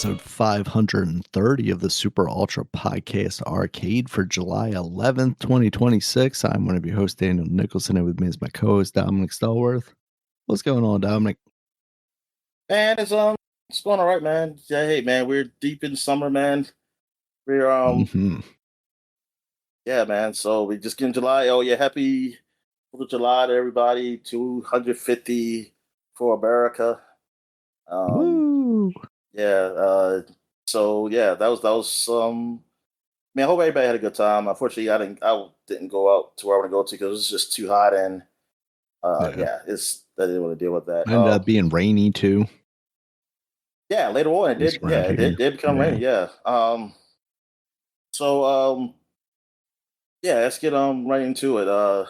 episode 530 of the Super Ultra Podcast Arcade for July 11th, 2026. I'm one of your hosts, Daniel Nicholson, and with me is my co-host, Dominic Stallworth. What's going on, Dominic? Man, it's going all right, man. Yeah, hey, man, we're deep in summer, man. We're yeah, man. So we just get in July. Oh yeah, happy 4th of July to everybody. 250 for America. Woo! Yeah. So yeah, that was Man, I hope everybody had a good time. Unfortunately, I didn't go out to where I want to go to because it was just too hot and yeah, I didn't want to deal with that. Ended up being rainy too. Yeah, later on it did. Yeah, it did become rainy. Yeah. So yeah, let's get right into it.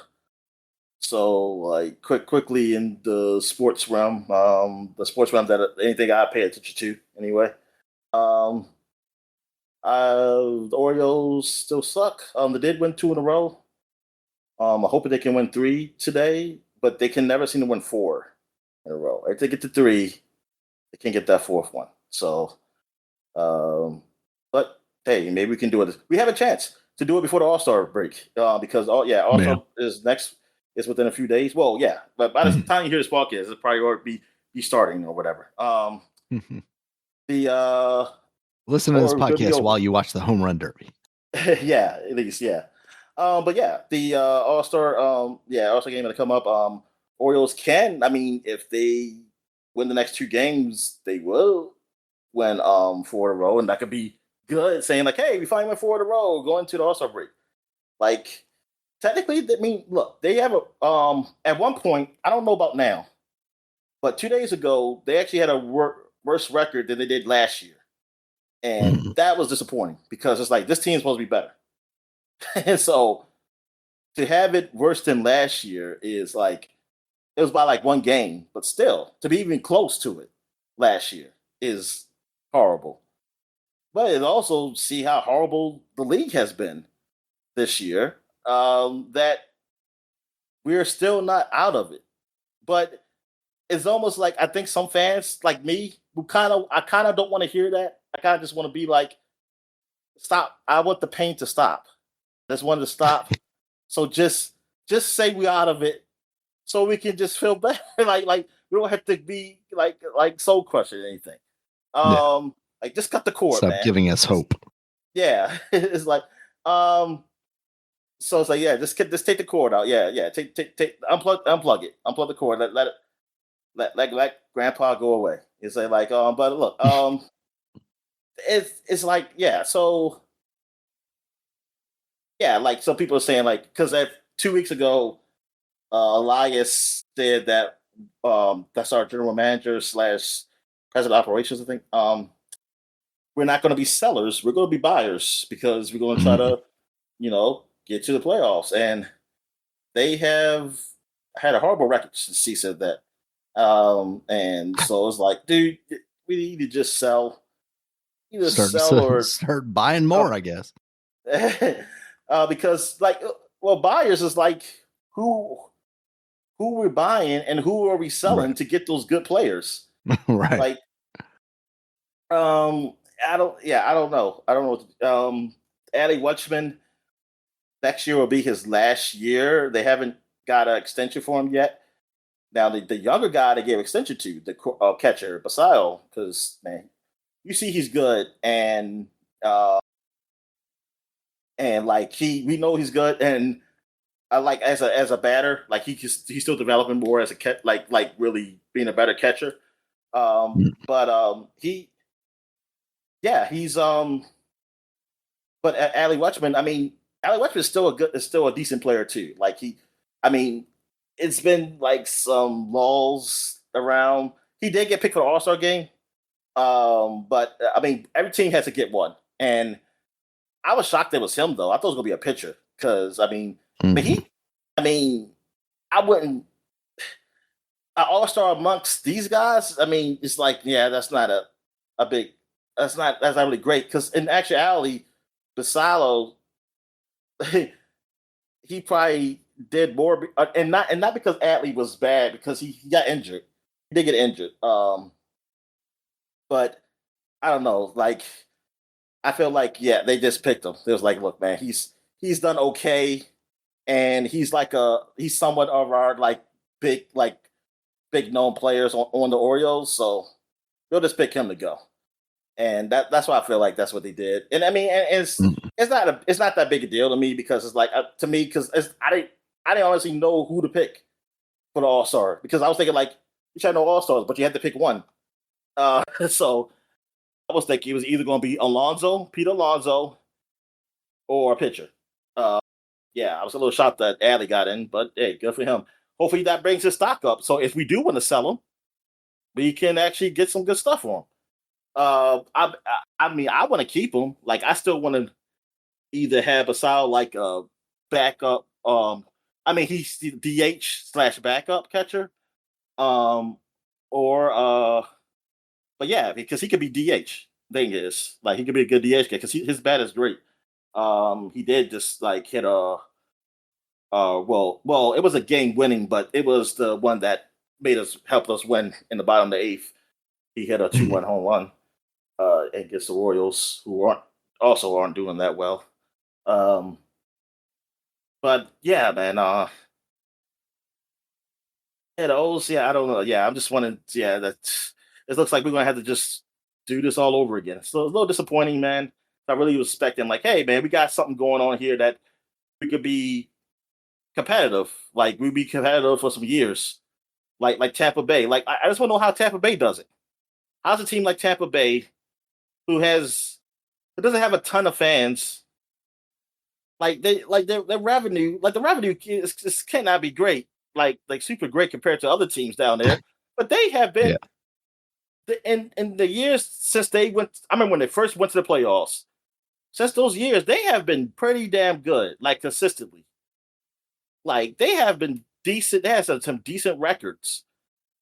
So like quickly in the sports realm, that anything I pay attention to anyway. Um, the Orioles still suck. They did win 2 in a row. I'm hoping they can win 3 today, but they can never seem to win 4 in a row. If they get to 3, they can't get that 4th one. So, but hey, maybe we can do it. We have a chance to do it before the All-Star break because All-Star is within a few days. Well, yeah, but by the time you hear this podcast, it'll probably already be starting or whatever. Listen to this podcast while you watch the Home Run Derby. Yeah, at least, yeah. But yeah, the All-Star All-Star game gonna come up. Orioles can, I mean, if they win the next 2 games, they will win 4 in a row, and that could be good, saying like, hey, we finally went 4 in a row going to the All-Star break. Like, technically, I mean, look, they have at one point, I don't know about now, but 2 days ago, they actually had a worse record than they did last year. And that was disappointing because it's like, this team's supposed to be better. And so to have it worse than last year is like, it was by like 1 game, but still, to be even close to it last year is horrible. But it also see how horrible the league has been this year, that we're still not out of it. But it's almost like I think some fans like me who kind of don't want to hear that. I kind of just want to be like, stop. I want the pain to stop. I just want to stop. So just say we're out of it, so we can just feel better. like we don't have to be like soul crushing or anything. Like just cut the cord. Stop man. giving us hope. Yeah, it's like So it's like, yeah, just take the cord out. Yeah, take unplug it, unplug the cord. Let Grandpa go away. It's like but look, it's like, yeah, so yeah, like some people are saying like, because 2 weeks ago, Elias said that that's our general manager / president of operations, I think. We're not going to be sellers, we're going to be buyers because we're going to try to, get to the playoffs. And they have had a horrible record since he said that. And so it's like, dude, we need to just sell. Either sell or start buying more, I guess. Because buyers is like, who we're buying and who are we selling to get those good players? Right. Like, I don't know. Adley Rutschman, next year will be his last year. They haven't got an extension for him yet. Now, the younger guy they gave extension to, the catcher, Basayo, because, man, you see he's good, and like we know he's good, and I like as a batter, like he's still developing more as a like really being a better catcher. But he's but Adley Rutschman, I mean, Adley Rutschman is still a decent player too. Like it's been like some lulls around. He did get picked for the All-Star game. But I mean, every team has to get one. And I was shocked it was him though. I thought it was gonna be a pitcher. Cause I mean, I wouldn't an All-Star amongst these guys. I mean, it's like, yeah, that's not that's not really great. Cause in actuality, Basallo, he probably did more, and not because Adley was bad, because he got injured. He did get injured. But I don't know. Like I feel like they just picked him. It was like, look, man, he's done okay, and he's somewhat of our big like big known players on the Orioles, so they'll just pick him to go. And that's why I feel like that's what they did. And I mean, and Mm. it's not that big a deal to me because it's like to me because I didn't honestly know who to pick for the All Star because I was thinking like you should know All Stars, but you had to pick one. So I was thinking it was either going to be Pete Alonso, or a pitcher. Uh, yeah, I was a little shocked that Adley got in, but hey, good for him. Hopefully that brings his stock up. So if we do want to sell him, we can actually get some good stuff for him. I mean, I want to keep him. Like, I still want to either have a solid like a backup. I mean, he's the DH slash backup catcher. Um, or but yeah, because he could be DH. Thing is, like, he could be a good DH guy because his bat is great. He did just like hit a well, it was a game winning, but it was the one that helped us win in the bottom of the eighth. He hit a 2-1 home run against the Royals, who aren't doing that well. Um, but yeah, man, those, I don't know. Yeah, I'm just wanting, that it looks like we're gonna have to just do this all over again. So it's a little disappointing, man. I really was expecting, like, hey, man, we got something going on here that we could be competitive. Like we'd be competitive for some years. Like Tampa Bay. Like I just want to know how Tampa Bay does it. How's a team like Tampa Bay, who doesn't have a ton of fans, their revenue, like the revenue cannot be great, like super great compared to other teams down there. But they have Yeah. been in the years since they went. I remember when they first went to the playoffs. Since those years, they have been pretty damn good, like consistently. Like they have been decent. They have some decent records.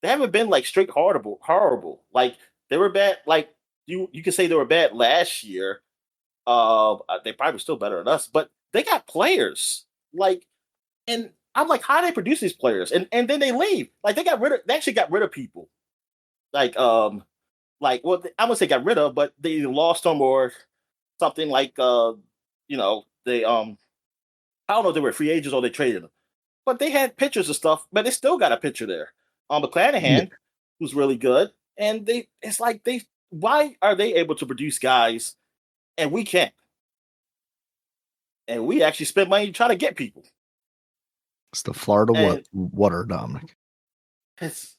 They haven't been like straight horrible. Like they were bad. Like you could say they were bad last year. They probably still better than us, but they got players. Like, and I'm like, how do they produce these players? And then they leave. Like they actually got rid of people. Like well, I wouldn't say got rid of, but they lost them or something like they I don't know if they were free agents or they traded them. But they had pitchers and stuff, but they still got a pitcher there. Yeah. McClanahan, who's really good. And it's like why are they able to produce guys and we can't? And we actually spend money trying to get people. It's the Florida And water, Dominic. it's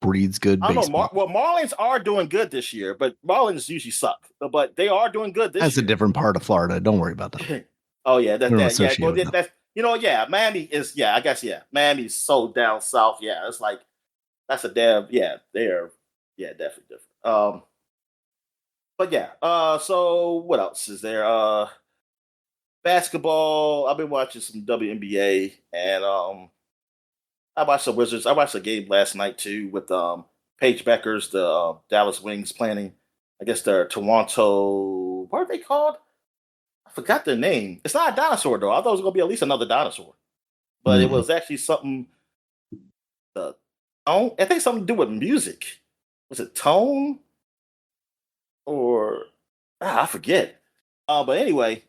Breeds good I don't know. baseball. Marlins are doing good this year, but Marlins usually suck. But they are doing good this That's year. a different part of Florida. Don't worry about that. Oh yeah, We don't associate Well, with them. that's Miami is I guess Miami's so down south. Yeah, it's like that's a damn they're definitely different. But yeah, so what else is there? Basketball. I've been watching some WNBA, and I watched the Wizards. I watched the game last night too with Paige Beckers, the Dallas Wings planning. I guess they're Toronto. What are they called? I forgot their name. It's not a dinosaur though. I thought it was gonna be at least another dinosaur, but it Mm. was actually something. I think something to do with music. Was it tone or I forget. But anyway,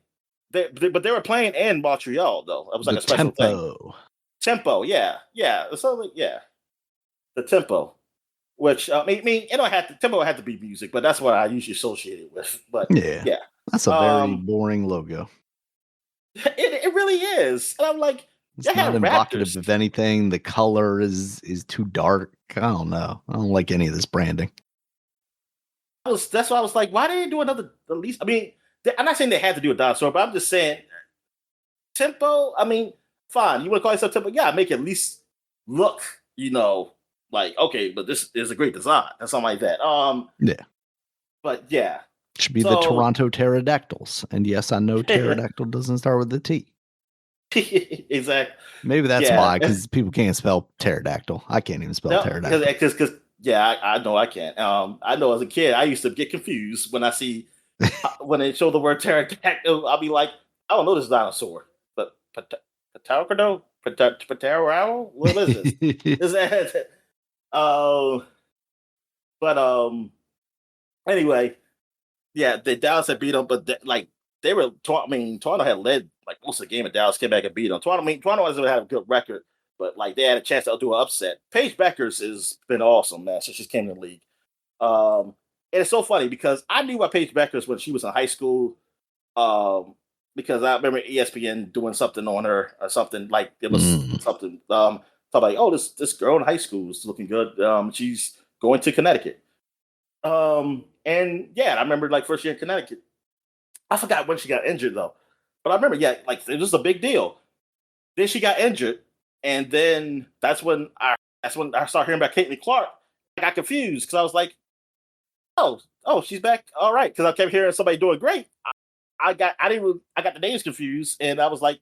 but they were playing in Montreal though. It was like The a special thing. tempo. Tempo, yeah. So the tempo. Which it don't have to tempo had to be music, but that's what I usually associate it with. But Yeah. yeah, That's a very boring logo. it really is. And I'm like, It's you not have evocative Raptors. of anything. The color is too dark. I don't know. I don't like any of this branding. That's why I was like, why did they do another? At least, I mean, I'm not saying they had to do a dinosaur, but I'm just saying tempo. I mean, fine. You want to call yourself tempo? Yeah, make it at least look, like okay, but this is a great design or something like that. Yeah. But yeah, Should be the so Toronto Pterodactyls. And yes, I know pterodactyl doesn't start with a T. exactly. Maybe that's Yeah, why, because people can't spell pterodactyl. I can't even spell no, pterodactyl. because I know I can't. I know as a kid I used to get confused when I see when they show the word pterodactyl. I'll be like, I don't know this dinosaur, but pterodactyl, pterodactyl. What is this? Is that? But anyway, yeah, the Dallas had beat them, but they were. I mean, Toronto had led like most of the game, and Dallas came back and beat them. Toronto, I mean, Toronto hasn't had a good record, but like they had a chance to do an upset. Paige Beckers has been awesome, man, since she came in the league. Um, and it's so funny because I knew about Paige Beckers when she was in high school. Um, because I remember ESPN doing something on her or something like it was Mm. something. Talk like, oh, this girl in high school is looking good. She's going to Connecticut. And yeah, I remember like first year in Connecticut. I forgot when she got injured though, but I remember, yeah, like it was a big deal. Then she got injured, and then that's when I started hearing about Caitlin Clark. I got confused because I was like, oh, she's back. All right, because I kept hearing somebody doing great. I got the names confused, and I was like,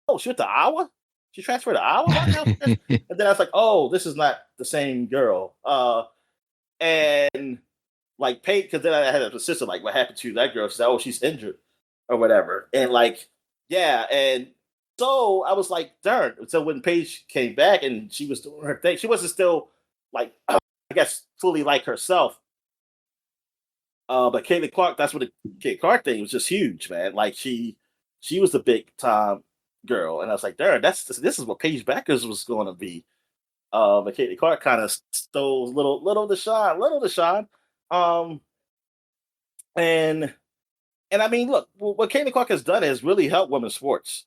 oh, she went to Iowa. She transferred to Iowa. Why now? And then I was like, oh, this is not the same girl. And like Pate, because then I had a sister like, what happened to that girl? She said, oh, she's injured or whatever. And like, yeah, and so I was like, darn. So when Paige came back and she was doing her thing, she wasn't still like, I guess, fully like herself. But Caitlin Clark, that's what the Caitlin Clark thing was just huge, man. Like she was the big time girl, and I was like, darn, this is what Paige Beckers was going to be. But Caitlin Clark kind of stole little to shine. Um, and and I mean, look, what Caitlin Clark has done is really helped women's sports.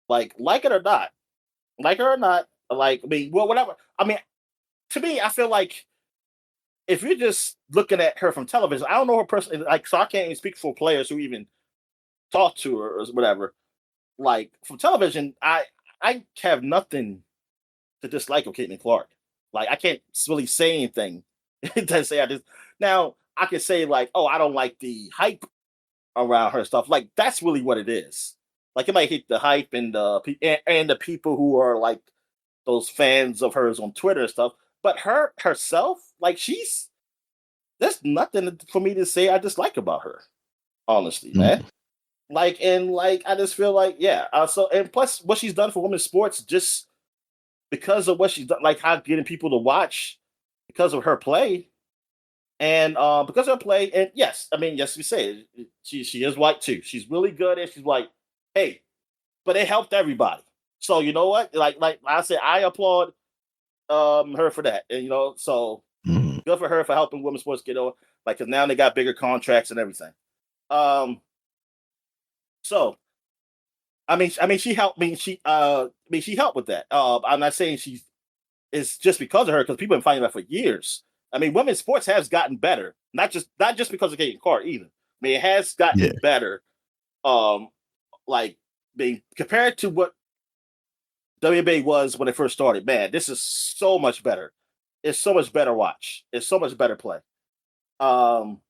Like it or not, like her or not, like I mean, well, whatever. I mean, to me, I feel like if you're just looking at her from television, I don't know her personally, like, so I can't even speak for players who even talk to her or whatever. Like from television, I have nothing to dislike of Caitlin Clark. Like I can't really say anything to say I just now I can say like, oh, I don't like the hype around her stuff. Like that's really what it is. Like it might hit the hype and and the people who are like those fans of hers on Twitter and stuff. But her herself, like there's nothing for me to say I dislike about her. Honestly, man. Mm. Like I just feel like yeah. So and plus what she's done for women's sports, just because of what she's done, like how getting people to watch because of her play and because of her play. And yes, I mean yes, we say it, she is white too. She's really good and she's white. Hey, but it helped everybody. So you know what? Like I said, I applaud her for that. And you know, so Mm. good for her for helping women's sports get over. Like, cause now they got bigger contracts and everything. Um, so she helped me. She helped with that. I'm not saying it's just because of her, because people have been fighting that for years. I mean, women's sports has gotten better, not just because of Kate Carr either. I mean, it has Yeah. gotten better. Um, like being compared to what WNBA was when it first started. Man, this is so much better. It's so much better watch. It's so much better play. Um,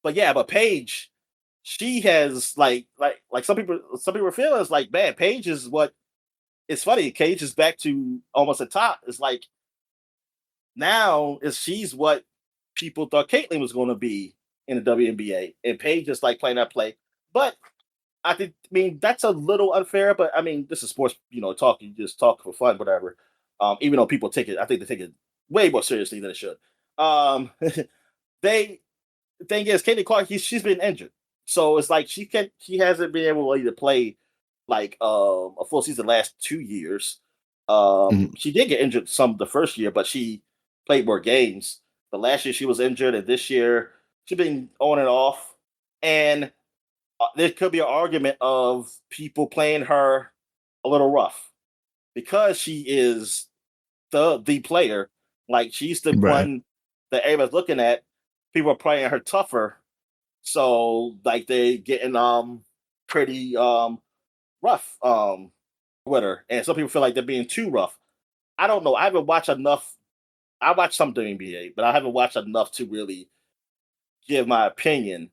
but yeah, but Paige, she has like some people are feeling it's like, man, Paige is what it's funny. Cage is back to almost the top. It's like now is she's what people thought Caitlyn was going to be in the WNBA, and Paige is like playing that play. But I mean that's a little unfair. But I mean this is sports, talk. You just talk for fun, whatever. Even though people take it, I think they take it way more seriously than it should. Um, they the thing is, Katie Clark, she's been injured, so it's like she hasn't been able to play like a full season the last 2 years. Mm. She did get injured some the first year, but she played more games. But last year she was injured, and this year she's been on and off. And there could be an argument of people playing her a little rough because she is the player. Like she's the Right. one that everybody's looking at. People are playing her tougher, so like they getting pretty rough with her, and some people feel like they're being too rough. I don't know. I haven't watched enough. I watched some WNBA, but I haven't watched enough to really give my opinion.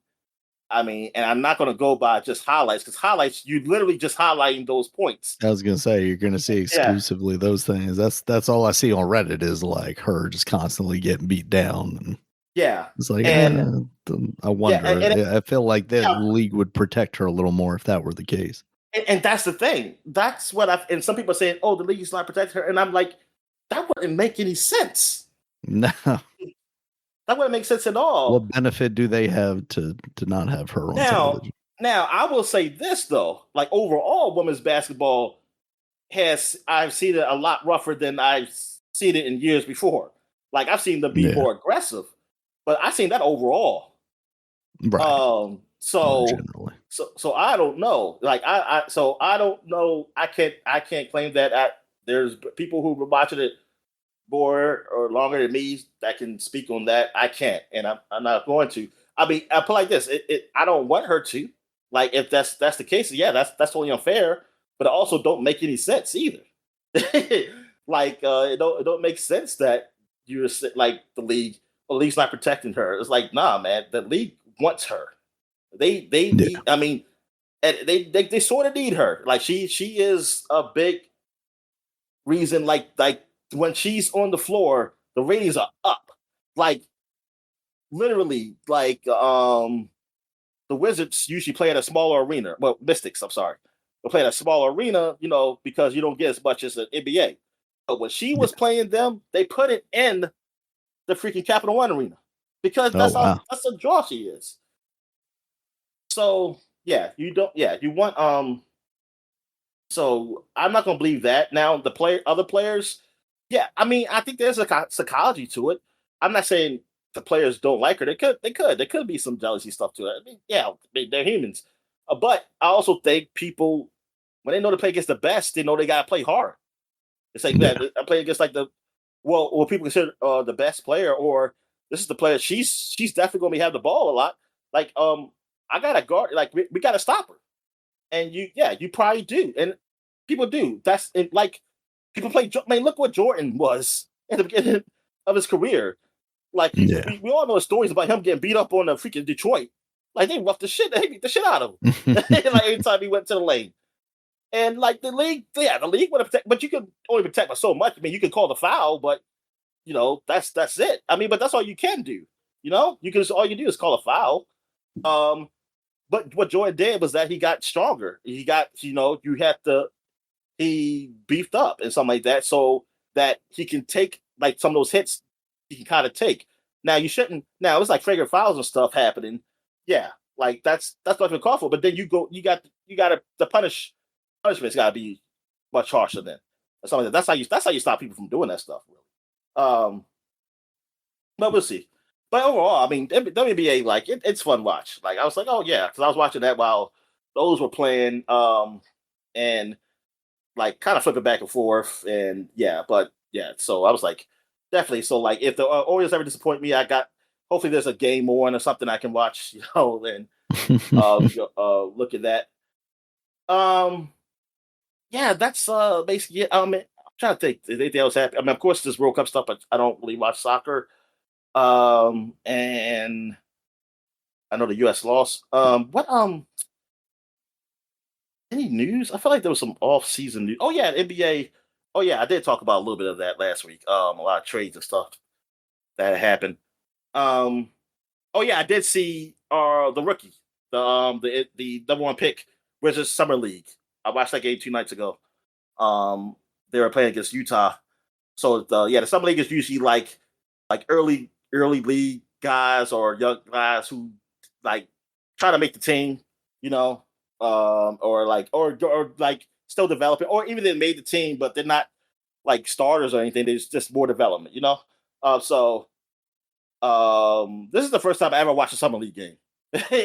I mean, and I'm not going to go by just highlights because highlights you literally just highlighting those points. I was gonna say you're gonna see Yeah, exclusively those things. That's all I see on Reddit is like her just constantly getting beat down, and yeah, it's like and I yeah, wonder. I feel like that yeah, league would protect her a little more if that were the case. and that's the thing. That's what I and some people are saying, oh, the league is not protecting her, and I'm like, that wouldn't make any sense. No. That wouldn't make sense at all. What benefit do they have to not have her on Now, television? now I will say this though, like overall, women's basketball I've seen it a lot rougher than I've seen it in years before. Like I've seen them be Yeah, more aggressive, but I've seen that overall. right. Um, More so generally. so I don't know. Like I don't know. I can't claim that there's people who were watching it more or longer than me that can speak on that. I can't, and I'm not going to. I mean, I put like this. I don't want her to. Like if that's the case, yeah, that's totally unfair. But it also don't make any sense either. Like it don't make sense that you're like the league's not protecting her. It's like nah, man. The league wants her. They Yeah. need. I mean, and they sort of need her. Like she is a big reason. Like when she's on the floor, the ratings are up. Like literally, like the Wizards usually play at a smaller arena. Well, Mystics, I'm sorry, will play at a smaller arena. Because you don't get as much as an NBA. But when she Yeah. was playing them, they put it in the freaking Capital One arena because Oh wow. that's a draw she is. So yeah, you don't. Yeah, you want. So I'm not gonna believe that. Now other players. Yeah, I mean, I think there's a psychology to it. I'm not saying the players don't like her. There could be some jealousy stuff to it. I mean, yeah, they're humans. But I also think people, when they know to play against the best, they know they gotta play hard. It's like Yeah. that. I play against like what people consider the best player, or this is the player. She's definitely gonna be have the ball a lot. Like I gotta guard. Like we gotta stop her. And you probably do, and people do. Like people play. I mean, look what Jordan was at the beginning of his career. Like Yeah. we all know stories about him getting beat up on the freaking Detroit. Like they roughed the shit. They beat the shit out of him. Like every time he went to the lane. And like the league would have protect, but you could only protect by so much. I mean, you can call the foul, but that's it. I mean, but that's all you can do. All you do is call a foul. Um, but what Jordan did was that he got stronger. He got, he beefed up and something like that, so that he can take like some of those hits. He can kind of take. Now you shouldn't. Now it's like flagrant fouls and stuff happening. Yeah, like that's not been called for. But then you got the punishment's got to be much harsher then. Or something like that. That's how you stop people from doing that stuff. Really. But we'll see. But overall, I mean, WNBA, like it's fun to watch. Like I was like, oh yeah, because I was watching that while those were playing, and like kind of flipping back and forth, and yeah, but yeah. So I was like, definitely. So like, if the Orioles ever disappoint me, hopefully there's a game on or something I can watch, and look at that. Um, yeah, that's basically it. I'm trying to think. Is anything else happen? I mean, of course, this World Cup stuff, but I don't really watch soccer. And I know the U.S. lost. What any news? I feel like there was some off-season news. Oh yeah, NBA. Oh yeah, I did talk about a little bit of that last week. A lot of trades and stuff that happened. Um, oh yeah, I did see the rookie, the number one pick, Wizards Summer League. I watched that game 2 nights ago. They were playing against Utah. So the Summer League is usually like early league guys or young guys who like try to make the team, or like still developing, or even they made the team, but they're not like starters or anything. There's just more development. So this is the first time I ever watched a summer league game.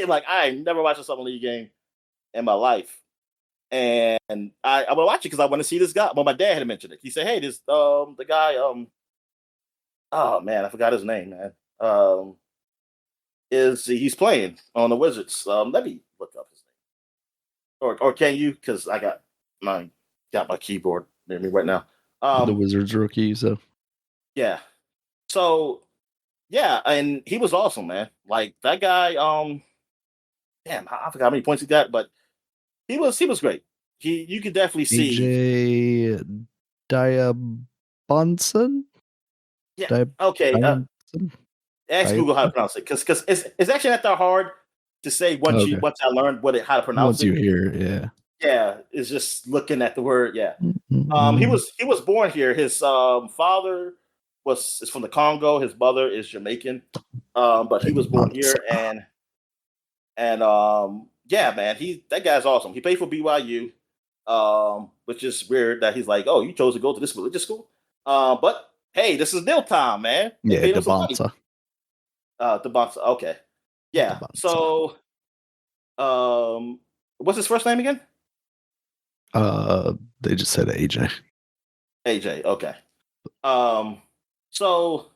Like I never watched a summer league game in my life, and I want to watch it because I want to see this guy. Well, my dad had mentioned it. He said, "Hey, this the guy oh man, I forgot his name, man. He's playing on the Wizards? Let me look up his name, or can you? Because I got my keyboard near me right now. The Wizards rookie, so Yeah. So yeah, and he was awesome, man. Like that guy. Damn, I forgot how many points he got, but he was great. You could definitely see. AJ Diabonson. Yeah. Okay. Diabonson? Ask Google how to pronounce it because it's actually not that hard to say once Okay. I learned how to pronounce Once it. you hear, yeah. Yeah, it's just looking at the word. Yeah. Mm-hmm. He was born here. His father is from the Congo. His mother is Jamaican, but he was born here, and yeah, man, that guy's awesome. He played for BYU, which is weird that he's like, oh, you chose to go to this religious school, but hey, this is nil time, man. They Yeah, paid him some money. Devonta. The box, okay, yeah. Devonta. So, what's his first name again? They just said AJ. AJ. Okay. So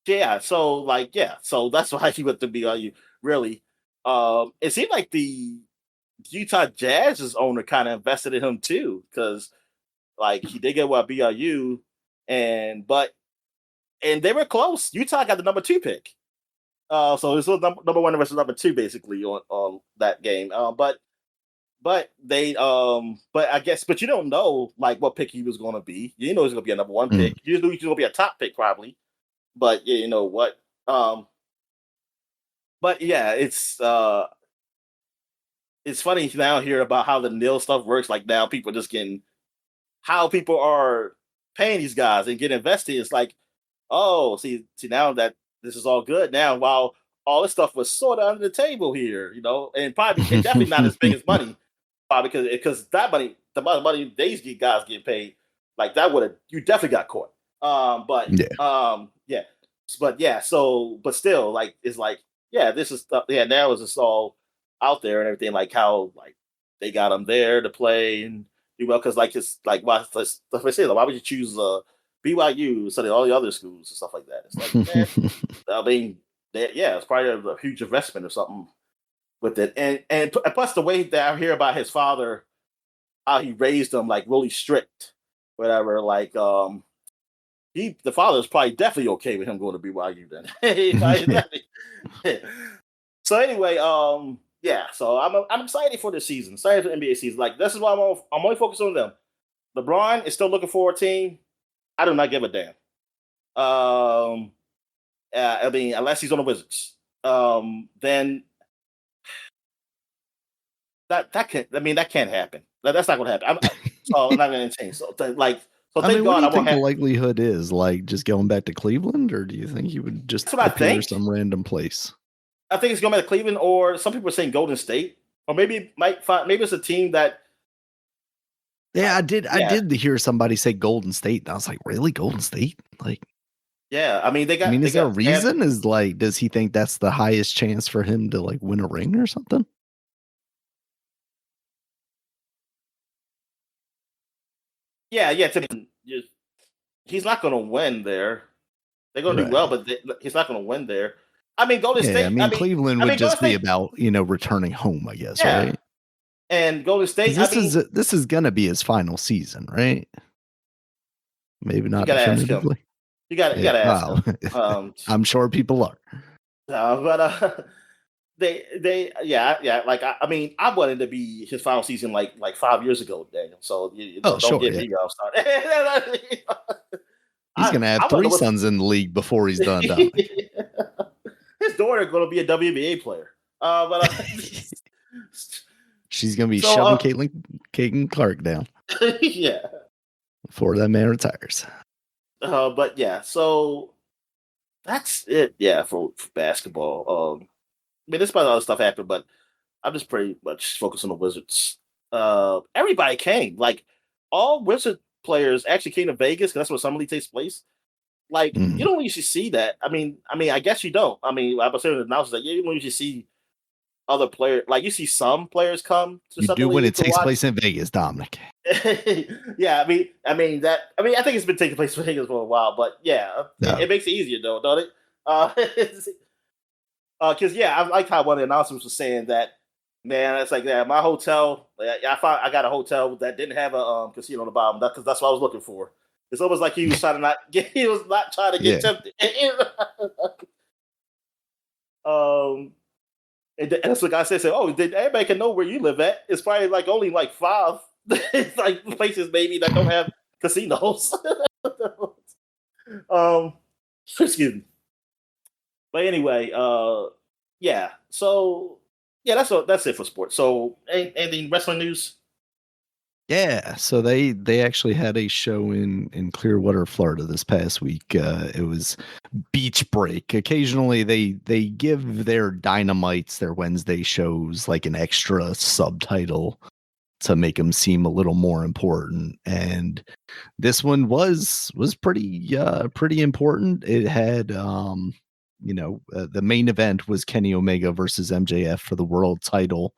yeah, so like yeah, so that's why he went to BYU. Really, it seemed like the Utah Jazz's owner kind of invested in him too, because like he did get what BYU, and they were close. Utah got the number 2 pick, so it's number 1 versus number 2 basically on that game. But I guess, but you don't know like what pick he was going to be. You know he's going to be a number 1 pick. You knew he's going to be a top pick probably, but yeah, you know what? But yeah, it's funny now hear about how the nil stuff works. Like now people just getting how people are paying these guys and get invested. It's like, oh, see now that this is all good now. While all this stuff was sort of under the table here, you know, and probably and definitely not as big as money, probably because that money, the amount of money these guys get paid, like that would have you definitely got caught. Yeah, but yeah, so but still, like it's like yeah, this is stuff. Yeah, now is just all out there and everything. Like how like they got him there to play and do well because like it's like why I say why would you choose BYU instead of all the other schools and stuff like that? It's like man, I mean, yeah, it's probably a huge investment or something with it, and plus the way that I hear about his father, how he raised him like really strict, whatever. Like the father is probably definitely okay with him going to BYU then. So anyway, yeah. So I'm excited for this season. Excited for the NBA season. Like this is why I'm only focused on them. LeBron is still looking for a team. I do not give a damn. I mean, unless he's on the Wizards, then that can't. I mean, that can't happen. That's not going to happen. I'm not going to change. So like. So I mean, God, what do you think the likelihood is? Like just going back to Cleveland, or do you think he would just appear some random place? I think it's going back to Cleveland, or some people are saying Golden State, or maybe maybe it's a team that. Yeah, I did hear somebody say Golden State, and I was like, really, Golden State? Like, yeah, I mean, is there a reason? Is like, does he think that's the highest chance for him to like win a ring or something? Yeah, he's not going to win there. They're going to do well, but he's not going to win there. I mean, Golden State. I mean, Cleveland would just be about returning home, I guess, right? And Golden State. This is going to be his final season, right? Maybe not definitively. You got to ask him. I'm sure people are. But yeah. Like I mean, I wanted to be his final season like 5 years ago, Daniel. So don't get me off start. He's gonna have 3 sons in the league before he's done. His daughter going to be a WNBA player. She's gonna be shoving Caitlin Clark down. Yeah. Before that man retires. But yeah, so that's it. Yeah, for basketball. I mean, there's probably other stuff happened, but I'm just pretty much focused on the Wizards. Everybody came. Like all Wizard players actually came to Vegas because that's where Summer League takes place. Like you don't usually see that. I mean, I guess you don't. I mean, I was saying the announcers that you don't usually see other players. Like you see some players come to you do when it takes place in Vegas, Dominic. Yeah, I mean, I think it's been taking place in Vegas for a while, but yeah, it makes it easier though, don't it? Because yeah, I like how one of the announcers was saying that. Man, it's like my hotel. I got a hotel that didn't have a casino on the bottom. Because that's what I was looking for. It's almost like he was trying to not get. He was not trying to get tempted. And that's what I said. Oh, did everybody can know where you live at? It's probably like only like 5. It's like places maybe that don't have casinos. Excuse me. But anyway, yeah. So yeah, that's it for sports. So anything wrestling news? Yeah, so they actually had a show in Clearwater, Florida this past week. It was Beach Break. Occasionally they give their Dynamites, their Wednesday shows, like an extra subtitle to make them seem a little more important. And this one was pretty important. It had the main event was Kenny Omega versus MJF for the world title,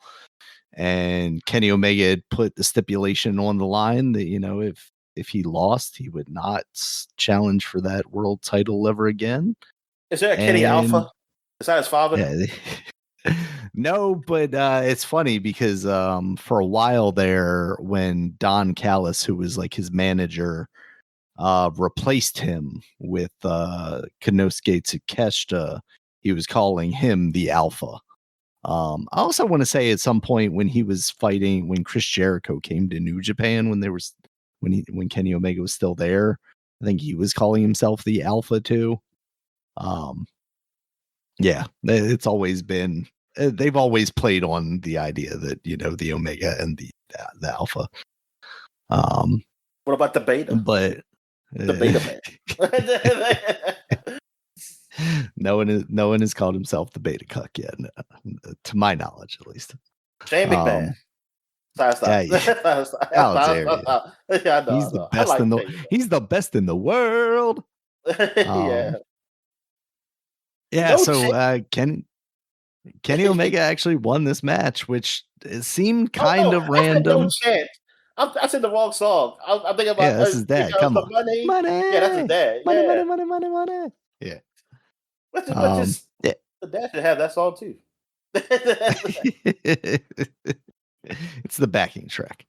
and Kenny Omega had put the stipulation on the line that if he lost, he would not challenge for that world title ever again. Is there a Kenny And Alpha? Is that his father? yeah, no, but it's funny because for a while there, when Don Callis, who was like his manager, replaced him with Konosuke Takeshita, he was calling him the Alpha. I also want to say at some point when he was fighting, when Chris Jericho came to New Japan, when Kenny Omega was still there, I think he was calling himself the Alpha too. Yeah, it's always been they've always played on the idea that the Omega and the Alpha. What about the Beta? But The Beta Man. no one has called himself the Beta Cuck yet, to my knowledge, at least. Shane McMahon. Stop. How dare you? Yeah, I know. He's the best he's the best in the world. Yeah. Yeah. No, so Kenny Omega actually won this match, which it seemed kind of random. No chance. I said the wrong song. I'm thinking about this is dad. Come on, money. Yeah, that's his dad. Money. Yeah. But just the dad should have that song too. It's the backing track.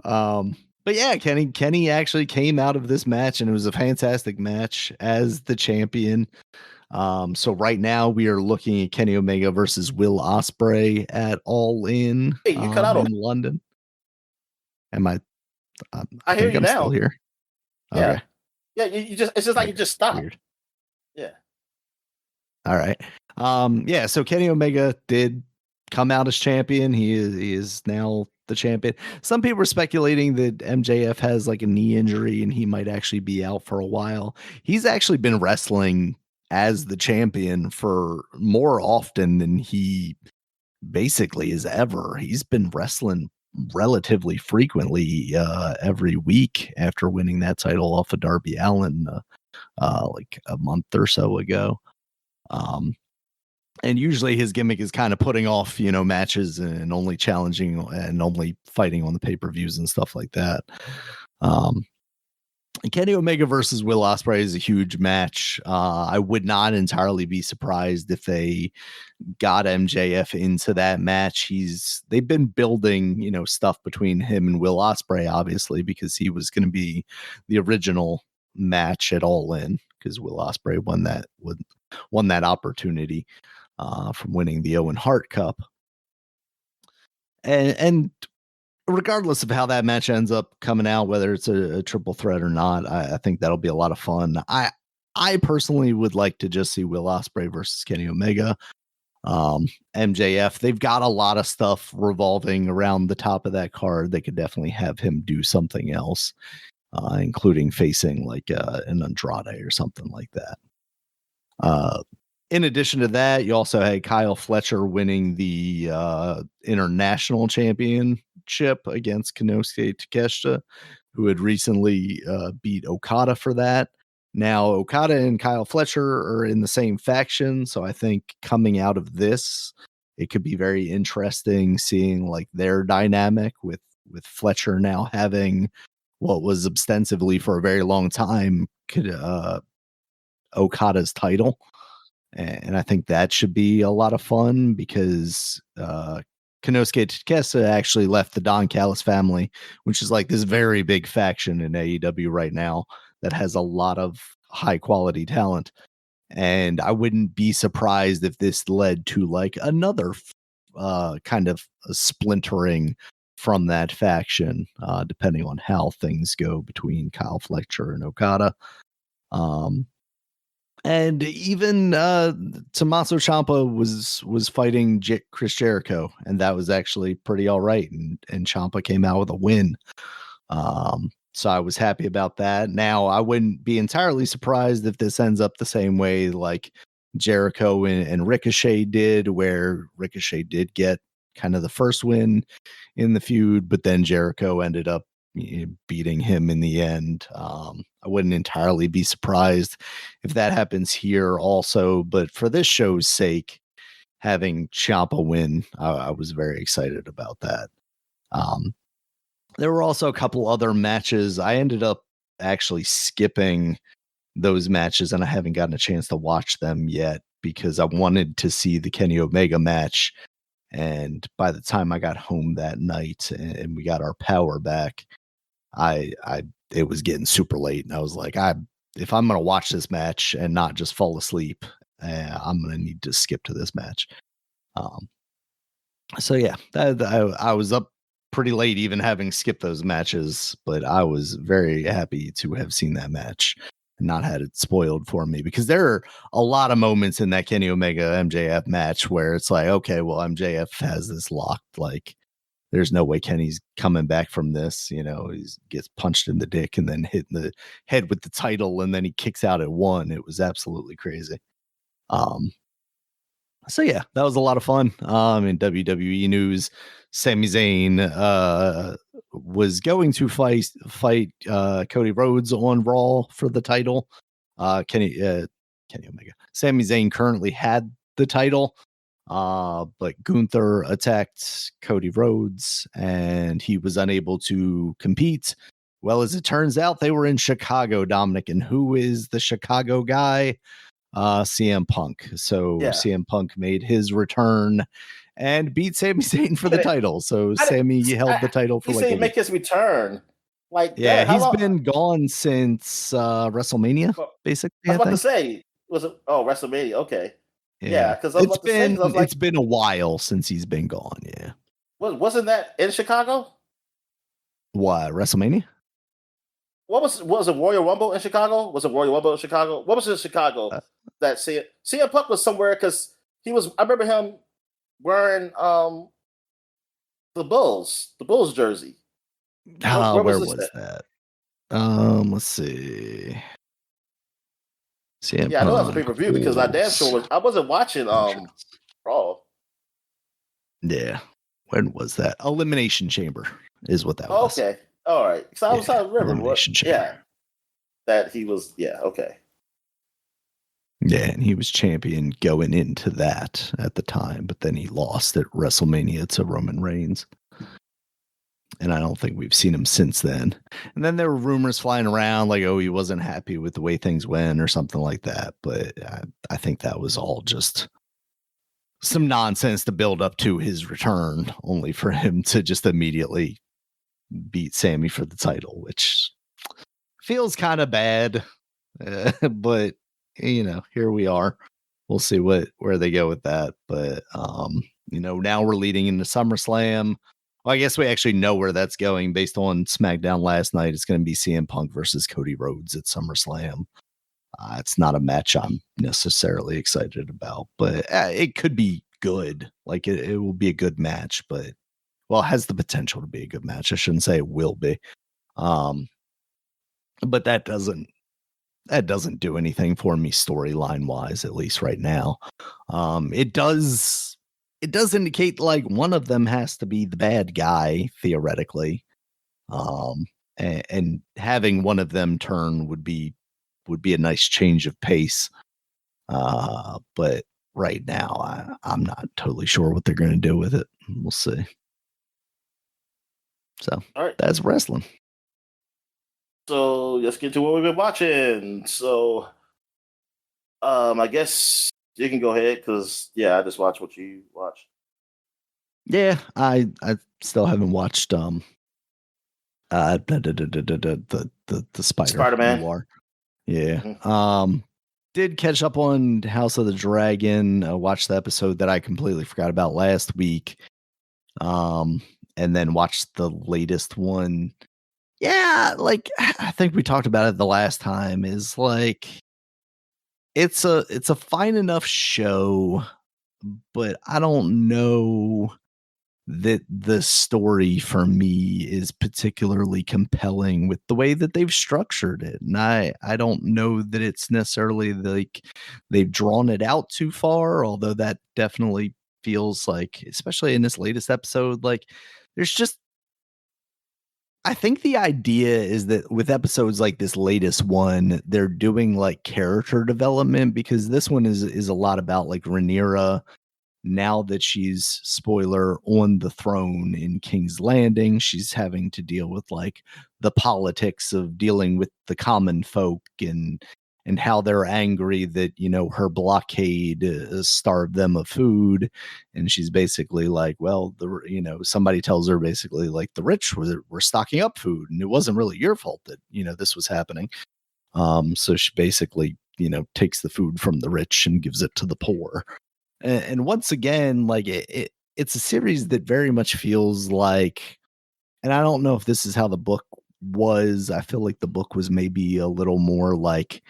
But yeah, Kenny actually came out of this match, and it was a fantastic match as the champion. So right now we are looking at Kenny Omega versus Will Ospreay at All In in London. Am I? I hear you I'm now. Still here. Yeah. Okay. Yeah. It's just like you just stopped. Weird. Yeah. All right. Yeah. So Kenny Omega did come out as champion. He is now the champion. Some people are speculating that MJF has like a knee injury and he might actually be out for a while. He's actually been wrestling as the champion for more often than he basically is ever. He's been wrestling relatively frequently every week after winning that title off of Darby Allin like a month or so ago. And usually his gimmick is kind of putting off, matches and only challenging and only fighting on the pay-per-views and stuff like that. Kenny Omega versus Will Ospreay is a huge match. I would not entirely be surprised if they got MJF into that match. They've been building, stuff between him and Will Ospreay, obviously, because he was going to be the original match at All In, because Will Ospreay won that opportunity from winning the Owen Hart Cup. And regardless of how that match ends up coming out, whether it's a triple threat or not, I think that'll be a lot of fun. I personally would like to just see Will Ospreay versus Kenny Omega. MJF, they've got a lot of stuff revolving around the top of that card. They could definitely have him do something else, including facing like an Andrade or something like that. In addition to that, you also had Kyle Fletcher winning the international championship against Konosuke Takeshita, who had recently beat Okada for that. Now, Okada and Kyle Fletcher are in the same faction, so I think coming out of this, it could be very interesting seeing like their dynamic with Fletcher now having what was ostensibly for a very long time Okada's title. And I think that should be a lot of fun because Konosuke Takeshita actually left the Don Callis family, which is like this very big faction in AEW right now that has a lot of high quality talent. And I wouldn't be surprised if this led to like another kind of a splintering from that faction, depending on how things go between Kyle Fletcher and Okada. And even Tommaso Ciampa was fighting Chris Jericho, and that was actually pretty all right. And Ciampa came out with a win. So I was happy about that. Now I wouldn't be entirely surprised if this ends up the same way like Jericho and Ricochet did, where Ricochet did get kind of the first win in the feud, but then Jericho ended up beating him in the end. I wouldn't entirely be surprised if that happens here also, but for this show's sake, having Ciampa win, I was very excited about that. There were also a couple other matches. I ended up actually skipping those matches, and I haven't gotten a chance to watch them yet because I wanted to see the Kenny Omega match. And by the time I got home that night and we got our power back, it was getting super late, and I was like, if I'm gonna watch this match and not just fall asleep, I'm gonna need to skip to this match. So yeah, I was up pretty late, even having skipped those matches, but I was very happy to have seen that match and not had it spoiled for me, because there are a lot of moments in that Kenny Omega MJF match where it's like, okay, well, MJF has this locked, like there's no way Kenny's coming back from this. He gets punched in the dick and then hit in the head with the title, and then he kicks out at 1. It was absolutely crazy. So yeah, that was a lot of fun. In WWE news, Sami Zayn was going to fight Cody Rhodes on Raw for the title. Kenny Omega. Sami Zayn currently had the title, but Gunther attacked Cody Rhodes and he was unable to compete. Well, as it turns out, they were in Chicago, Dominic. And who is the Chicago guy? CM Punk. So Yeah. CM Punk made his return and beat Sami Zayn for the title. So Sami held the title for like a week. Make his return. Like, yeah, he's been gone since WrestleMania, basically. I was about to say, was it? Oh, WrestleMania. Okay. Yeah, because it's been a while since he's been gone. Yeah. Wasn't that in Chicago? What, WrestleMania? What was it Royal Rumble in Chicago? Was it Royal Rumble in Chicago? What was in Chicago that CM Punk was somewhere, because he was. I remember him wearing the Bulls jersey. Where was that? Let's see. CM Punk, I know that was a pay-per-view because I damn sure I wasn't watching Raw. Yeah. When was that? Elimination Chamber is what that was. Okay. All right. So I was trying to remember that he was. Yeah. Okay. Yeah, and he was champion going into that at the time, but then he lost at WrestleMania to Roman Reigns. And I don't think we've seen him since then. And then there were rumors flying around like, oh, he wasn't happy with the way things went or something like that. But I think that was all just some nonsense to build up to his return, only for him to just immediately beat Sami for the title, which feels kind of bad. But, here we are. We'll see where they go with that. But, now we're leading into SummerSlam. Well, I guess we actually know where that's going based on SmackDown last night. It's going to be CM Punk versus Cody Rhodes at SummerSlam. It's not a match I'm necessarily excited about, but it could be good. Like it will be a good match, but it has the potential to be a good match. I shouldn't say it will be. But that doesn't do anything for me storyline wise, at least right now. It does indicate like one of them has to be the bad guy theoretically. And having one of them turn would be a nice change of pace. But right now I'm not totally sure what they're going to do with it. We'll see. So that's wrestling. So let's get to what we've been watching. So I guess you can go ahead because I just watched what you watched. Yeah, I still haven't watched the Spider-Man. Noir. Yeah. Mm-hmm. Did catch up on House of the Dragon. Watched the episode that I completely forgot about last week. And then watched the latest one. Yeah, like I think we talked about it the last time, is like it's a fine enough show, but I don't know that the story for me is particularly compelling with the way that they've structured it. And I don't know that it's necessarily like they've drawn it out too far, although that definitely feels like, especially in this latest episode, like there's just I think the idea is that with episodes like this latest one, they're doing like character development because this one is a lot about like Rhaenyra now that she's spoiler on the throne in King's Landing. She's having to deal with like the politics of dealing with the common folk and how they're angry that her blockade starved them of food. And she's basically like, well, somebody tells her basically like the rich were stocking up food and it wasn't really your fault that this was happening. So she basically takes the food from the rich and gives it to the poor. And once again, like it's a series that very much feels like, and I don't know if this is how the book was. I feel like the book was maybe a little more like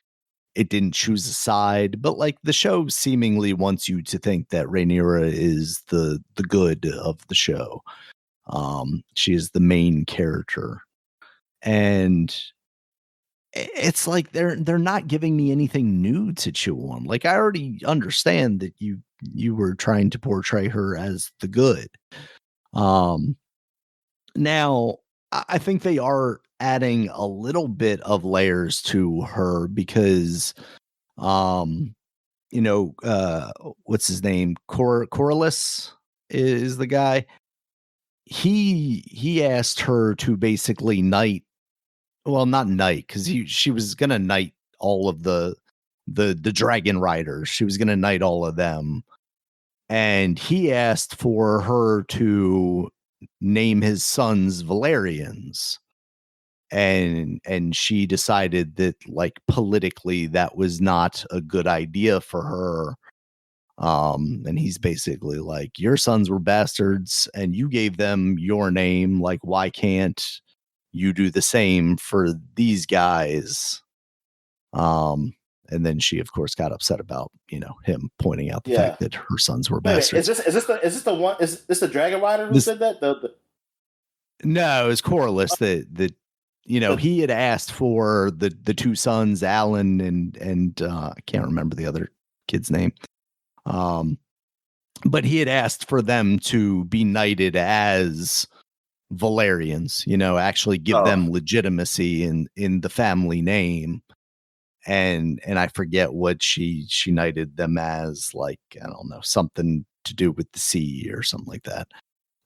it didn't choose a side, but like the show seemingly wants you to think that Rhaenyra is the good of the show. She is the main character, and it's like they're not giving me anything new to chew on. Like I already understand that you were trying to portray her as the good. Um, Now I think they are adding a little bit of layers to her because um what's his name? Corliss is the guy. He asked her to basically knight, well, not knight, because she was gonna knight all of the dragon riders. She was gonna knight all of them. And he asked for her to name his sons Valerians. And she decided that like politically that was not a good idea for her. And he's basically like, your sons were bastards and you gave them your name. Like, why can't you do the same for these guys? And then she, of course, got upset about, him pointing out the Yeah. fact that her sons were Wait a minute. Is bastards. this the one? Is this the Dragon Rider who This said that? No, it was Corliss that The he had asked for the two sons, Alan and I can't remember the other kid's name. Um, but he had asked for them to be knighted as Valerians, actually give oh, them legitimacy in the family name. And I forget what she knighted them as, like, I don't know, something to do with the sea or something like that.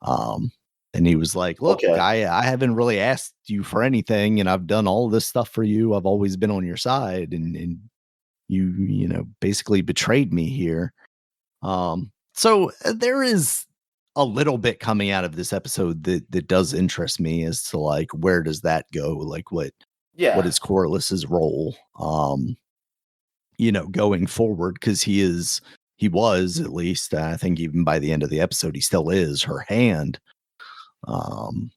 Um, and he was like, look, okay. I haven't really asked you for anything, and I've done all this stuff for you. I've always been on your side, and you basically betrayed me here. So there is a little bit coming out of this episode that does interest me as to like where does that go? Like what Yeah. is Corliss's role? Going forward, because he was, at least I think even by the end of the episode, he still is her hand. Um,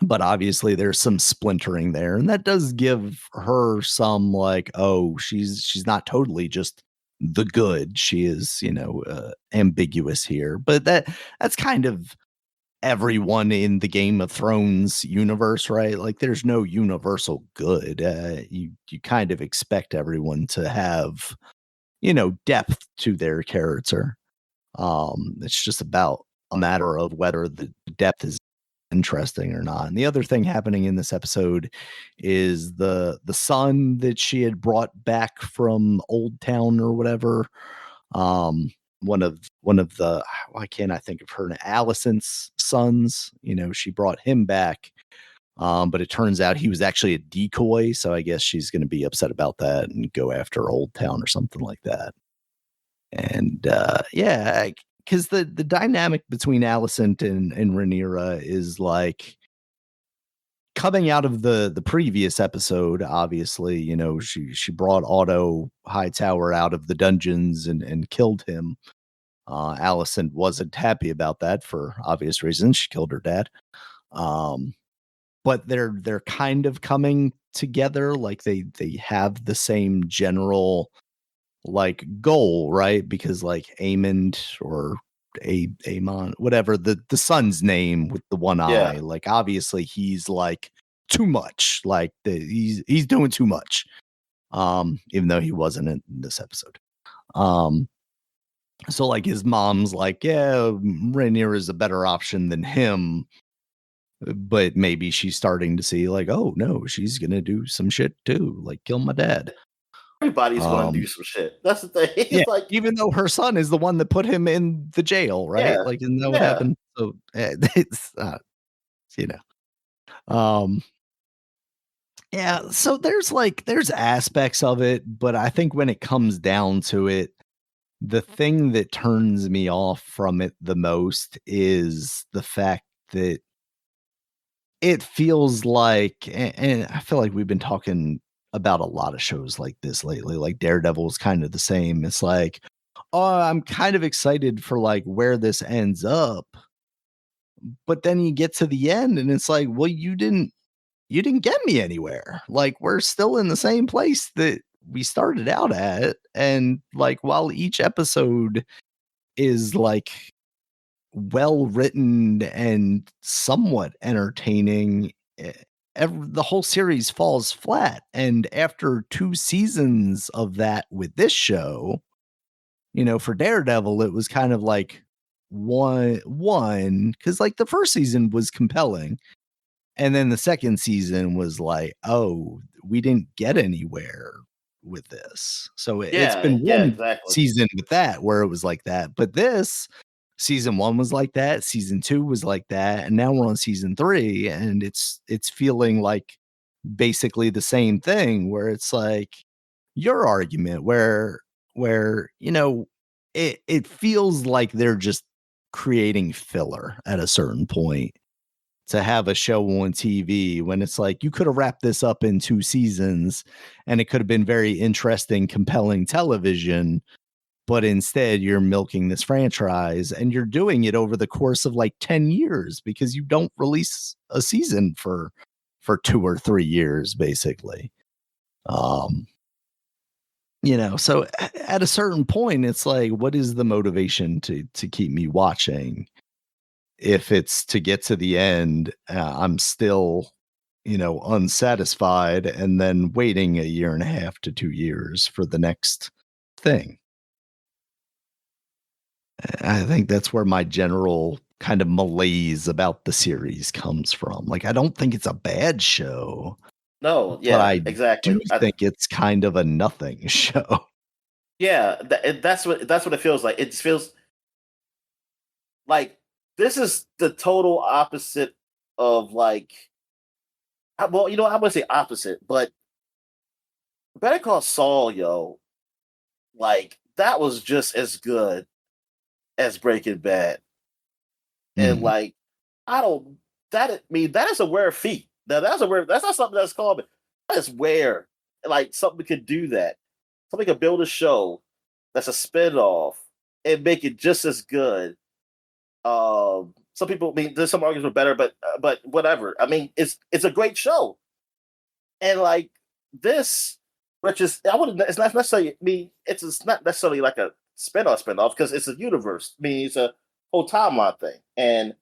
but obviously there's some splintering there, and that does give her some like, oh, she's not totally just the good. She is, ambiguous here. But that's kind of everyone in the Game of Thrones universe, right? Like there's no universal good. You kind of expect everyone to have, depth to their character. It's just about a matter of whether the depth is interesting or not. And the other thing happening in this episode is the son that she had brought back from Old Town or whatever. Um, one of the, why can't I think of her? Allison's sons. She brought him back. But it turns out he was actually a decoy, so I guess she's going to be upset about that and go after Old Town or something like that. And yeah, because the dynamic between Alicent and Rhaenyra is like coming out of the previous episode. Obviously, she brought Otto Hightower out of the dungeons and killed him. Alicent wasn't happy about that for obvious reasons. She killed her dad. But they're kind of coming together. Like they have the same general like goal, right? Because like Amond or Amon, whatever the son's name with the one Yeah. eye, like obviously he's like too much, like he's doing too much. Even though he wasn't in this episode. Um, so like his mom's like, yeah, Rainier is a better option than him, but maybe she's starting to see like, oh no, she's gonna do some shit too, like kill my dad. Everybody's going to do Um, some shit. That's the thing. yeah, It's like, even though her son is the one that put him in the jail, right? yeah, Like, isn't that what yeah. happened? So it's you know, yeah. So there's aspects of it, but I think when it comes down to it, the thing that turns me off from it the most is the fact that it feels like, and I feel like we've been talking about a lot of shows like this lately, like Daredevil is kind of the same. It's like, oh, I'm kind of excited for like where this ends up. But then you get to the end and it's like, well, you didn't get me anywhere. Like we're still in the same place that we started out at. And like while each episode is like well written and somewhat entertaining, the whole series falls flat. And after 2 seasons of that with this show, for Daredevil, it was kind of like one because like the first season was compelling, and then the second season was like, oh, we didn't get anywhere with this. So it's Yeah, been yeah, one exactly. season with that where it was like that. But this season one was like that, season two was like that, and now we're on season three, and it's feeling like basically the same thing where it's like your argument where it feels like they're just creating filler at a certain point to have a show on TV when it's like you could have wrapped this up in 2 seasons and it could have been very interesting, compelling television. But instead, you're milking this franchise and you're doing it over the course of like 10 years because you don't release a season for 2 or 3 years, basically. Um, so at a certain point, it's like, what is the motivation to keep me watching? If it's to get to the end, I'm still, unsatisfied and then waiting a year and a half to 2 years for the next thing. I think that's where my general kind of malaise about the series comes from. Like, I don't think it's a bad show, No, but yeah, I do exactly. think it's kind of a nothing show. Yeah, that's what it feels like. It feels like this is the total opposite of like, well, I wouldn't say opposite, but Better Call Saul, yo, like that was just as good as Breaking Bad, and Mm, like I don't I mean that is a rare feat. Now that's not something that's common. That is rare. Like something could do that. Somebody could build a show that's a spinoff and make it just as good. Some people, I mean, there's some arguments were better, but whatever. I mean, it's a great show, and like this, which is I wouldn't. It's not necessarily. I mean, it's not necessarily like a spinoff because it's a universe. I mean, it's a whole timeline thing, and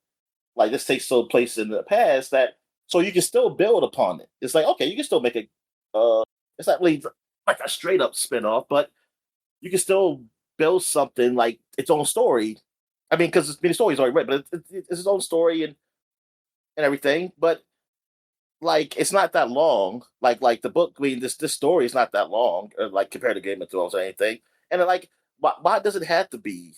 like this takes place in the past that so you can still build upon it. It's like okay, you can still make a. It's not really like a straight up spinoff, but you can still build something like its own story. I mean, because the story's already written, but it's its own story and everything. But like, it's not that long. Like the book. I mean, this story is not that long, like compared to Game of Thrones or anything. And like, why does it have to be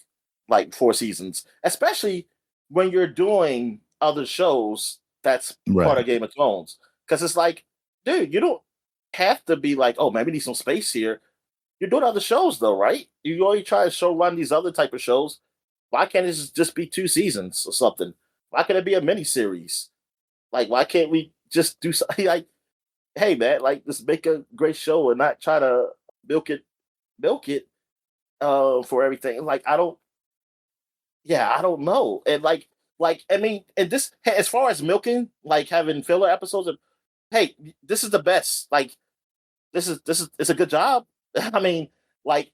like 4 seasons, especially when you're doing other shows that's part right. of Game of Thrones? Because it's like, dude, you don't have to be like, oh man, we need some space here. You're doing other shows though, right? You already try to show run these other type of shows. Why can't it just be 2 seasons or something? Why can't it be a mini series? Like, why can't we just do something like, hey man, like let's make a great show and not try to milk it for everything. Like I don't know. And like I mean, and this as far as milking, like having filler episodes of hey, this is the best. Like this is it's a good job. I mean, like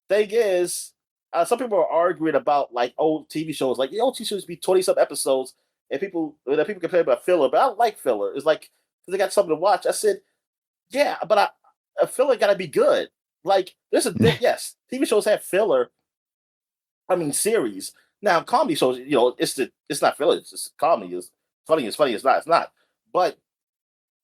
thing is, some people are arguing about like old TV shows, like the old TV shows be 20 some episodes, and people complain about filler, but I don't like filler. It's like 'cause they got something to watch. I said, yeah, but a filler got to be good. Like there's yes, TV shows have filler. I mean, series. Now, comedy shows, it's not filler. It's just comedy. It's funny. It's funny. It's not. It's not. But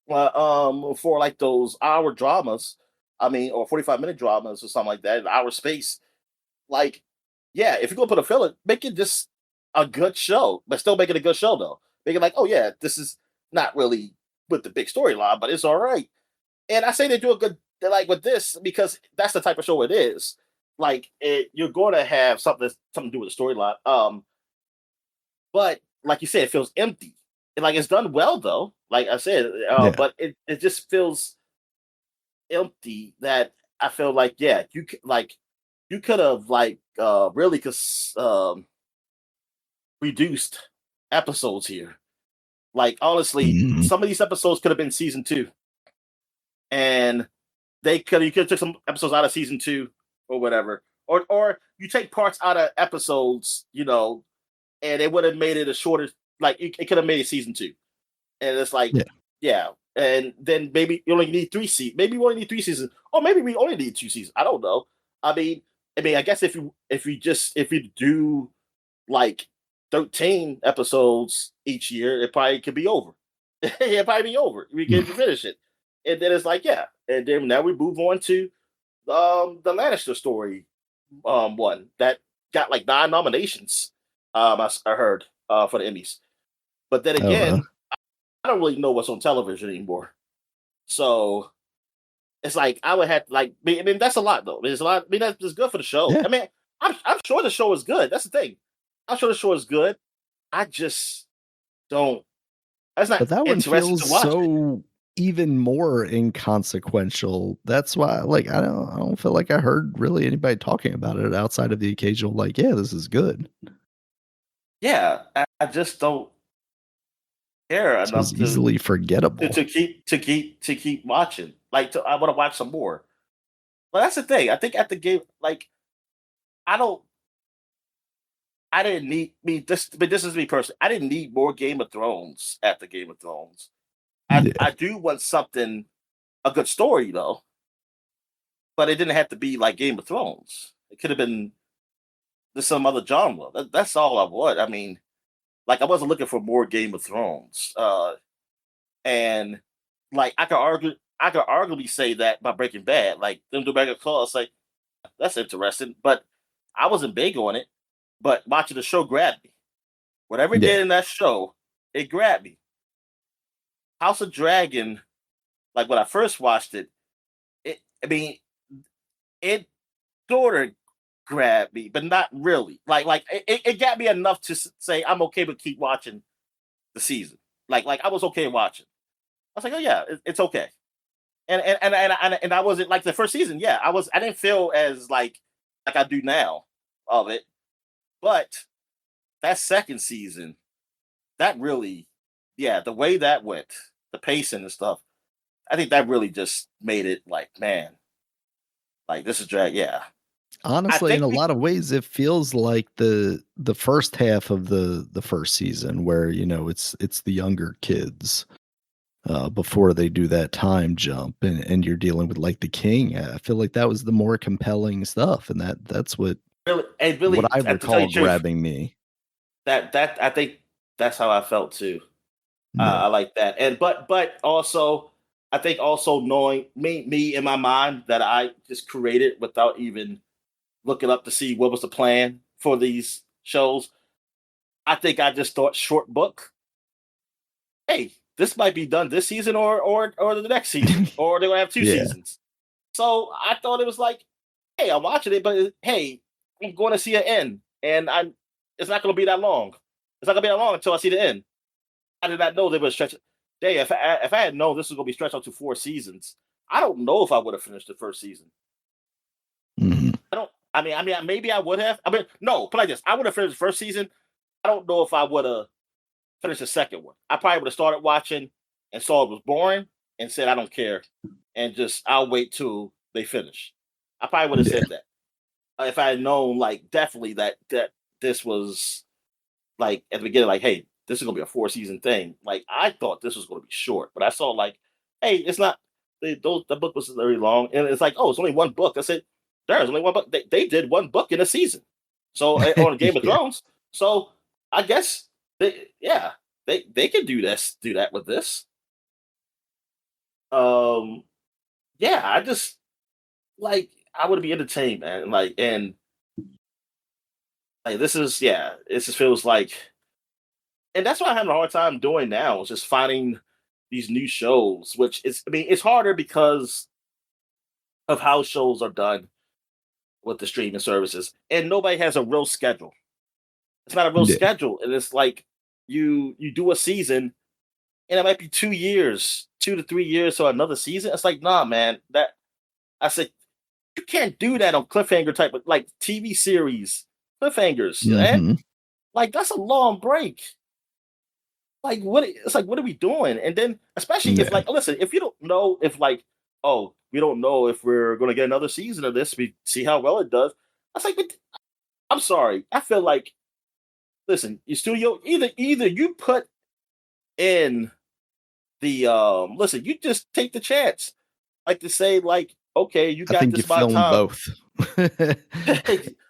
for like those hour dramas, I mean, or 45-minute dramas or something like that, an hour space, like, yeah, if you're gonna put a filler, make it just a good show, but still make it a good show though. Make it like, oh yeah, this is not really with the big storyline, but it's all right. And I say they do a good like with this because that's the type of show it is. Like you're going to have something to do with the storyline. But like you said, it feels empty. And like it's done well though. Like I said, Yeah. but it just feels empty. That I feel like yeah, you could have like really reduced episodes here. Like honestly, Mhm. some of these episodes could have been season two, and you could have took some episodes out of season two or whatever, or you take parts out of episodes, and it would have made it a shorter. Like it could have made it season two, and it's like Yeah. yeah, and then maybe you only need three seasons. Maybe we only need three seasons, or maybe we only need two seasons. I don't know. I mean, I guess if you do like 13 episodes each year, it probably could be over. It probably be over. We can finish it, and then it's like yeah, and then now we move on to the Lannister story, one that got like 9 nominations. I heard for the Emmys, but then Oh, huh? again, I don't really know what's on television anymore. So it's like I would have to like. I mean, that's a lot though. There's a lot. I mean, that's good for the show. Yeah. I mean, I'm sure the show is good. That's the thing. I'm sure the show is good. I just don't. That's not But that one interesting feels to watch it. so even more inconsequential. That's why, like, I don't feel like I heard really anybody talking about it outside of the occasional, like, yeah, this is good. Yeah, I just don't care This was enough easily forgettable. to keep watching. Like I want to watch some more. But that's the thing. I think at the game, like I don't. I didn't need me this, but this is me personally. I didn't need more Game of Thrones after Game of Thrones. Yeah. I do want something a good story though, but it didn't have to be like Game of Thrones. It could have been just some other genre. That's all I want. I mean, like I wasn't looking for more Game of Thrones. And like I could arguably say that by Breaking Bad, like them do Better Call, it's like that's interesting, but I wasn't big on it. But watching the show grabbed me. Whatever it Yeah. did in that show, it grabbed me. House of Dragon, like when I first watched it, I mean, it sort of grabbed me, but not really. It got me enough to say I'm okay with keep watching the season. Like I was okay watching. I was like, oh yeah, it's okay. And I wasn't like the first season. Yeah, I didn't feel as like I do now of it, but that second season, that really, yeah, the way that went, the pacing and stuff, I think that really just made it like, man, like this is drag. Yeah, I Honestly, in think a we lot of ways, it feels like the first half of the first season where, it's the younger kids, before they do that time jump and you're dealing with, like, the king. I feel like that was the more compelling stuff, and that's what I to tell you recall the truth, grabbing me. that I think that's how I felt too. Yeah. I like that, and but also I think also knowing me in my mind that I just created without even looking up to see what was the plan for these shows. I think I just thought short book. Hey, this might be done this season or the next season, or they're gonna have two Yeah. seasons. So I thought it was like, hey, I'm watching it, but hey, I'm going to see an end, and I'm. It's not going to be that long. It's not going to be that long until I see the end. I did not know they would stretch. Day if I had known this was going to be stretched out to 4 seasons, I don't know if I would have finished the first season. Mhm. I don't. I mean, maybe I would have. I mean, no, put like this: I would have finished the first season. I don't know if I would have finished the second one. I probably would have started watching and saw it was boring and said I don't care, and just I'll wait till they finish. I probably would have Yeah. said that. if I had known, like, definitely that this was like at the beginning, like, hey, this is gonna be a 4 season thing. Like, I thought this was gonna be short, but I saw like, hey, it's not. The book was very long, and it's like, oh, it's only one book. I said, there's only one book. They did one book in a season, so on Game of Yeah. Thrones. So I guess yeah, they can do that with this. Um, yeah, I just like I would be entertained, man. Like, and like this is yeah, it just feels like, and that's what I'm having a hard time doing now. Is just finding these new shows, which is, I mean, it's harder because of how shows are done with the streaming services, and nobody has a real schedule. It's not a real Yeah. schedule, and it's like you do a season, and it might be 2 years, 2 to 3 years, so another season. It's like, nah, man. That I said, you can't do that on cliffhanger type of like TV series cliffhangers, man. Mhm. Like that's a long break. Like what? It's like what are we doing? And then especially if Yeah. like, listen, if you don't know if like, oh, we don't know if we're going to get another season of this. We see how well it does. I was like, but I'm sorry. I feel like, listen, your studio either you put in the listen, you just take the chance, like to say like, okay, you I got think you this amount of film time. both.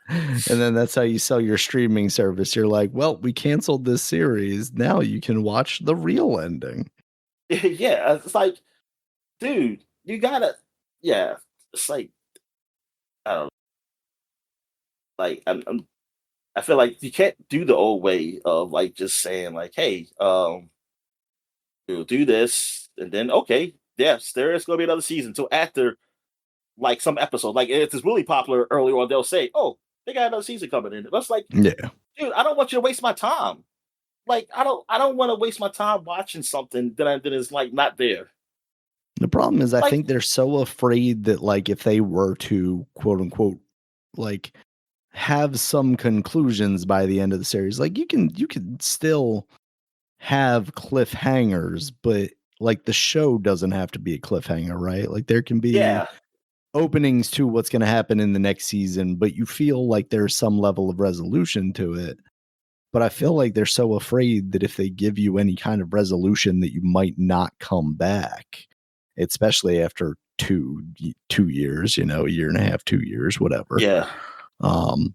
And then that's how you sell your streaming service. You're like, "Well, we canceled this series. Now you can watch the real ending." Yeah, it's like, dude, you gotta, yeah. It's like I don't know, like I feel like you can't do the old way of like just saying like, hey, we'll do this, and then okay, yes, there is going to be another season. So after like some episode, like if it's really popular early on, they'll say, oh, they got another season coming in. That's like, Yeah. dude, I don't want you to waste my time. Like I don't want to waste my time watching something that is like not there. The problem is I Like, think they're so afraid that, like, if they were to, quote, unquote, like, have some conclusions by the end of the series, like, you can still have cliffhangers, but, like, the show doesn't have to be a cliffhanger, right? Like, there can be yeah, openings to what's gonna happen in the next season, but you feel like there's some level of resolution to it. But I feel like they're so afraid that if they give you any kind of resolution that you might not come back, especially after 2 years, a year and a half, 2 years, whatever. yeah. Um,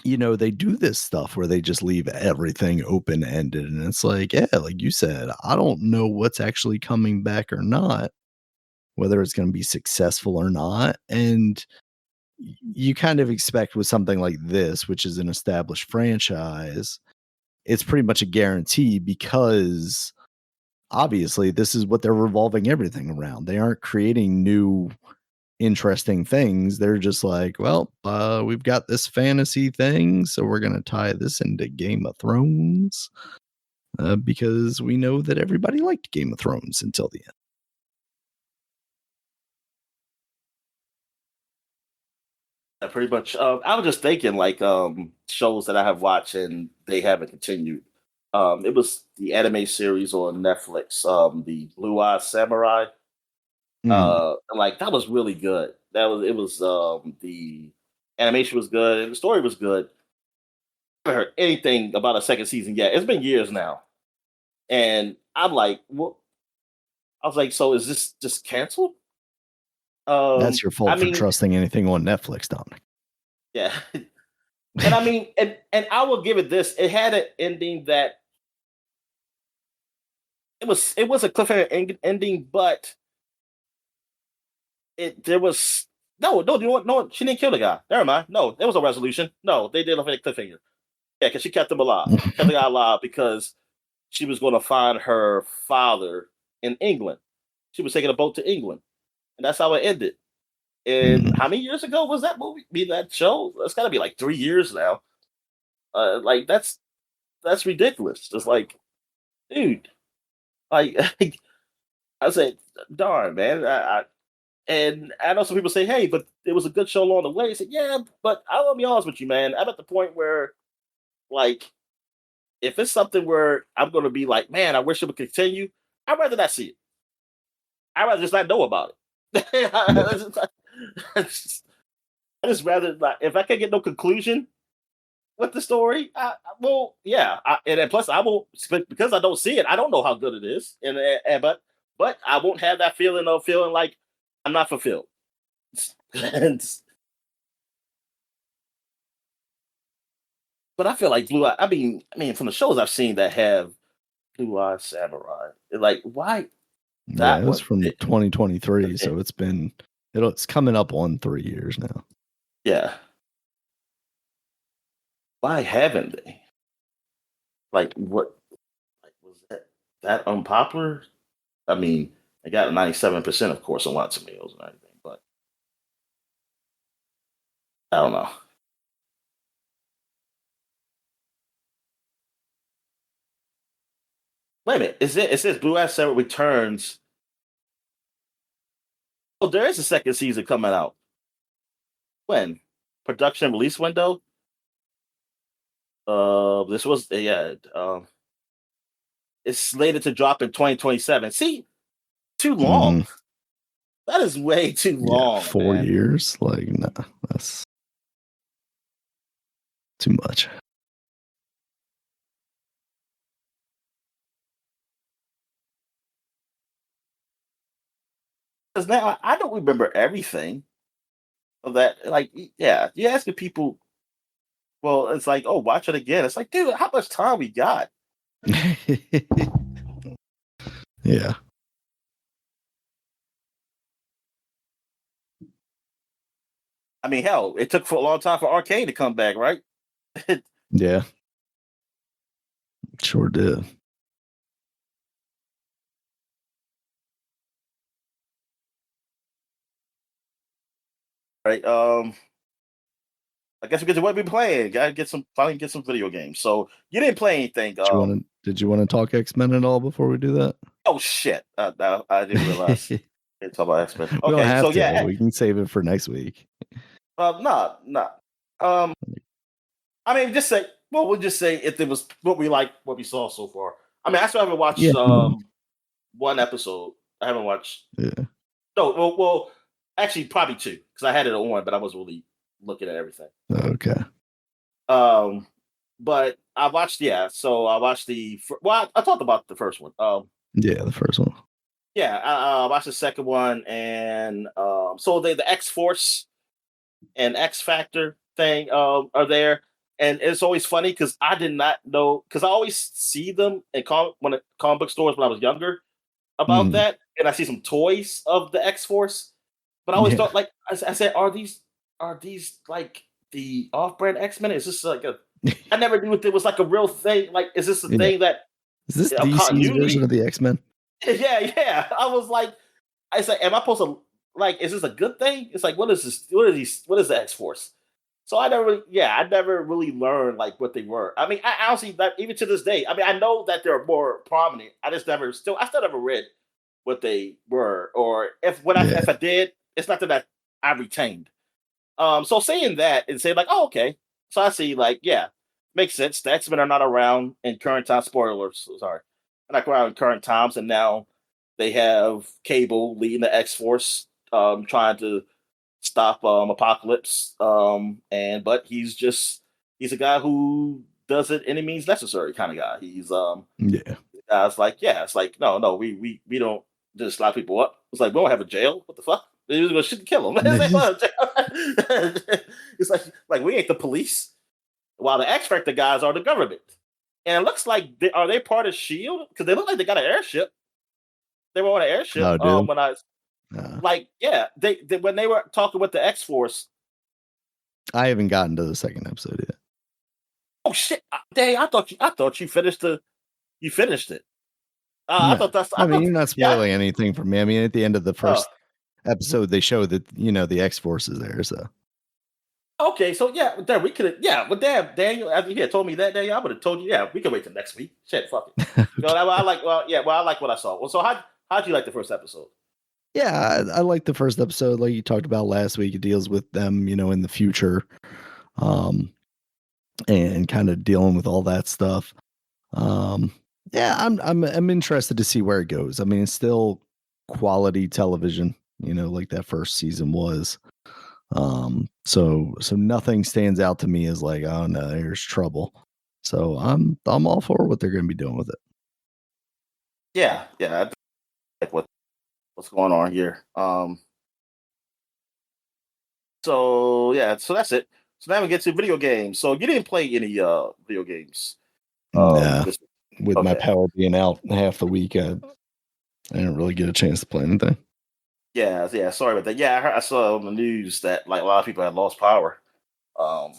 they do this stuff where they just leave everything open ended, and it's like, yeah, like you said, I don't know what's actually coming back or not, whether it's gonna be successful or not, and you kind of expect with something like this, which is an established franchise, it's pretty much a guarantee because obviously this is what they're revolving everything around. They aren't creating new interesting things. They're just like, well, we've got this fantasy thing, so we're going to tie this into Game of Thrones because we know that everybody liked Game of Thrones until the end. Pretty much. I was just thinking like shows that I have watched and they haven't continued. It was the anime series on Netflix, the Blue Eye Samurai. Mm, And like that was really good. That was it was the animation was good and the story was good. I haven't heard anything about a second season yet. It's been years now, and I'm like, what? I was like, so is this just canceled? that's your I fault for mean, trusting anything on Netflix, Dominic. yeah, and I mean, and I will give it this. It had an ending that it was a cliffhanger ending, but it there was no. You know what? No, she didn't kill the guy. Never mind. No, there was a resolution. No, they did a cliffhanger. Yeah, because she kept him alive. Kept the guy alive because she was going to find her father in England. She was taking a boat to England, and that's how it ended. And Mm. how many years ago was that movie? Be that show? That's got to be like 3 years now. Like that's ridiculous. Just like, dude, like I said, darn man. And I know some people say, hey, but it was a good show along the way. I said, yeah, but I'll be honest with you, man. I'm at the point where, like, if it's something where I'm going to be like, man, I wish it would continue, I'd rather not see it. I'd rather just not know about it. Yeah. I just rather like if I can get no conclusion with the story, well, yeah, and then plus I won't because I don't see it. I don't know how good it is, and but I won't have that feeling of feeling like I'm not fulfilled. And, but I feel like Blue Eye. I mean, from the shows I've seen that have Blue Eye Samurai, like why Yeah, that it was one? from 2023, so it's coming up on 3 years now. Yeah, why haven't they? Like what? Like was that unpopular? I mean, I got 97%, of course, on Rotten Tomatoes and everything, but I don't know. Wait a minute, it says Blue Eye Samurai returns. Oh, there is a second season coming out. When? Production release window? This was yeah. It's slated to drop in 2027. See, too Hmm. long. That is way too Yeah, long, 4 man. years. Like, nah, that's too much. Because now I don't remember everything of that. Like, yeah, you asking people. Well, it's like, oh, watch it again. It's like, dude, how much time we got? Yeah. I mean, hell, it took for a long time for Arcane to come back, right? Yeah. Sure did. Right. I guess we get to what we playing. Gotta get some finally get some video games. So you didn't play anything. Did you want to talk X-Men at all before we do that? Oh shit. I didn't realize. We Didn't talk about X-Men. don't Okay, so have to. yeah, We can save it for next week. no, no. Um, I mean, just say. Well, we'll just say if it was what we like, what we saw so far. I mean, I still haven't watched Yeah. one episode. I haven't watched. Yeah. No, well, actually, probably two because I had it on, but I wasn't really looking at everything. Okay. Um, but I watched. Yeah, so I watched well, I talked about the first one. Yeah, the first one. Yeah, I watched the second one, and so the X Force and X Factor thing are there, and it's always funny because I did not know because I always see them in comic book stores when I was younger about Mm, that, and I see some toys of the X Force, but I always yeah. thought like I said, are these like the off-brand X-Men? Is this like a I never knew if it was like a real thing. Like, is this a Yeah. thing that Is this of DC's version continuity? of the X-Men? Yeah, yeah. I was like, I said, am I supposed to like? Is this a good thing? It's like, what is this? What are these? What is the X Force? So I never really learned like what they were. I mean, I honestly, that even to this day, I mean, I know that they're more prominent. I still never read what they were, or Yeah. if I did, it's not that I retained. So saying that and saying like, oh, okay. So I see like, yeah, makes sense. The X-Men are not around in current time. Spoilers, sorry. They're not around in current times, and now they have Cable leading the X-Force, trying to stop Apocalypse. And but he's a guy who does it any means necessary kind of guy. He's Yeah. it's like, yeah, it's like, no, we don't just lock people up. It's like we don't have a jail. What the fuck? They was gonna shoot and kill them. It's like, well, it's like we ain't the police. While the X Factor guys are the government. And it looks like are they part of Shield? Because they look like they got an airship. They were on an airship. Oh, do When I they? like, yeah, they when they were talking with the X Force. I haven't gotten to the second episode yet. Oh shit! Dang, I thought you finished it. I No. thought that's I I mean, thought you're not yeah. spoiling anything for me. I mean, at the end of the Uh, first episode, they show that, the X-Force is there, so. Okay, so yeah, then we could have, yeah, but damn, Daniel, after you had told me that, Daniel, I would have told you, yeah, we can wait till next week. Shit, fuck it. Okay. I like, well, yeah, well, I like what I saw. Well, so how'd you like the first episode? Yeah, I like the first episode, like you talked about last week. It deals with them, in the future, um, and kind of dealing with all that stuff. Um, yeah, I'm interested to see where it goes. I mean, it's still quality television, like that first season was. So nothing stands out to me as like, oh no, there's trouble. So I'm all for what they're going to be doing with it. Yeah, I like what's going on here. So yeah, so that's it. So now we get to video games. So you didn't play any video games. Nah, This with my Okay. power being out half the week, I didn't really get a chance to play anything. Yeah. Sorry about that. Yeah, I saw on the news that like a lot of people had lost power. Um,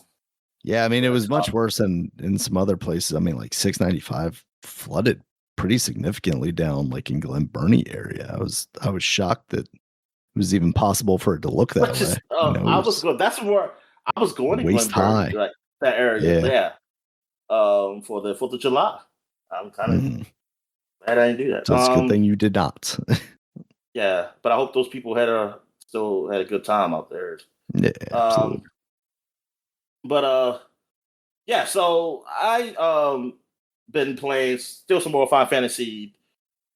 Yeah, I mean, it for that was much worse than in some other places. I mean, like 695 flooded pretty significantly down, like in Glen Burnie area. I was shocked that it was even possible for it to look that which way. is You know, it I was was going. That's where I was going to waist Glenburnie, high. like that area. Yeah. Yeah. For the 4th of July. I'm kind of Mhm. glad I didn't do that. So it's a good thing you did not. Yeah, but I hope those people still had a good time out there. Yeah, Um, absolutely. but yeah. So I been playing still some more Final Fantasy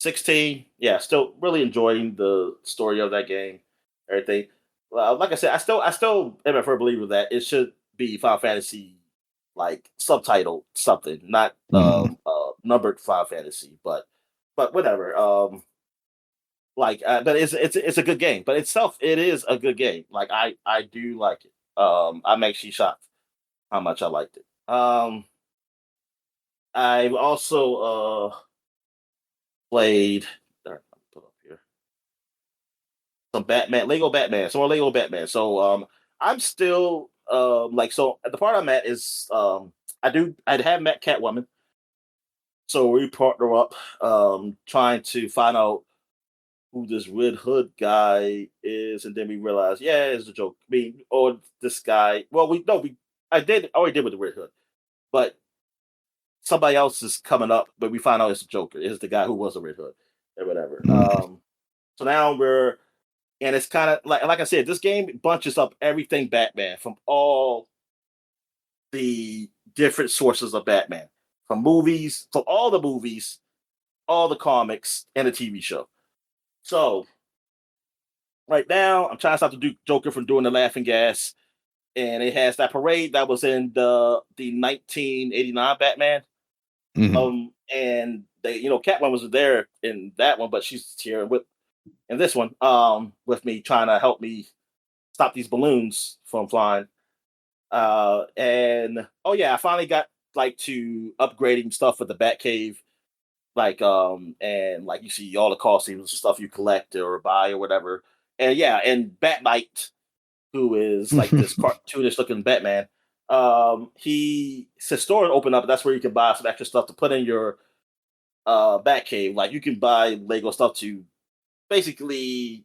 16. Yeah, still really enjoying the story of that game. Everything. Like I said, I still am a firm believer that it should be Final Fantasy like subtitled something, not Mhm. numbered Final Fantasy, but whatever. But it's a good game. But itself, it is a good game. Like I do like it. I'm actually shocked how much I liked it. I've also played. There, let me put up here some Batman, Lego Batman, some more Lego Batman. So I'm still like so. The part I'm at is I have met Catwoman, so we partner up trying to find out who this Red Hood guy is, and then we realize, yeah, it's a joke. I mean, or this guy. Well, we no, we I already did with the Red Hood, but somebody else is coming up, but we find out it's a Joker. It's the guy who was a Red Hood or whatever. Mhm. So now and it's kind of like I said, this game bunches up everything Batman from all the different sources of Batman, from all the movies, all the comics, and the TV show. So right now, I'm trying to stop the Joker from doing the laughing gas, and it has that parade that was in the 1989 Batman. Mhm. And they, Catwoman was there in that one, but she's here with in this one, with me trying to help me stop these balloons from flying. And oh yeah, I finally got like to upgrading stuff for the Batcave, like and like you see all the costumes and stuff you collect or buy or whatever. And yeah, and Bat Knight, who is like this cartoonish looking Batman. His store opened up. That's where you can buy some extra stuff to put in your Batcave. Like you can buy Lego stuff to basically,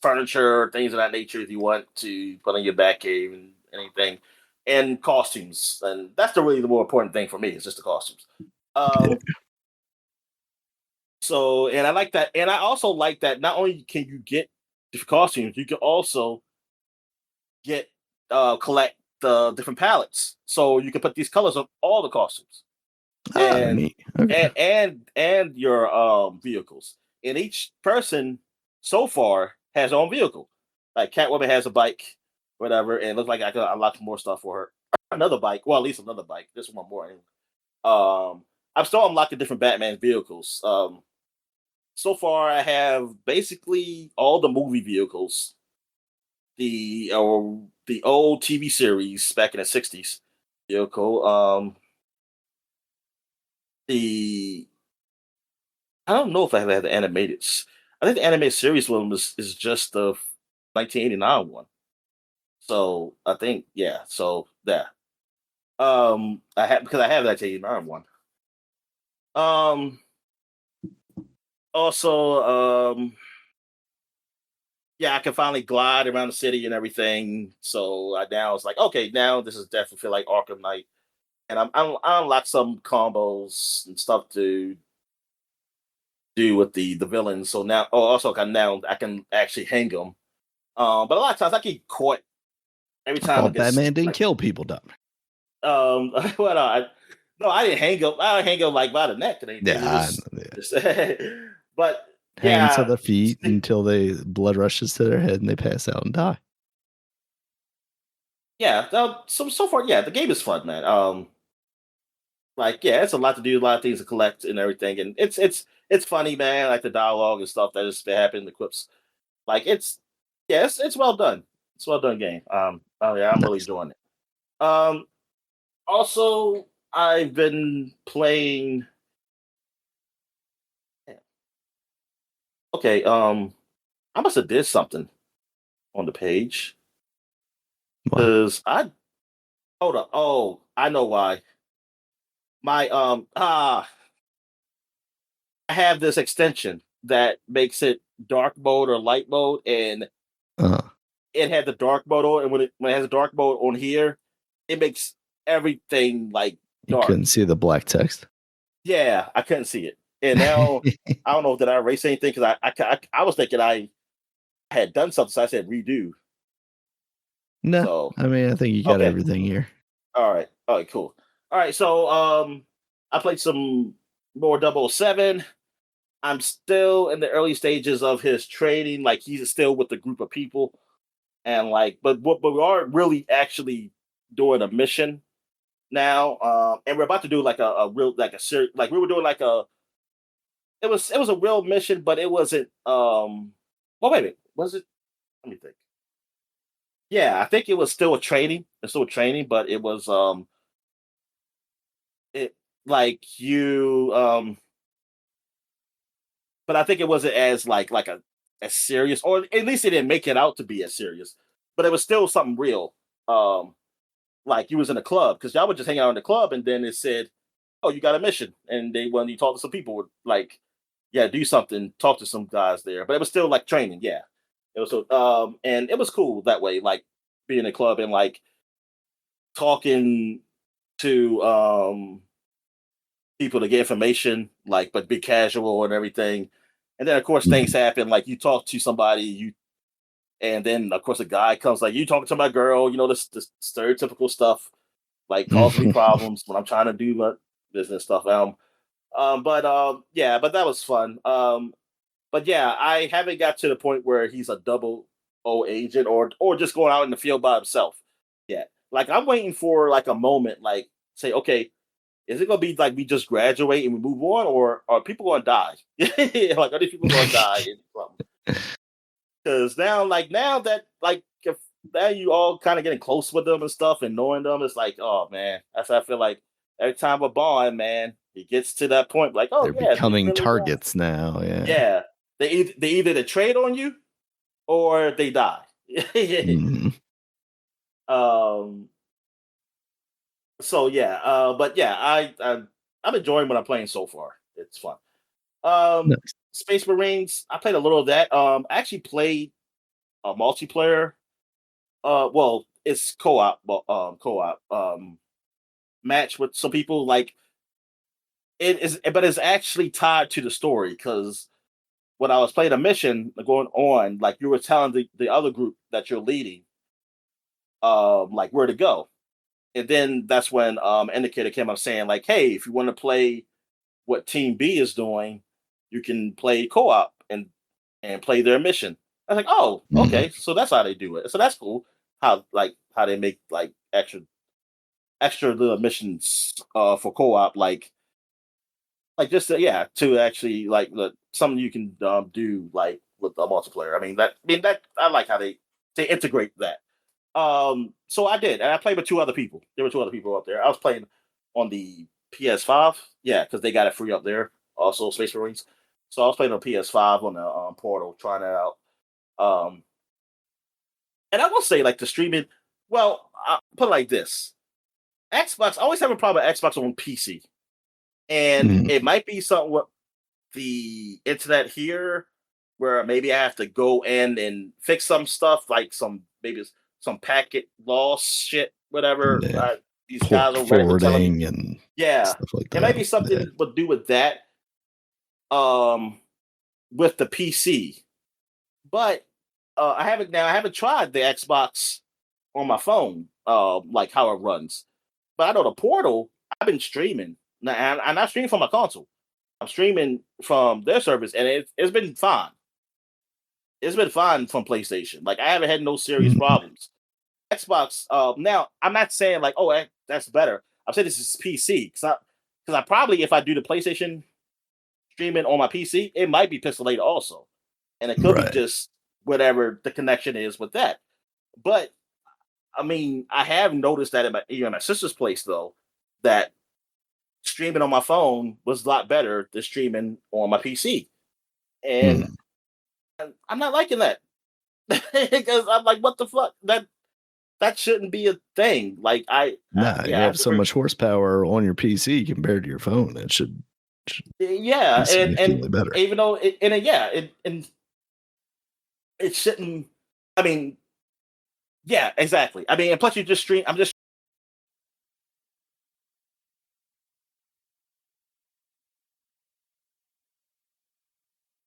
furniture, things of that nature if you want to put in your Batcave and anything, and costumes. And that's the more important thing for me. It's just the costumes. Yeah. Um, so, and I like that, and I also like that. Not only can you get the costumes, you can also get collect the different palettes, so you can put these colors on all the costumes Ah, and neat. Okay. your vehicles. And each person so far has their own vehicle. Like Catwoman has a bike, whatever, and it looks like I could unlock more stuff for her. Another bike, well, at least another bike. This one more. I'm still unlocking different Batman vehicles. So far, I have basically all the movie vehicles, the old TV series back in the '60s vehicle. The I don't know if I have had the animated. I think the animated series one is just the 1989 one. So I think yeah. So yeah. I have because I have that 1989 one. Um. Also, yeah, I can finally glide around the city and everything. So I now it's like okay, now this is definitely feel like Arkham Knight, and I unlock some combos and stuff to do with the villains. So now, oh, also now I can actually hang them. But a lot of times I get caught every I time I thought get Batman didn't like kill people, Doc. what no, I didn't hang up. I didn't hang up like by the neck or anything. It Yeah, yeah. just but Hanging to yeah, their feet until they blood rushes to their head and they pass out and die. yeah. So far, yeah, the game is fun, man. Like yeah, it's a lot to do, a lot of things to collect and everything, and it's funny, man. Like the dialogue and stuff that is that happen in the clips. Like it's yeah, it's well done. It's a well done game. Oh yeah, I'm really Nice. enjoying it. Um, Also, I've been playing. Okay, I must have did something on the page What? because I hold up. Oh, I know why. My I have this extension that makes it dark mode or light mode, and Uh, it had the dark mode on, and when it has a dark mode on here, it makes everything like you dark. couldn't see the black text? Yeah, I couldn't see it, and now I don't know did I erase anything because I was thinking I had done something, so I said redo. No, So I mean, I think you got okay, everything here. all right, cool. All right, so I played some more 007. I'm still in the early stages of his training. Like he's still with a group of people, and like, but we are really actually doing a mission now, and we're about to do like a real like a series. Like we were doing like a it was a real mission, but it wasn't. Well, wait a minute, was it? Let me think. Yeah, I think it was still a training. It's still a training, but it was it like you but I think it wasn't as like a as serious, or at least it didn't make it out to be as serious. But it was still something real. Um, like you was in a club because y'all were just hanging out in the club, and then it said, "Oh, you got a mission," and they when you talk to some people, like, yeah, do something, talk to some guys there. But it was still like training. Yeah, it was so and it was cool that way, like being in a club and like talking to people to get information, like, but be casual and everything. And then, of course, things Mhm. happen. Like you talk to somebody, and then of course a guy comes, like you talking to my girl, this stereotypical stuff, like causing me problems when I'm trying to do my business stuff. Yeah, but that was fun. But yeah, I haven't got to the point where he's a double O agent or just going out in the field by himself. Yeah, like I'm waiting for like a moment, like say, okay, is it gonna be like we just graduate and we move on, or are people gonna die? Like, are these people gonna die? Because now that like if now you all kind of getting close with them and stuff and knowing them, it's like, oh man, that's how I feel like every time we're bond, man, it gets to that point, like, oh They're yeah, they becoming really want, targets now, yeah. yeah, they trade on you or they die. Mhm. um. So yeah, but yeah, I'm enjoying what I'm playing so far. It's fun. Nice. Space Marines, I played a little of that. I actually played a multiplayer. Well, it's co-op, but co-op match with some people. Like it is, but it's actually tied to the story because when I was playing a mission going on, like you were telling the other group that you're leading, like where to go, and then that's when Indicator came up saying like, hey, if you want to play what Team B is doing, you can play co-op and play their mission. I was like, oh, Mhm. okay, so that's how they do it. So that's cool. How they make like extra little missions for co-op, like just yeah to actually like something you can do like with the multiplayer. I mean that I like how they integrate that. So I did, and I played with two other people. There were two other people up there. I was playing on the PS5, yeah, because they got it free up there. Also, Space Marines. So I was playing on PS5 on the Portal, trying it out. Um, and I will say, like the streaming. Well, I put it like this: Xbox. I always have a problem with Xbox on PC, and Mhm. it might be something with the internet here, where maybe I have to go in and fix some stuff, like some packet loss shit, whatever. Yeah. These Port guys on Reddit were telling me, forwarding and yeah, stuff like it might that. be Yeah. something to do with that, um, with the PC. But I haven't tried the Xbox on my phone, like how it runs. But I know the Portal. I've been streaming, now, and I'm not streaming from my console. I'm streaming from their service, and it's been fine. It's been fine from PlayStation. Like I haven't had no serious Mhm. problems. Xbox. Now I'm not saying like, oh, that's better. I'm saying this is PC because I probably if I do the PlayStation streaming on my PC, it might be pixelated also, and it could be Right. just whatever the connection is with that. But I mean, I have noticed that in my sister's place though, that streaming on my phone was a lot better than streaming on my PC, and Mm. I'm not liking that because I'm like, what the fuck? That shouldn't be a thing. Like Nah, you yeah, have so much horsepower on your PC compared to your phone. It should yeah, be significantly better. even though yeah, and it shouldn't. I mean, yeah, exactly. I mean, and plus you just stream. I'm just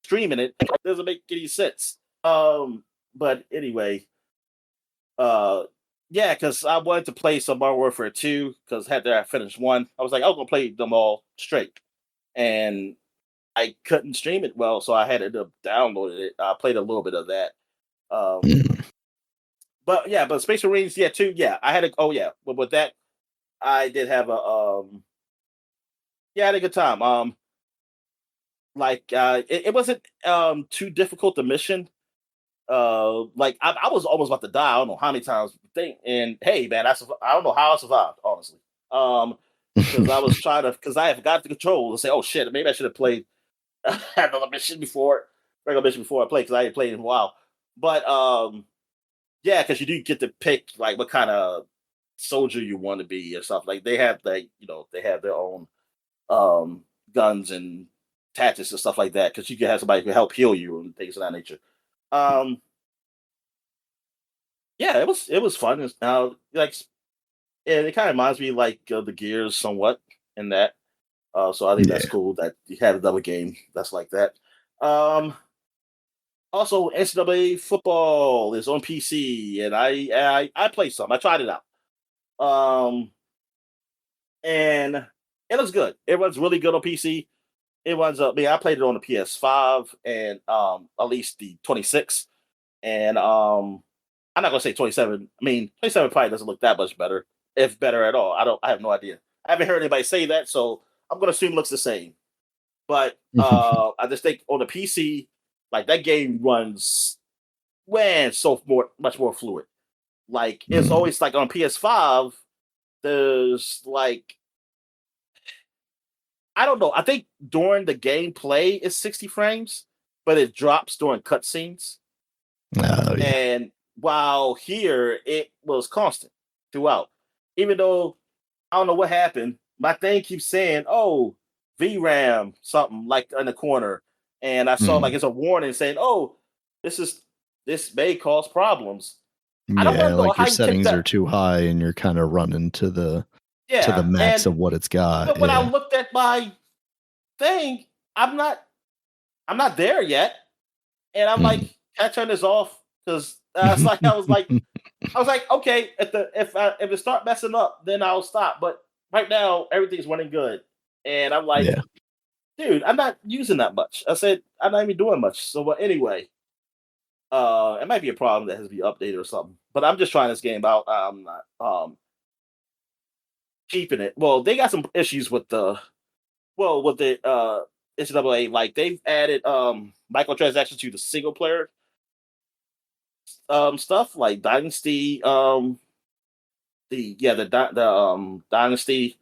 streaming it. It doesn't make any sense. But anyway, uh, yeah, because I wanted to play some Modern Warfare 2 because after I finished one, I was like, I was gonna play them all straight, and I couldn't stream it well, so I had to download it. I played a little bit of that. Um, Mm. but yeah, but Space Marines, yeah, too. Yeah, I had a. Oh yeah, but with that, I did have a. Yeah, I had a good time. It wasn't too difficult the mission. Like I was almost about to die. I don't know how many times. And hey, man, I don't know how I survived, honestly. Um, because I was trying to, because I forgot the control and say, oh shit, maybe I should have played another mission before, regular mission before I played because I hadn't played in a while. But yeah, because you do get to pick like what kind of soldier you want to be or stuff. Like they have they have their own guns and tactics and stuff like that because you can have somebody who can help heal you and things of that nature. Um, yeah, it was fun. Like and it kind of reminds me like the Gears somewhat in that. So I think that's Yeah. cool that you have another game that's like that. Um, Also, NCAA football is on PC, and I played some. I tried it out, and it looks good. It runs really good on PC. It runs up. I played it on the PS5 and at least the 26, and I'm not gonna say 27. I mean, 27 probably doesn't look that much better, if better at all. I have no idea. I haven't heard anybody say that, so I'm gonna assume it looks the same. But I just think on the PC, like that game runs man so much more fluid. Like it's Mm. always like on PS5, there's like I don't know. I think during the gameplay it's 60 frames, but it drops during cutscenes. Oh, yeah. And while here it was constant throughout. Even though I don't know what happened, my thing keeps saying, "Oh, VRAM something like in the corner," and I saw like Mm. it's a warning saying, "Oh, this is this may cause problems." I don't Yeah, want to know like your how you take settings are that. too high and you're kinda running to the Yeah, max and of what it's got, but when I yeah. looked at my thing, I'm not I'm not there yet, and I'm like, Mm. can I turn this off? Because it's like I was like, okay, if it start messing up, then I'll stop. But right now, everything's running good, and I'm like, Yeah. dude, I'm not using that much. I said I'm not even doing much. So, but anyway, it might be a problem that has to be updated or something. But I'm just trying this game out. I'm not keeping it. Well, they got some issues with the NCAA. Like they've added microtransactions to the single player stuff, like Dynasty. The Dynasty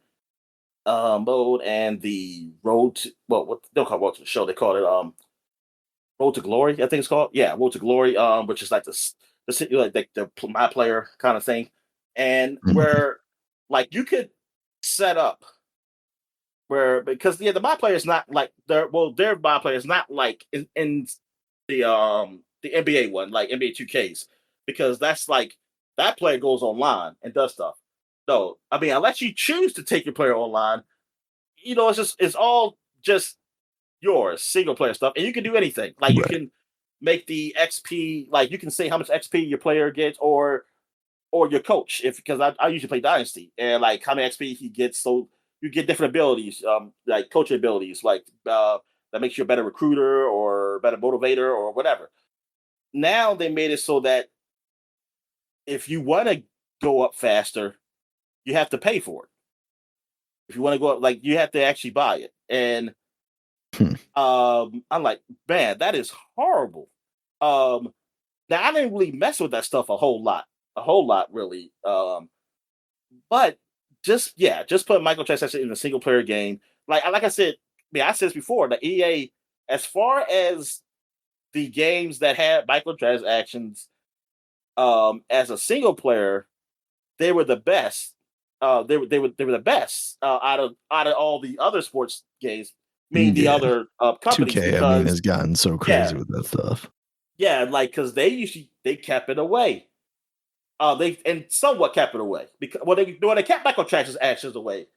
mode and the Road to what they don't call it Road to the Show. They call it Road to Glory. I think it's called Road to Glory. Which is like the my player kind of thing, and Mhm. where like you could set up where because the my player is not like their my player is not like in the NBA one like NBA 2Ks because that's like that player goes online and does stuff. No, I mean unless you choose to take your player online, it's all just yours single player stuff, and you can do anything. Like you Right. can make the XP, like you can say how much XP your player gets, or your coach if because I usually play dynasty and like how many XP he gets, so you get different abilities, like coaching abilities, like that makes you a better recruiter or better motivator or whatever. Now they made it so that if you want to go up faster, you have to pay for it. If you want to go up, like you have to actually buy it. And Hmm. I'm like, man, that is horrible. Um, Now I didn't really mess with that stuff a whole lot really. But just put microtransaction in a single player game. Like I said, I said this before. The EA, as far as the games that had microtransactions, as a single player, they were the best. They were the best out of all the other sports games. I mean the Yeah. other companies 2K, I mean, because has gotten so crazy yeah with that stuff. yeah like because they kept it away. They and somewhat kept it away because they kept microtransactions actions away,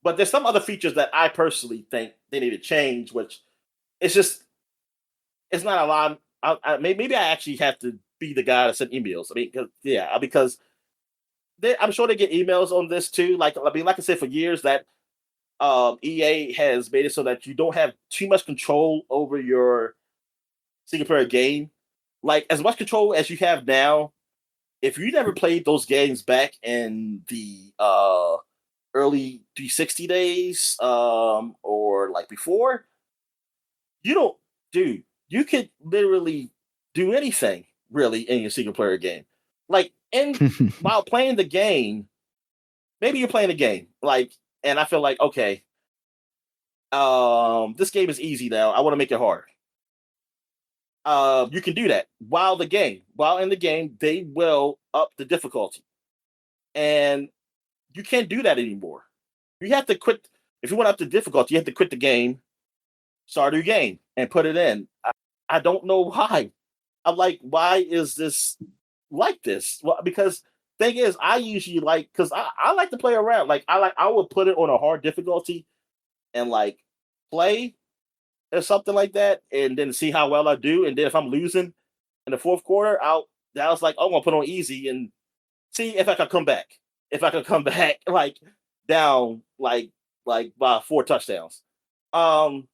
but there's some other features that I personally think they need to change, which it's just it's not a lot. Maybe I actually have to be the guy to send emails. I mean, because I'm sure they get emails on this too. Like I said, for years that EA has made it so that you don't have too much control over your single player game. Like as much control as you have now, if you never played those games back in the early 360 days, or like before, you don't, dude, you could literally do anything really in your single player game. Like, and while playing the game, maybe you're playing a game, like, and I feel like, okay, this game is easy now. I want to make it hard. You can do that while in the game, they will up the difficulty. And you can't do that anymore. You have to quit. If you want up the difficulty, you have to quit the game, start a new game, and put it in. I don't know why. I'm like, why is this like this? Well, because thing is, I usually like because I like to play around. I would put it on a hard difficulty and like play or something like that, and then see how well I do. And then if I'm losing in the fourth quarter, I was like, oh, I'm gonna put on easy and see if I could come back. If I could come back like down like by 4 touchdowns. Um,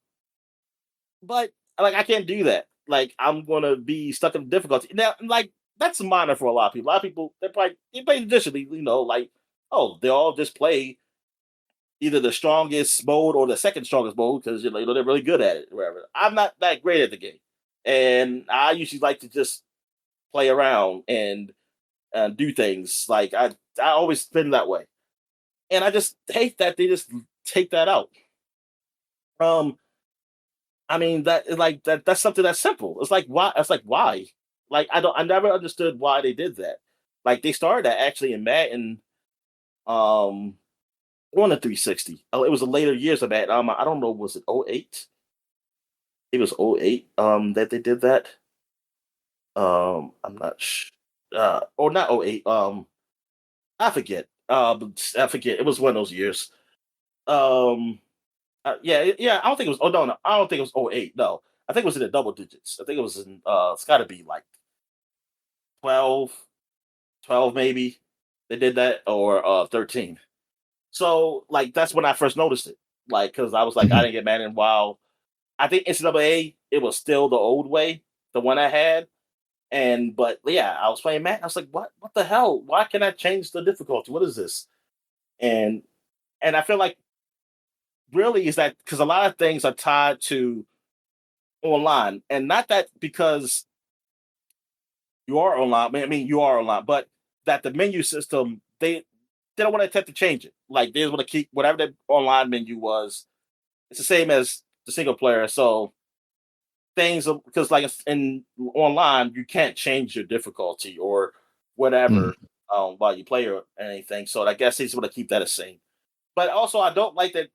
but like I can't do that. Like I'm gonna be stuck in difficulty. Now, like that's minor for a lot of people. A lot of people they play traditionally, like, oh, they all just play either the strongest mode or the second strongest mode because they're really good at it, whatever. I'm not that great at the game. And I usually like to just play around and do things. Like I always been that way. And I just hate that they just take that out. Um, I mean that's something that's simple. It's like why? It's like why? Like I never understood why they did that. Like they started that actually in Madden, um, on the 360. Oh, it was the later years of Madden. I don't know, was it '08? It was '08. That they did that. I'm not. Or not '08. I forget. I forget. It was one of those years. Um, yeah. I don't think it was. Oh no. I don't think it was '08. No, I think it was in the double digits. I think it was in. It's got to be like 12, 12 maybe. They did that or 13. So like that's when I first noticed it. Like because I was like I didn't get mad in while I think NCAA it was still the old way, the one I had. And but yeah, I was playing Matt. I was like, what the hell? Why can I change the difficulty? What is this? And I feel like really is that because a lot of things are tied to online, and not that because you are online. I mean, you are online, but that the menu system they don't want to attempt to change it. Like they just want to keep whatever the online menu was. It's the same as the single player. So things because like in online you can't change your difficulty or Mm. whatever while you play or anything. So I guess he's going to keep that the same. But also I don't like that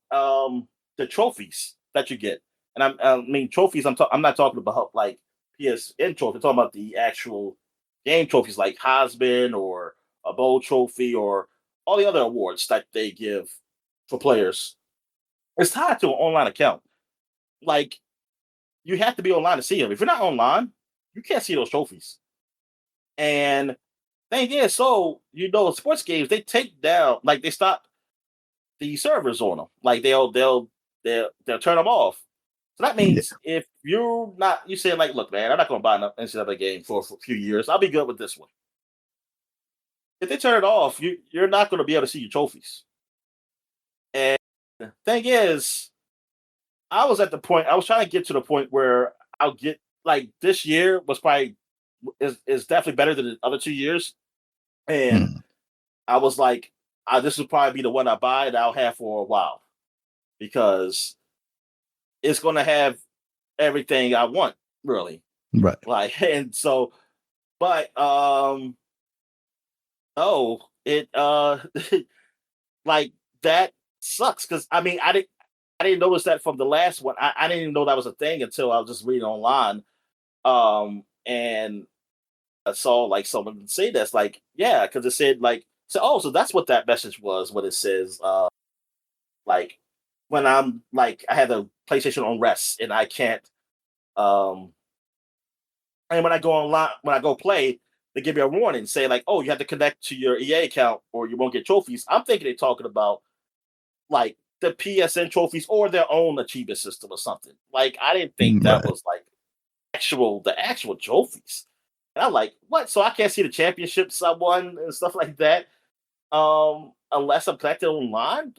the trophies that you get, and I mean trophies. I'm not talking about like PSN trophy. I'm talking about the actual game trophies like Heisman or a Bowl trophy or all the other awards that they give for players. It's tied to an online account. Like you have to be online to see them. If you're not online, you can't see those trophies. And thing is, so sports games they take down, like they stop the servers on them, like they'll turn them off. So that Yeah. means if you're not, you say like, look, man, I'm not going to buy an NCAA game for a few years. I'll be good with this one. if they turn it off, you're not going to be able to see your trophies. And the thing is, I was at the point. I was trying to get to the point where I'll get like this year was probably is definitely better than the other 2 years, and Hmm. I was like, this will probably be the one I buy and I'll have for a while because it's going to have everything I want, really. Right. Like, and so, but oh, it like that sucks because I didn't notice that from the last one. I didn't even know that was a thing until I was just reading online. And I saw like someone say that's like, yeah, because it said like, so oh, so that's what that message was. What it says, like when I'm like, I had the PlayStation on rest and I can't, um, and when I go online, when I go play, they give me a warning, say like, oh, you have to connect to your EA account or you won't get trophies. I'm thinking they're talking about like the PSN trophies or their own achievement system or something. Like I didn't think that Right. was like the actual trophies. And I'm like, what? So I can't see the championships I won and stuff like that. Unless I'm connected online.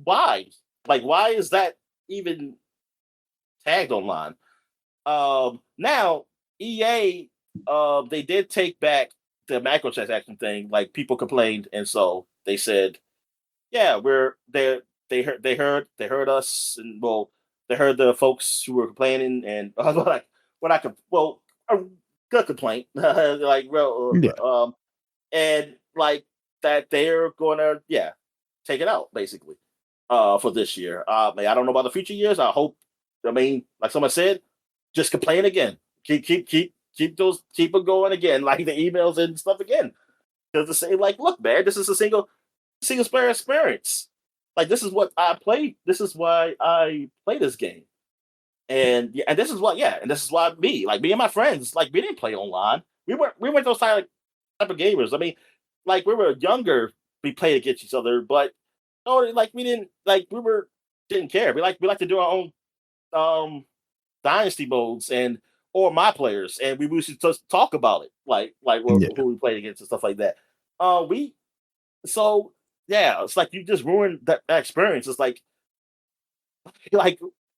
Why? Like, why is that even tagged online? Now EA, they did take back the microtransaction thing. Like people complained, and so they said, yeah, we're there. They heard us, and well, they heard the folks who were complaining, and I was like, what I could, well, a good complaint, like, well, Yeah. and like that they're gonna, yeah, take it out basically, for this year. I don't know about the future years. I hope. I mean, like someone said, just complain again. Keep it going again, like the emails and stuff again, because to say like, look, man, this is a single player experience. Like this is what I play. This is why I play this game. And yeah, and this is what yeah, and this is why me and my friends, like we didn't play online. We weren't those type of gamers. I mean, like we were younger, we played against each other, but oh, like we didn't like we were didn't care. We like to do our own um dynasty modes and or my players, and we used to just talk about it, like Yeah. who we played against and stuff like that. We so yeah, it's like you just ruined that experience. It's like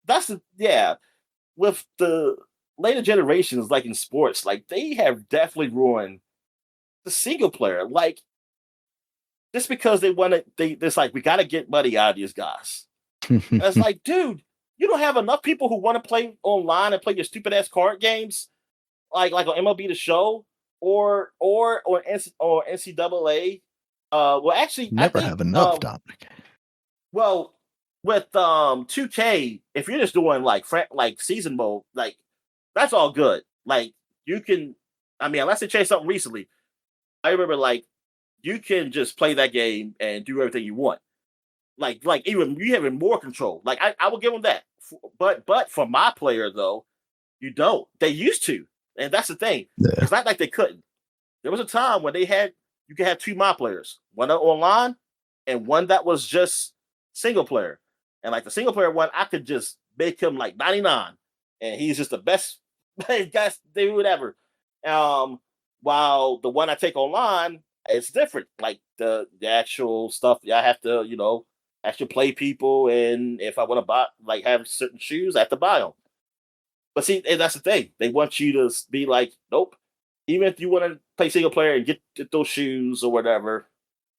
that's the yeah with the later generations, like in sports, like they have definitely ruined the single player. Like just because they want to, it's like we got to get money out of these guys. And it's like, dude, you don't have enough people who want to play online and play your stupid ass card games, like on MLB The Show or NCAA. Well, actually, I Never think have enough, Dominic. well, with 2K, if you're just doing like like season mode, like that's all good. Like you can, I mean, unless they changed something recently, I remember like you can just play that game and do everything you want. Like even you have even more control. Like I will give them that. But for my player though, you don't. They used to, and that's the thing. Yeah. It's not like they couldn't. There was a time when they had you could have two my players, one online and one that was just single player. And like the single player one, I could just make him like 99, and he's just the best best dude ever. Um, while the one I take online, it's different. Like the actual stuff, I have to actually play people, and if I want to buy like have certain shoes, I have to buy them. But see, and that's the thing. They want you to be like, nope. Even if you want to play single player and get those shoes or whatever,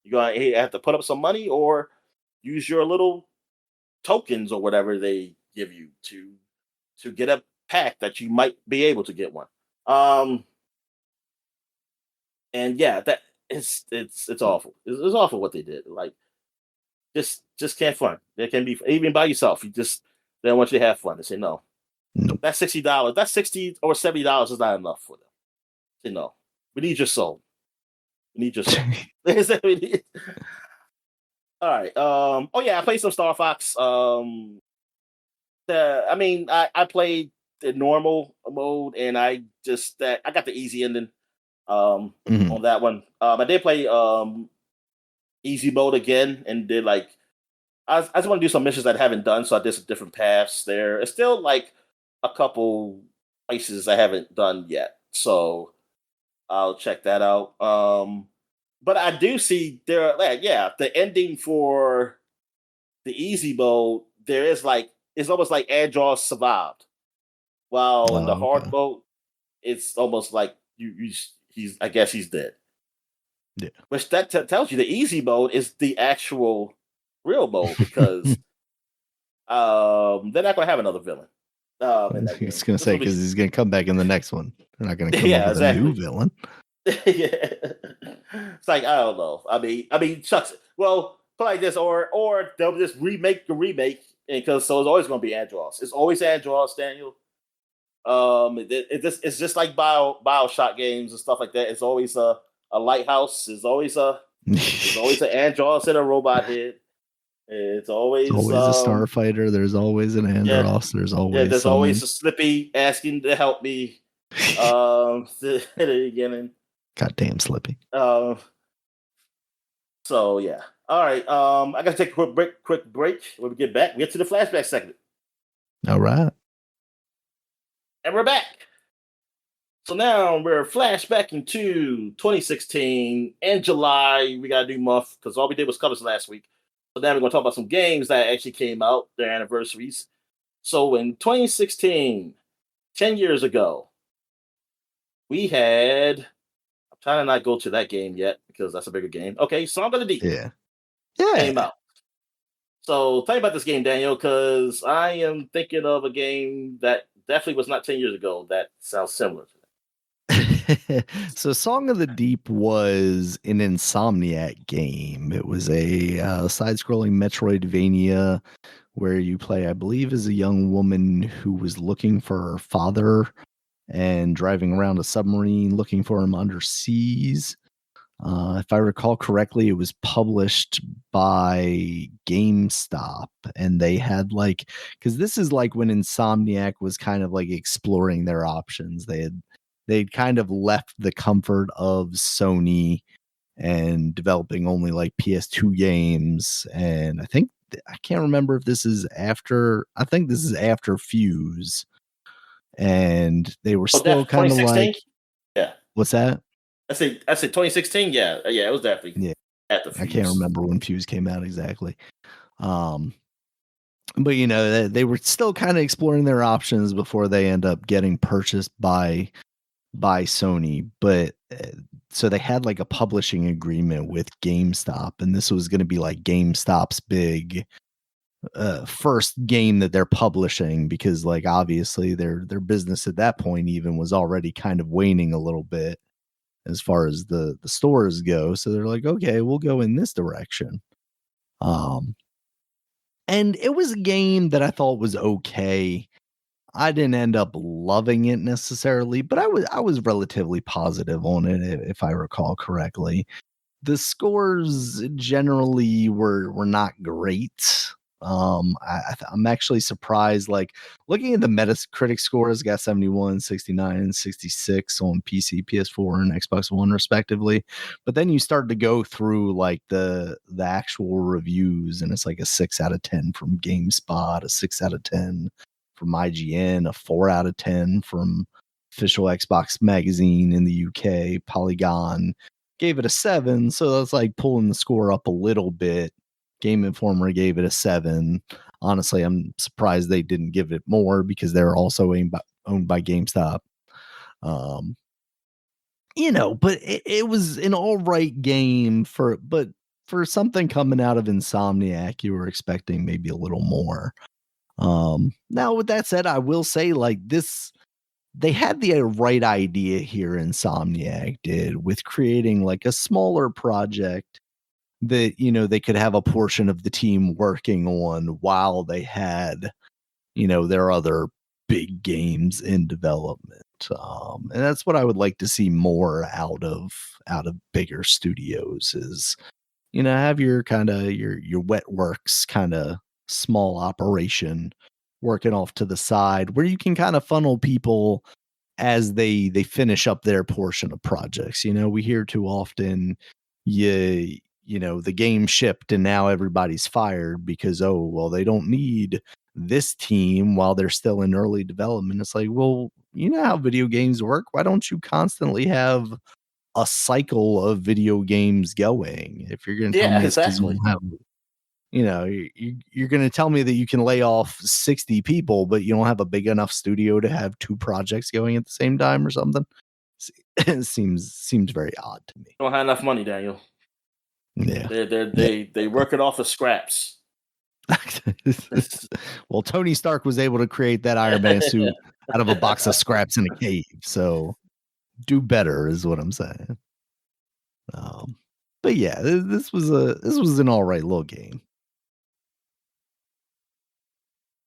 you're gonna have to put up some money or use your little tokens or whatever they give you to get a pack that you might be able to get one. Um, and yeah, that it's awful. It's awful what they did. Like just can't fun. It can be even by yourself. You just they don't want you to have fun. They say no. Nope. That's $60. That's $60 or $70 is not enough for them. Say no. We need your soul. We need your soul. All right. Oh yeah, I played some Star Fox. I mean, I played the normal mode, and I just that I got the easy ending. Mhm. On that one. I did play easy mode again, and did like I just want to do some missions that I haven't done, so I did some different paths there. It's still like a couple places I haven't done yet, so I'll check that out. but I do see there, like, yeah, the ending for the easy mode, there is like it's almost like Andros survived, while in the Oh, hard okay. mode, it's almost like he's I guess he's dead. Yeah. Which that tells you the easy mode is the actual real mode because they're not going to have another villain I in was that game. gonna This say will be because he's gonna come back in the next one. They're not gonna come up yeah, with a new exactly. villain. Yeah. It's like I don't know. I mean, shucks. Well, put like this, or they'll just remake the remake, and because so it's always going to be Andros. It's always Andros, Daniel. It's just like Bioshock games and stuff like that. It's always a lighthouse. There's always an Andros and a robot head. It's There's always always a starfighter. There's always an yeah, Andros. There's yeah. always There's always someone. a Slippy asking to help me. At the beginning. Goddamn Slippy. Um, so yeah. All right. I gotta take a quick break. Quick break. When we get back, we get to the flashback segment, All right. and we're back. So now we're flashbacking to 2016 in July. We got a new month because all we did was covers last week. So now we're gonna talk about some games that actually came out, their anniversaries. So in 2016, 10 years ago, we had. I'm trying to not go to that game yet because that's a bigger game. Okay, Song of the Deep Yeah. came Yeah. out. So tell me about this game, Daniel, because I am thinking of a game that definitely was not 10 years ago that sounds similar to So Song of the Deep was an Insomniac game. It was a side-scrolling Metroidvania where you play, I believe, as a young woman who was looking for her father and driving around a submarine looking for him under seas. If I recall correctly, it was published by GameStop, and they had like, because this is like when Insomniac was kind of like exploring their options. They'd kind of left the comfort of Sony and developing only like PS2 games, and I can't remember if this is after. I think this is after Fuse, and they were Oh, still definitely kind of 2016? like, Yeah. what's that? I say 2016. Yeah. Yeah, it was definitely Yeah, at the I can't Fuse. remember when Fuse came out exactly. Um, but they were still kind of exploring their options before they end up getting purchased by Sony. But so they had like a publishing agreement with GameStop, and this was going to be like GameStop's big first game that they're publishing, because like obviously their business at that point even was already kind of waning a little bit as far as the stores go. So they're like, okay, we'll go in this direction. Um, and it was a game that I thought was okay. I didn't end up loving it necessarily, but I was relatively positive on it, if I recall correctly. The scores generally were not great. I'm actually surprised. Like looking at the Metacritic scores, got 71, 69, and 66 on PC, PS4, and Xbox One, respectively. But then you start to go through like the actual reviews, and it's like a 6 out of 10 from GameSpot, a 6 out of 10 from IGN, a 4 out of 10 from Official Xbox Magazine in the UK, Polygon gave it a 7, so that's like pulling the score up a little bit. Game Informer gave it a 7. Honestly, I'm surprised they didn't give it more because they're also owned by GameStop. Um, but it was an all right game but for something coming out of Insomniac, you were expecting maybe a little more. Now with that said, I will say like this, they had the right idea here, Insomniac did, with creating like a smaller project that they could have a portion of the team working on while they had their other big games in development. And that's what I would like to see more out of bigger studios, is have your kind of your wet works kind of small operation working off to the side where you can kind of funnel people as they finish up their portion of projects. We hear too often, the game shipped and now everybody's fired because, oh, well, they don't need this team while they're still in early development. It's like, well, you know how video games work. Why don't you constantly have a cycle of video games going. If you're going to tell Yeah, me it's because you exactly. don't have, you're going to tell me that you can lay off 60 people, but you don't have a big enough studio to have two projects going at the same time or something. It seems very odd to me. Don't have enough money, Daniel. Yeah. They work it off of scraps. Well, Tony Stark was able to create that Iron Man suit out of a box of scraps in a cave, so do better is what I'm saying. But yeah, this was an all right little game.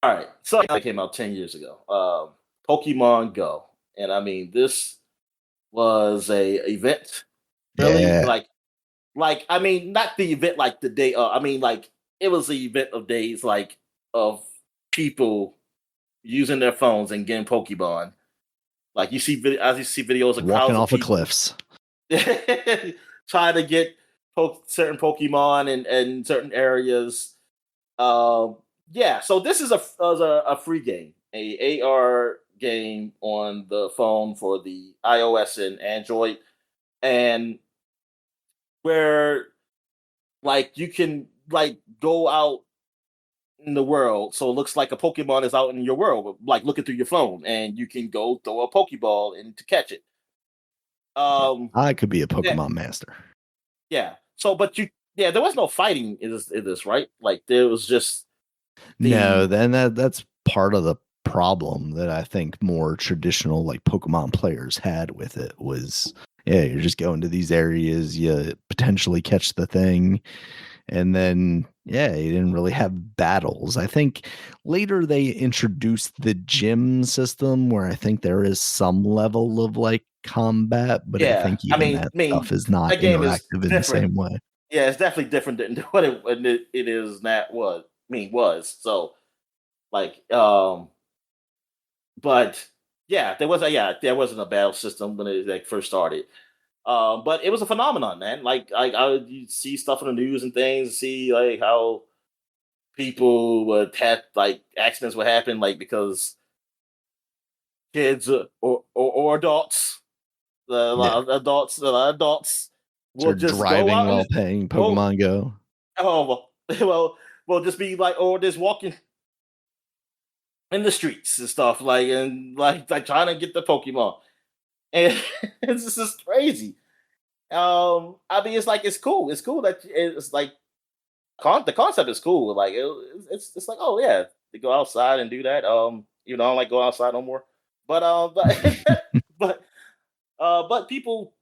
All right, so it came out 10 years ago. Pokemon Go, and I mean this was a event. Really, Yeah. like I mean, not the event like the day. I mean, like it was the event of days, like of people using their phones and getting Pokemon. Like as you see videos of Walking crowds off of of cliffs. trying to get certain Pokemon in certain areas. Yeah, so this is a free game, a AR game on the phone for the iOS and Android, and where like you can like go out in the world, so it looks like a Pokemon is out in your world, like looking through your phone, and you can go throw a Pokeball and to catch it. I could be a Yeah, Pokemon master. yeah. So, but yeah, there was no fighting in this, right? Like there was just No, the then that's part of the problem that I think more traditional like Pokemon players had with it was, yeah, you're just going to these areas, you potentially catch the thing, and then yeah, you didn't really have battles. I think later they introduced the gym system where I think there is some level of like combat, but I yeah. think even that I mean, stuff is not that game is interactive in the different. same way. Yeah, it's definitely different than it is that was. I mean, was so like but yeah, there wasn't a battle system when it like first started. But it was a phenomenon, man. Like you see stuff in the news and things, see like how people would have like accidents would happen, like because kids or adults, Yeah. a lot of adults will They're just go driving out while and playing go. Pokemon Go. Oh well, just be like, or just walking in the streets and stuff, like and like trying to get the Pokemon, and it's just crazy. I mean, it's like it's cool. It's cool that it's like the concept is cool. Like it's like oh yeah, to go outside and do that. You know, I don't like go outside no more. But but but people,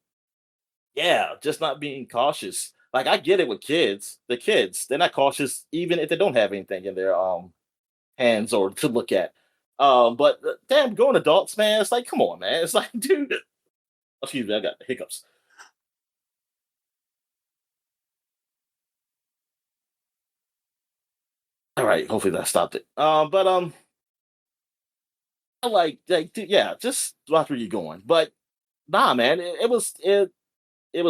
yeah, just not being cautious. Like I get it with kids. The kids, they're not cautious even if they don't have anything in their hands or to look at. But damn, grown adults, man, it's like come on, man. It's like, dude, excuse me, I got hiccups. All right, hopefully that stopped it. But I like dude, yeah, just watch where you're going. But nah, man, it was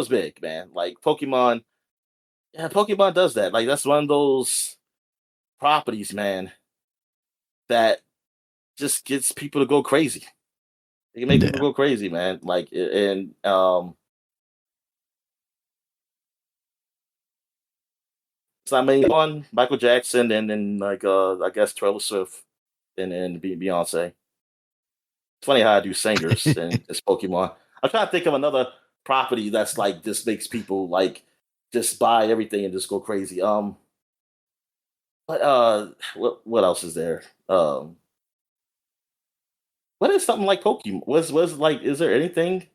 big, man. Like Pokemon, yeah, Pokemon does that. Like that's one of those properties, man, that just gets people to go crazy. It can make people Yeah. go crazy, man. Like and so I mean on Michael Jackson and then like I guess Taylor Swift and Beyonce. It's funny how I do singers and it's Pokemon. I'm trying to think of another property that's like just makes people like just buy everything and just go crazy. But what else is there? What is something like Pokemon? Was like is there anything?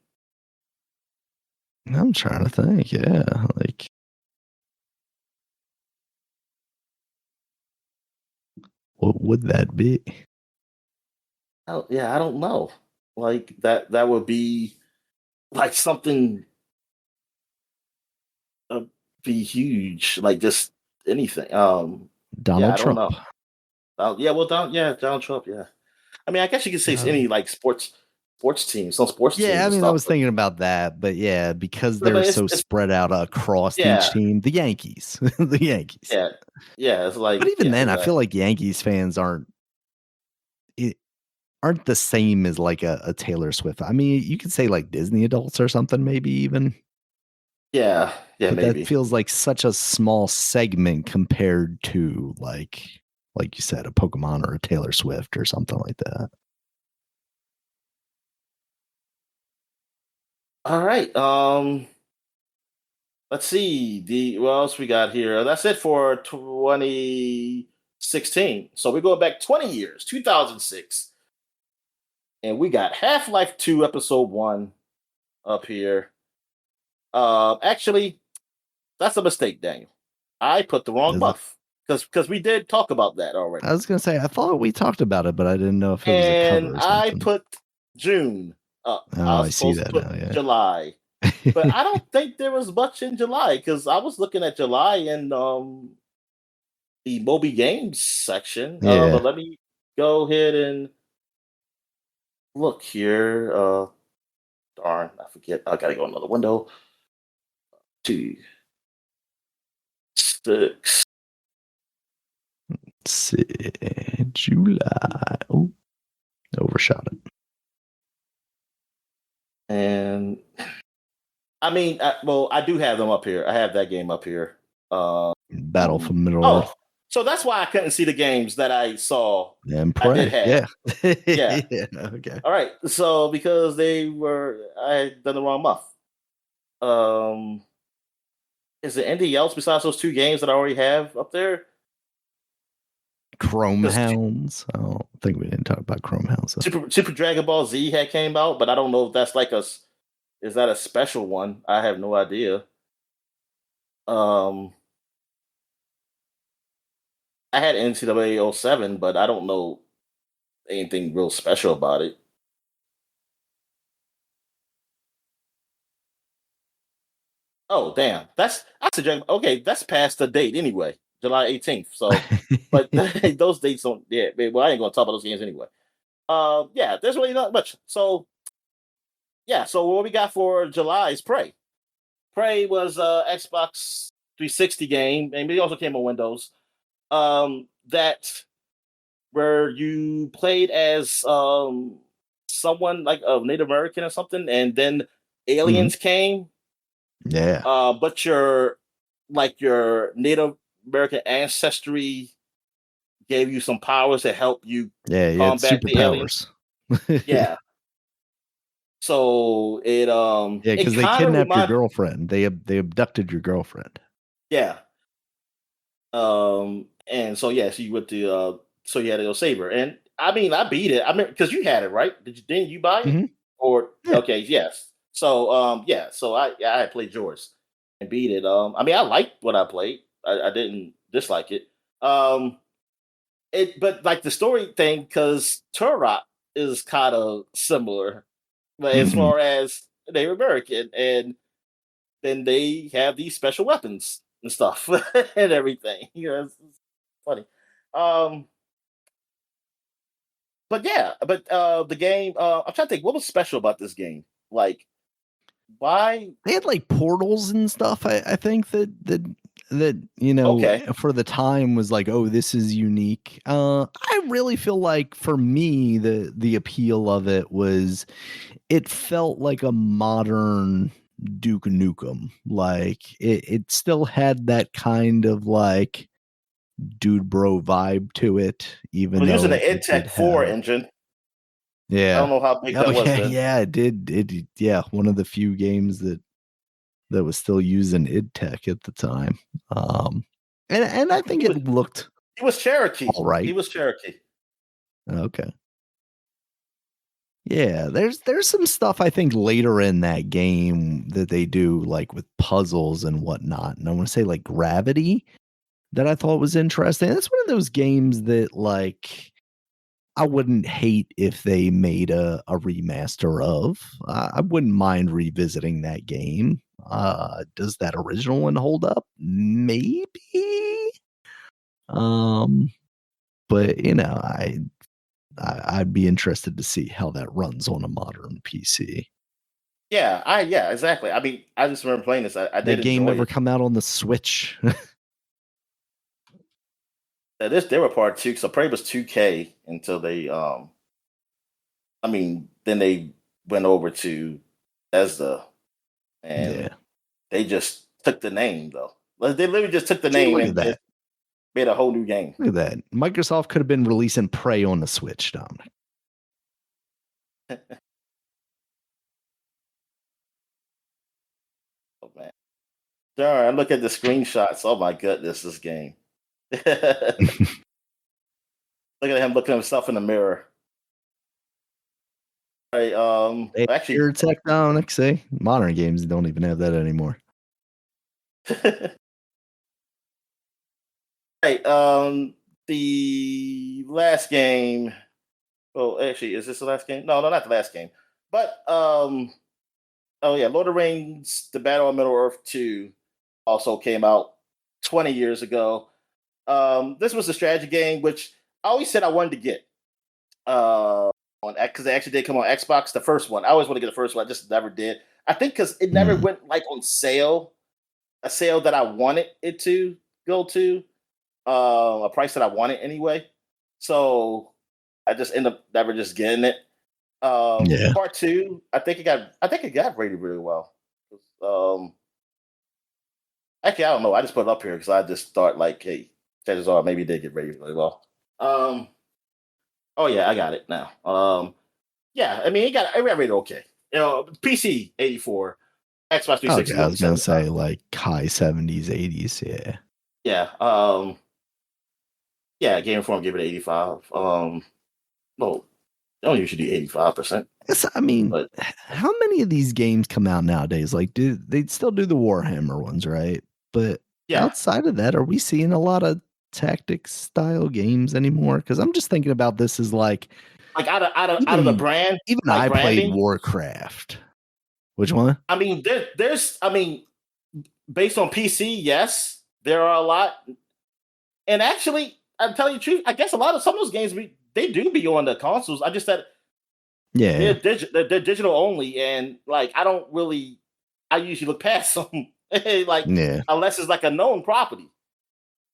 I'm trying to think. Yeah. Like, what would that be? Oh, yeah, I don't know. Like that would be like something uh, be huge, like just anything. Yeah, Donald I don't Trump. know. Yeah, well, Donald Trump. Yeah, I mean, I guess you could say it's Uh, any like sports teams, some sports yeah, teams I and mean, I stuff. was thinking about that, but yeah, because But they're it's, so it's spread out across each yeah, team, the Yankees, the Yankees. yeah, yeah. It's But like even yeah, then, I feel exactly. like Yankees fans aren't aren't the same as like a Taylor Swift. I mean, you could say like Disney adults or something, maybe even. Yeah, But that maybe. feels like such a small segment compared to like you said, a Pokemon or a Taylor Swift or something like that. All right. Let's see. What else we got here? That's it for 2016. So we're going back 20 years, 2006. And we got Half-Life 2 Episode 1 up here. Actually, that's a mistake, Daniel. I put the wrong Is it? month because we did talk about that already. I was gonna say I thought we talked about it, but I didn't know if it was a And cover or I something. put June up. I Oh, was I see supposed to that put now. Yeah. July. But I don't think there was much in July because I was looking at July in the Moby Games section. Yeah. But let me go ahead and look here. Darn, I forget. I gotta go another window. 2, 6. Let's see. July. Oh, overshot it. And I mean, I do have them up here. I have that game up here. Battle for Middle Oh, Earth. so that's why I couldn't see the games that I saw. And I did Prey. have. Yeah. Yeah. Yeah. Okay. All right. So because I had done the wrong month. Um, is there anything else besides those 2 games that I already have up there? Chrome 'Cause Hounds. I don't think we didn't talk about Chrome Hounds. Super Dragon Ball Z had came out, but I don't know if that's like is that a special one? I have no idea. Um, I had NCAA '07, but I don't know anything real special about it. Oh, damn. That's a okay, that's past the date anyway, July 18th. So, but those dates don't, yeah, well, I ain't gonna talk about those games anyway. Yeah, there's really not much. So, yeah, so what we got for July is Prey. Prey was Xbox 360 game, and it also came on Windows. That where you played as someone like a Native American or something, and then Mhm. aliens came. Yeah. But your Native American ancestry gave you some powers to help you Yeah. You had combat the aliens. superpowers. Yeah. So Yeah, it because they kind of kidnapped your reminded, girlfriend. They abducted your girlfriend. yeah. And so yeah, so you went to so you had to go save her. And I mean I beat it. I mean because you had it, right? Didn't you buy it? Mhm. Or Yeah. okay, yes. So yeah, so I had played yours and beat it. I mean I liked what I played. I didn't dislike it. Um but like the story thing, because Turok is kind of similar, but as Mhm. far as Native American, and then they have these special weapons and stuff and everything. It's funny. Um, but yeah, but the game. I'm trying to think what was special about this game. Like, why? They had like portals and stuff. I think that Okay, for the time was like, oh, this is unique. I really feel like for me the appeal of it was it felt like a modern Duke Nukem. Like it still had that kind of like dude bro vibe to it, I even was though using the it did EdTech 4 have engine. I don't yeah. know how big Oh that was yeah, then. yeah, it yeah, one of the few games that was still using id Tech at the time. Um and I think He it was looked he was Cherokee. all He right. was Cherokee. Okay. Yeah, there's some stuff I think later in that game that they do like with puzzles and whatnot. And I want to say like Gravity that I thought was interesting. It's one of those games that like I wouldn't hate if they made a remaster of. I wouldn't mind revisiting that game. Does that original one hold up? Maybe. Um, but I'd be interested to see how that runs on a modern PC. Yeah, exactly. I mean, I just remember playing this. I did That game enjoy ever it. come out on the Switch? This they were part 2. So Prey was 2K until they I mean, then they went over to Bethesda, and Yeah. they just took the name though. Like, they literally just took the See, name look at and just that. made a whole new game. Look at that. Microsoft could have been releasing Prey on the Switch, Dominic. Oh man. Darn, I look at the screenshots. Oh my goodness, this game. Look at him looking at himself in the mirror. Right, Hey, actually, pure tech, Dominic. See, modern games don't even have that anymore. right, the last game. Oh, actually, is this the last game? No, no, not the last game. But oh yeah, Lord of the Rings: The Battle of Middle Earth 2 also came out 20 years ago. This was a strategy game which I always said I wanted to get. On because they actually did come on Xbox, the first one. I always want to get the first one. I just never did. I think because it never Mm, went like on sale, a sale that I wanted it to go to, a price that I wanted anyway. So I just end up never just getting it. yeah. Part two, I think it got rated really well. Um, actually, I don't know. I just put it up here because I just thought like, hey, chances are maybe it did get rated really well. Um, oh yeah, I got it now. Yeah, I mean, it got rated okay. PC 84, Xbox Okay, 360 I will be was gonna 75. say like high 70s, 80s. Yeah. Yeah, yeah, Game Inform give it 85. Well, they don't usually do 85%, I mean, but how many of these games come out nowadays? Like, do they still do the Warhammer ones, right? But yeah, outside of that, are we seeing a lot of tactics style games anymore? Because I'm just thinking about this as like like out of the even brand, even like I played branding. Warcraft. Which one? I mean, there's, I mean, based on PC, yes, there are a lot. And actually, I'm telling you the truth, I guess a lot of some of those games they do be on the consoles. I just said Yeah, they're digital only, and like I usually look past them, like yeah. unless it's like a known property.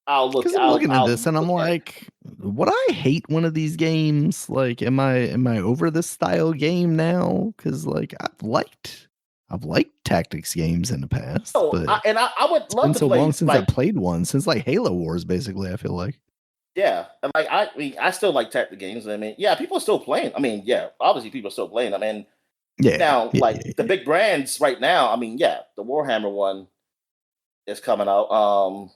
I'll look. Because I'm looking at this I'll and I'm look at it. like, would I hate one of these games? Like, am I over this style game now? Because like I've liked tactics games in the past, Oh, but I would it's love been to so long play since I like played one, since like Halo Wars, basically, I feel like. yeah, and like I mean I still like tactical games. I mean yeah, people are still playing. I mean yeah, obviously people are still playing. I mean Yeah, now yeah, like yeah, the yeah. big brands right now. I mean yeah, the Warhammer one is coming out.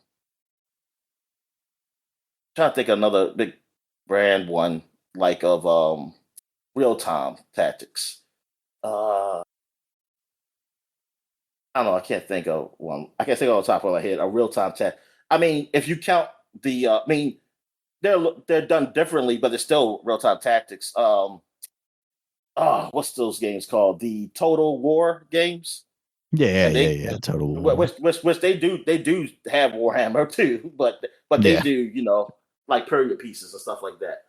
Trying to think of another big brand one like of real time tactics. Uh, I don't know. I can't think of one. I can't think of on top of my head a real time tech. I mean, if you count the, I mean, they're done differently, but it's still real time tactics. What's those games called? The Total War games. Yeah, And yeah, they, yeah. Total War. which they do have Warhammer too, but they Yeah. do like period pieces and stuff like that.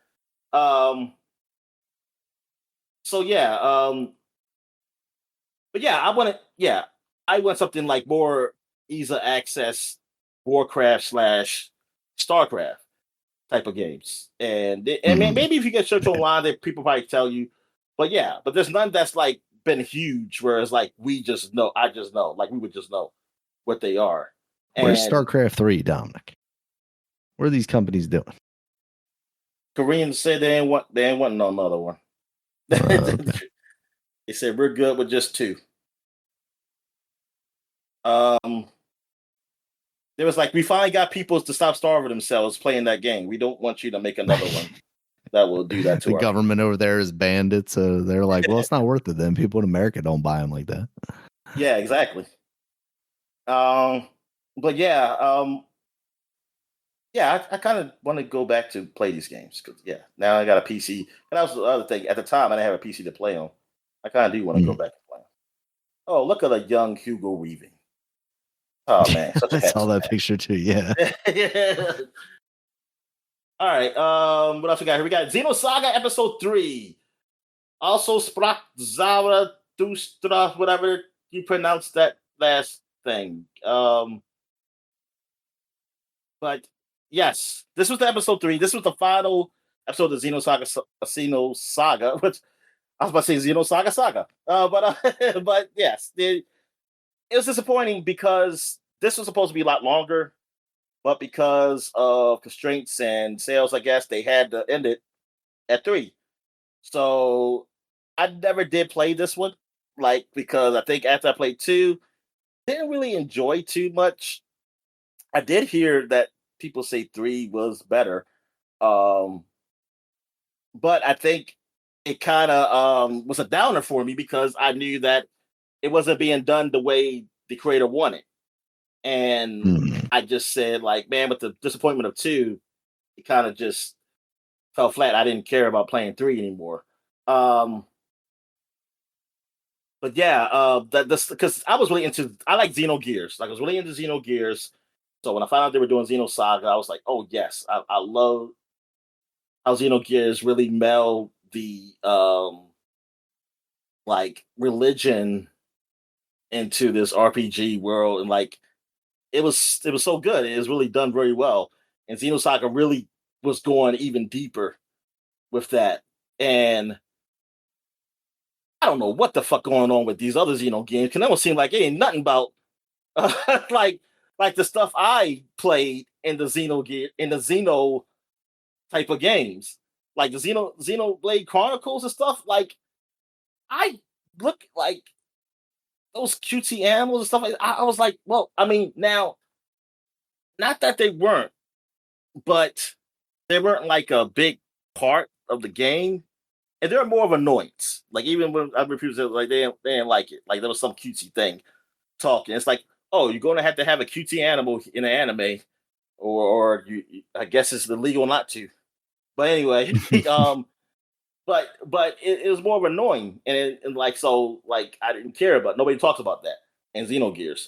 So yeah, but yeah, I want something like more ease of access, Warcraft slash Starcraft type of games, and Mhm. maybe if you get search Yeah. online, that people probably tell you, but yeah, but there's none that's like been huge, whereas like we just know, I just know, like we would just know what they are, Where's and StarCraft 3, Dominic? What are these companies doing? Koreans said they ain't want no another one. Okay. They said we're good with just two. Um, It was like we finally got people to stop starving themselves playing that game. We don't want you to make another one that will do that The to our people. government over there is bandits, so they're like, "Well, it's not worth it then. People in America don't buy them like that." Yeah, exactly. Um, but yeah, I kind of want to go back to play these games because yeah, now I got a PC, and that was the other thing. At the time, I didn't have a PC to play on. I kind of do want to go Mm. back and play. Oh, look at a young Hugo Weaving. Oh man, such a I saw handsome that picture too, yeah. man. Yeah. All right. What else we got here? We got Xenosaga Episode 3. Also, Sprach Zarathustra, whatever you pronounce that last thing. But yes, this was the episode 3. This was the final episode of Xenosaga, Xenosaga, which I was about to say Saga. But yes, it was disappointing because this was supposed to be a lot longer, but because of constraints and sales, I guess they had to end it at 3. So I never did play this one, like because I think after I played 2, didn't really enjoy too much. I did hear that people say 3 was better, um, but I think it kind of was a downer for me because I knew that it wasn't being done the way the creator wanted. And Mm. I just said, like, man, with the disappointment of 2, it kind of just fell flat. I didn't care about playing 3 anymore. Um, but yeah, that this because I was really into I like Xenogears. Like I was really into Xenogears. So when I found out they were doing Xeno Saga, I was like, oh yes, I love how Xenogears really meld the like religion into this RPG world, and like it was so good. It was really done very well, and Xenosaga really was going even deeper with that. And I don't know what the fuck going on with these other Xeno games. Can almost seem like it ain't nothing about like like the stuff I played in the Xeno type of games, like the Xenoblade Chronicles and stuff. Like I look like those cutesy animals and stuff. I was like, well, I mean, now not that they weren't, but they weren't like a big part of the game, and they're more of annoyance. Like even when other people said like they didn't like it, like there was some cutesy thing talking. It's like, oh, you're going to have a cutesy animal in an anime, or I guess it's illegal not to. But anyway, but it was more of annoying, and like so like I didn't care about. Nobody talks about that in Xenogears.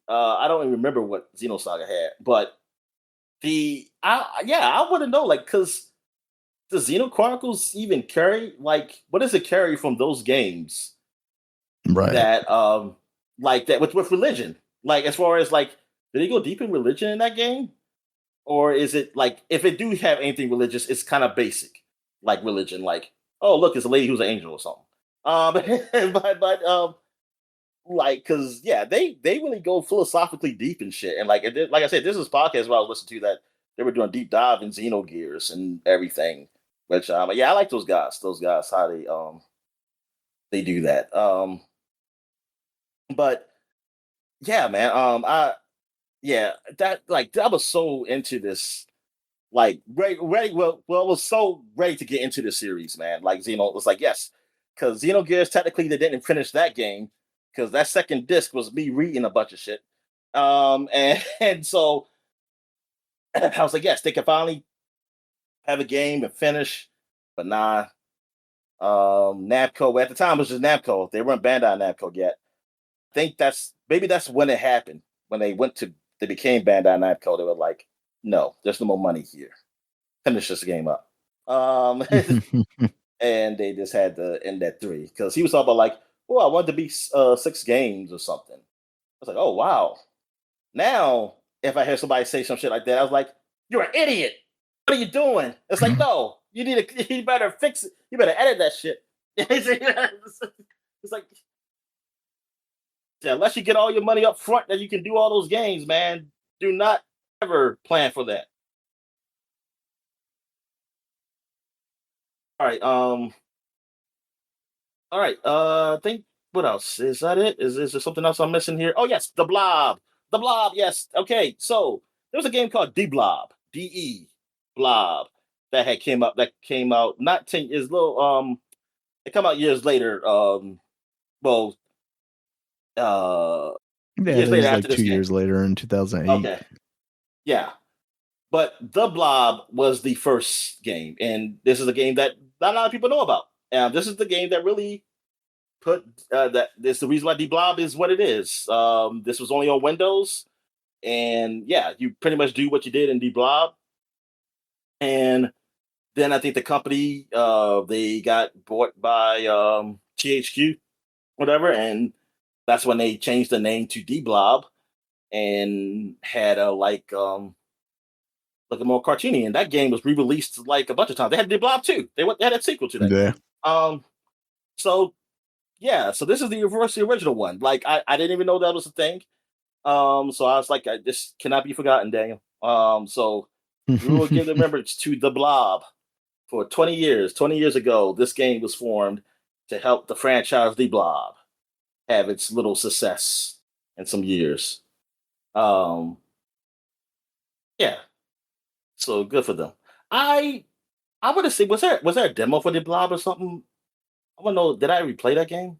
I don't even remember what Xenosaga had, but I want to know like because does Xeno Chronicles even carry like what does it carry from those games Right. that like that with religion, like as far as like did they go deep in religion in that game, or is it like if it do have anything religious it's kind of basic like religion, like oh look it's a lady who's an angel or something. But like because yeah they really go philosophically deep and shit, and like like I said, this is podcast where I was listening to that they were doing deep dive in Xenogears and everything, which yeah I like those guys how they do that. But yeah man, I yeah that like I was so into this, like ready I was so ready to get into the series, man. Like Xeno was like yes, because Xenogears technically they didn't finish that game because that second disc was me reading a bunch of shit. And so I was like yes they can finally have a game and finish, but nah. Namco at the time was just Namco. They weren't Bandai Namco yet. I think that's maybe that's when it happened when they became Bandai Namco. They were like, no, there's no more money here. Finish this game up. And they just had to end at 3 because he was talking about like, oh, I wanted to be 6 games or something. I was like, oh wow. Now, if I hear somebody say some shit like that, I was like, you're an idiot. What are you doing? It's like, no, you need to, you better fix it. You better edit that shit. It's like, yeah, unless you get all your money up front, that you can do all those games, man. Do not ever plan for that. All right. All right. I think what else? Is that it? Is there something else I'm missing here? Oh yes, the blob. The blob, yes. Okay, so there was a game called D Blob. DE Blob that came out not 10 years little it come out years later. Well Yeah, years it later was after like this 2 game. years later in 2008. Okay. Yeah. But The Blob was the first game, and this is a game that not a lot of people know about. And this is the game that really put that. This is the reason why D Blob is what it is. This was only on Windows, and yeah, you pretty much do what you did in D Blob. And then I think the company they got bought by THQ, whatever, and that's when they changed the name to D Blob and had a like a more cartoony. And that game was re-released like a bunch of times. They had D Blob too. They had a sequel to that Yeah. game. So yeah, so this is the original one. Like I didn't even know that was a thing. So I was like, this cannot be forgotten, Daniel. So we will give the remembrance to the Blob for 20 years. 20 years ago, this game was formed to help the franchise The Blob have its little success in some years. Um, yeah, so good for them. I I want to say, was there a demo for The Blob or something? I want to know. Did I replay that game?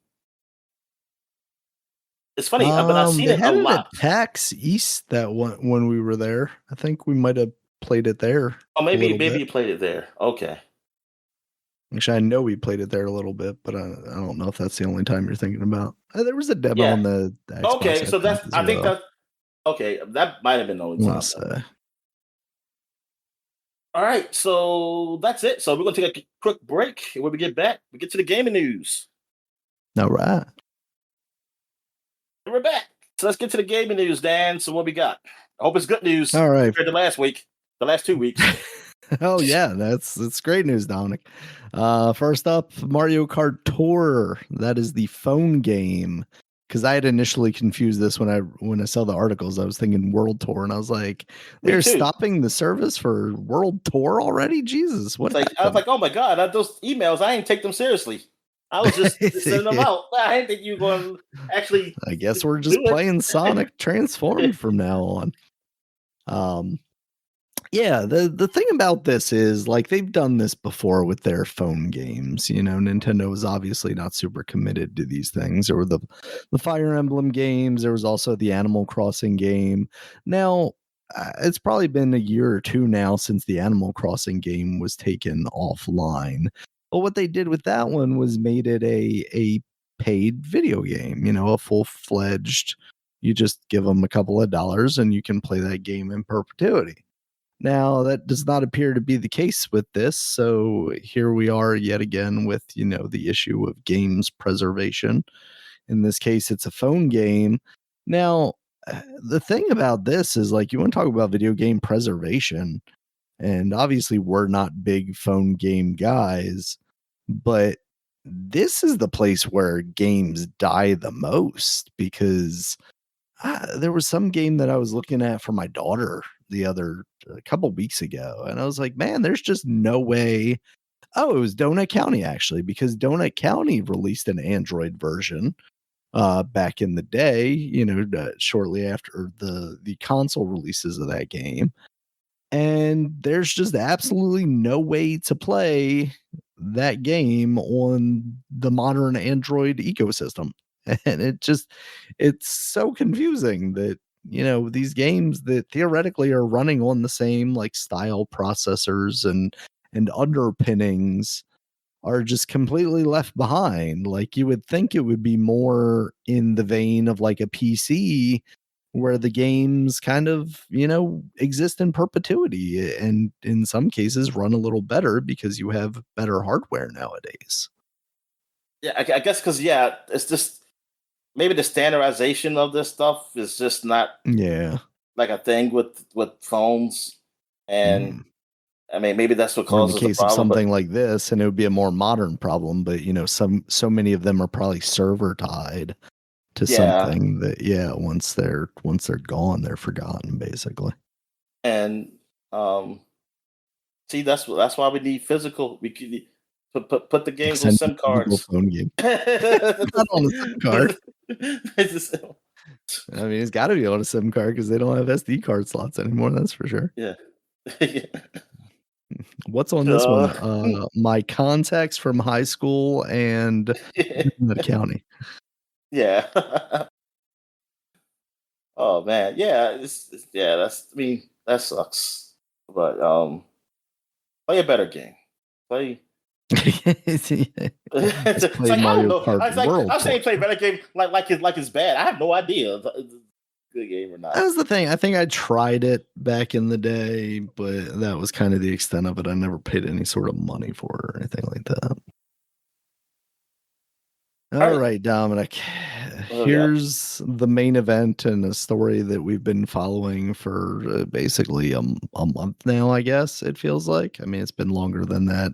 It's funny, but I've seen They it a had it lot. at PAX East that one when we were there. I think we might have played it there Oh, a maybe little maybe bit. you played it there. Okay. Actually, I know we played it there a little bit, but I don't know if that's the only time you're thinking about. There was a demo Yeah. on the Xbox, Okay. I So think, that's. as I think well. that. Okay, that might have been the only I want to time then. say. All right, so that's it. So we're gonna take a quick break. And when we get back, we get to the gaming news. All right. And we're back. So let's get to the gaming news, Dan. So what we got? I hope it's good news All right. compared to last week, the last 2 weeks. Oh yeah, that's great news, Dominic. First up, Mario Kart Tour. That is the phone game. Because I had initially confused this when I saw the articles. I was thinking World Tour, and I was like, Me they're too. stopping the service for World Tour already? Jesus, It's what like I was happened? like, oh my god, those emails, I ain't take them seriously. I was just sending them out. I didn't think you were going to actually I guess we're just do playing it. Sonic Transformed from now on. Um, Yeah, the thing about this is like they've done this before with their phone games. You know, Nintendo is obviously not super committed to these things. There were the Fire Emblem games. There was also the Animal Crossing game. Now, it's probably been a year or two now since the Animal Crossing game was taken offline. But what they did with that one was made it a paid video game. You know, a full fledged. You just give them a couple of dollars and you can play that game in perpetuity. Now, that does not appear to be the case with this. So here we are yet again with, the issue of games preservation. In this case, it's a phone game. Now, the thing about this is like, you want to talk about video game preservation. And obviously, we're not big phone game guys, but this is the place where games die the most because there was some game that I was looking at for my daughter a couple weeks ago, and I was like, man, there's just no way. Oh, it was Donut County actually, because Donut County released an Android version back in the day, shortly after the console releases of that game. And there's just absolutely no way to play that game on the modern Android ecosystem. And it's so confusing that, these games that theoretically are running on the same like style processors and underpinnings are just completely left behind. Like you would think it would be more in the vein of like a PC where the games kind of, exist in perpetuity and in some cases run a little better because you have better hardware nowadays. Yeah, I guess because yeah, it's just maybe the standardization of this stuff is just not Yeah. like a thing with phones, and Mm. I mean maybe that's what Or in the causes the case of problem. But something like this, and it would be a more modern problem, but so many of them are probably server tied to yeah, something that once they're gone, they're forgotten basically. and um, see that's why we need physical. We could put the games on Send a SIM physical cards. phone game. Not on a SIM card. I mean, it's got to be on a SIM card because they don't have SD card slots anymore. That's for sure. yeah. What's on this one? Uh, My contacts from high school and the county. yeah. Oh man, yeah, yeah. That's I mean that sucks. But play a better game. Play. Let's It's play like I don't Mario know. Kart I was like World I'm Tour. saying play a better game like it's bad. I have no idea if it's a good game or not. That was the thing. I think I tried it back in the day, but that was kind of the extent of it. I never paid any sort of money for it or anything like that. All All right. right, Dominic. What do we got? Here's the main event and a story that we've been following for basically a month now, I guess it feels like. I mean, it's been longer than that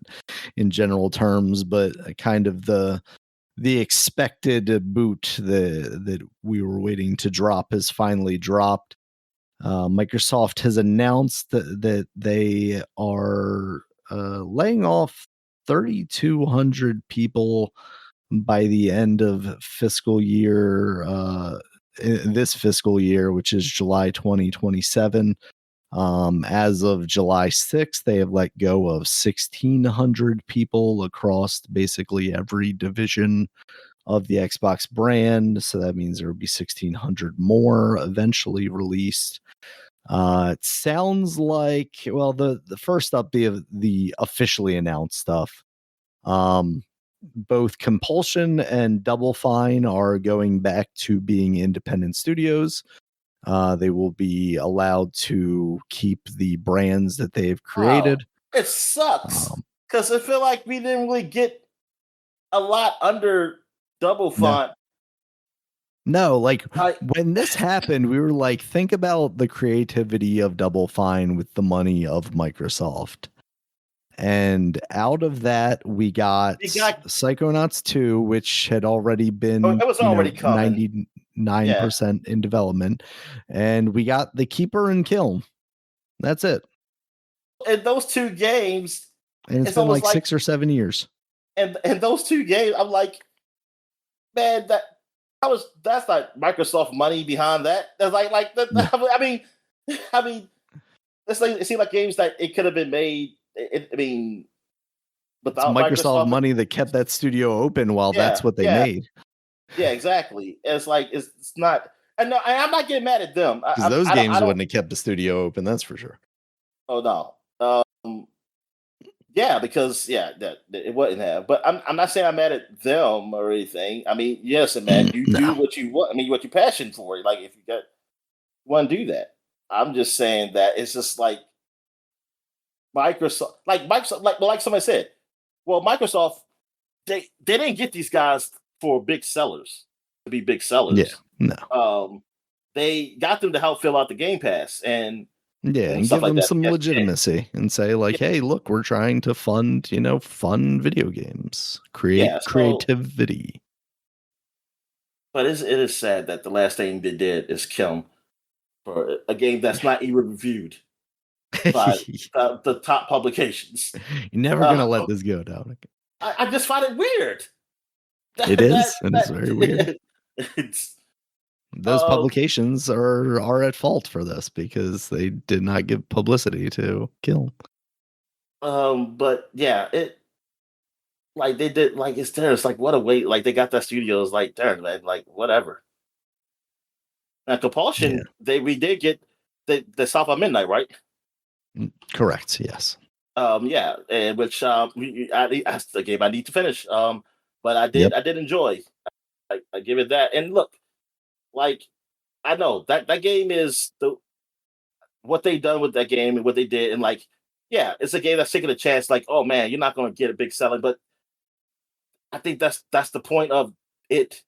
in general terms, but kind of the expected boot that we were waiting to drop has finally dropped. Microsoft has announced that they are laying off 3,200 people by the end of fiscal year, this fiscal year, which is July 2027. As of July 6th, they have let go of 1,600 people across basically every division of the Xbox brand. So that means there will be 1,600 more eventually released. It sounds like, well, the first up, the officially announced stuff. Both Compulsion and Double Fine are going back to being independent studios. They will be allowed to keep the brands that they've created. It sucks because I feel like we didn't really get a lot under Double Fine. No, like when this happened, we were like, think about the creativity of Double Fine with the money of Microsoft. And out of that, we got Psychonauts 2, which had already been it was already 99% in development. And we got The Keeper and Kill. That's it. And those two games, and it's been like 6 or 7 years. And those two games, I'm like, man, that's like Microsoft money behind that. That's like that. Yeah. I mean, it's like it seemed like games that it could have been made. Without Microsoft money that kept that studio open while that's what they made. Yeah, exactly. It's like it's not. And no, I'm not getting mad at them because those games wouldn't have kept the studio open. That's for sure. Oh no. Yeah, because that it wouldn't have. But I'm not saying I'm mad at them or anything. I mean, yes, man, you do what you want. I mean, what you're passionate for. Like if you want to do that, I'm just saying that it's just like Microsoft, like somebody said. Well, Microsoft, they didn't get these guys for big sellers to be big sellers. Yeah, no. They got them to help fill out the Game Pass and give them some legitimacy and say like, hey, look, we're trying to fund, fun video games, creativity. But it is sad that the last thing they did is kill them for a game that's not even reviewed by the top publications. You're never gonna let this go, Dominic. I just find it weird. It's very weird. Those publications are at fault for this because they did not give publicity to kill. But yeah, it like they did like it's there. It's like what a wait. Like they got that studios like there, man. Like whatever. Now Compulsion, we did get the South of Midnight, right? Correct. Yes. Yeah, and which that's the game I need to finish. But I did enjoy. I give it that. And look. Like, I know that game is what they done with that game and what they did, and like, yeah, it's a game that's taking a chance. Like, oh man, you're not going to get a big selling, but I think that's the point of it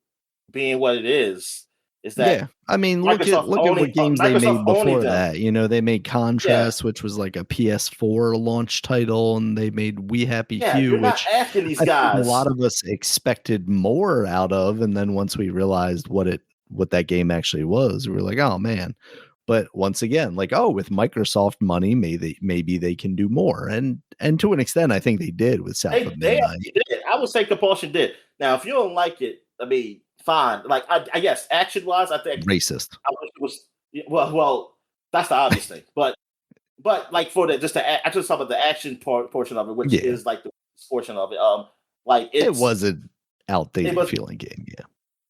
being what it is. Is that I mean, look at what games they made before that. They made Contrast, which was like a PS4 launch title, and they made We Happy Few, which asking these guys. A lot of us expected more out of, and then once we realized what that game actually was, we were like, oh man. But once again, like, with Microsoft money, maybe they can do more. And to an extent, I think they did with South of Midnight. They did. I would say Compulsion did. Now, if you don't like it, I mean, fine. Like, I guess action wise, I think racist. I wish it was well, that's the obvious thing. But like for I just talk about the action portion of it, which is like the portion of it. Like it was an outdated feeling game.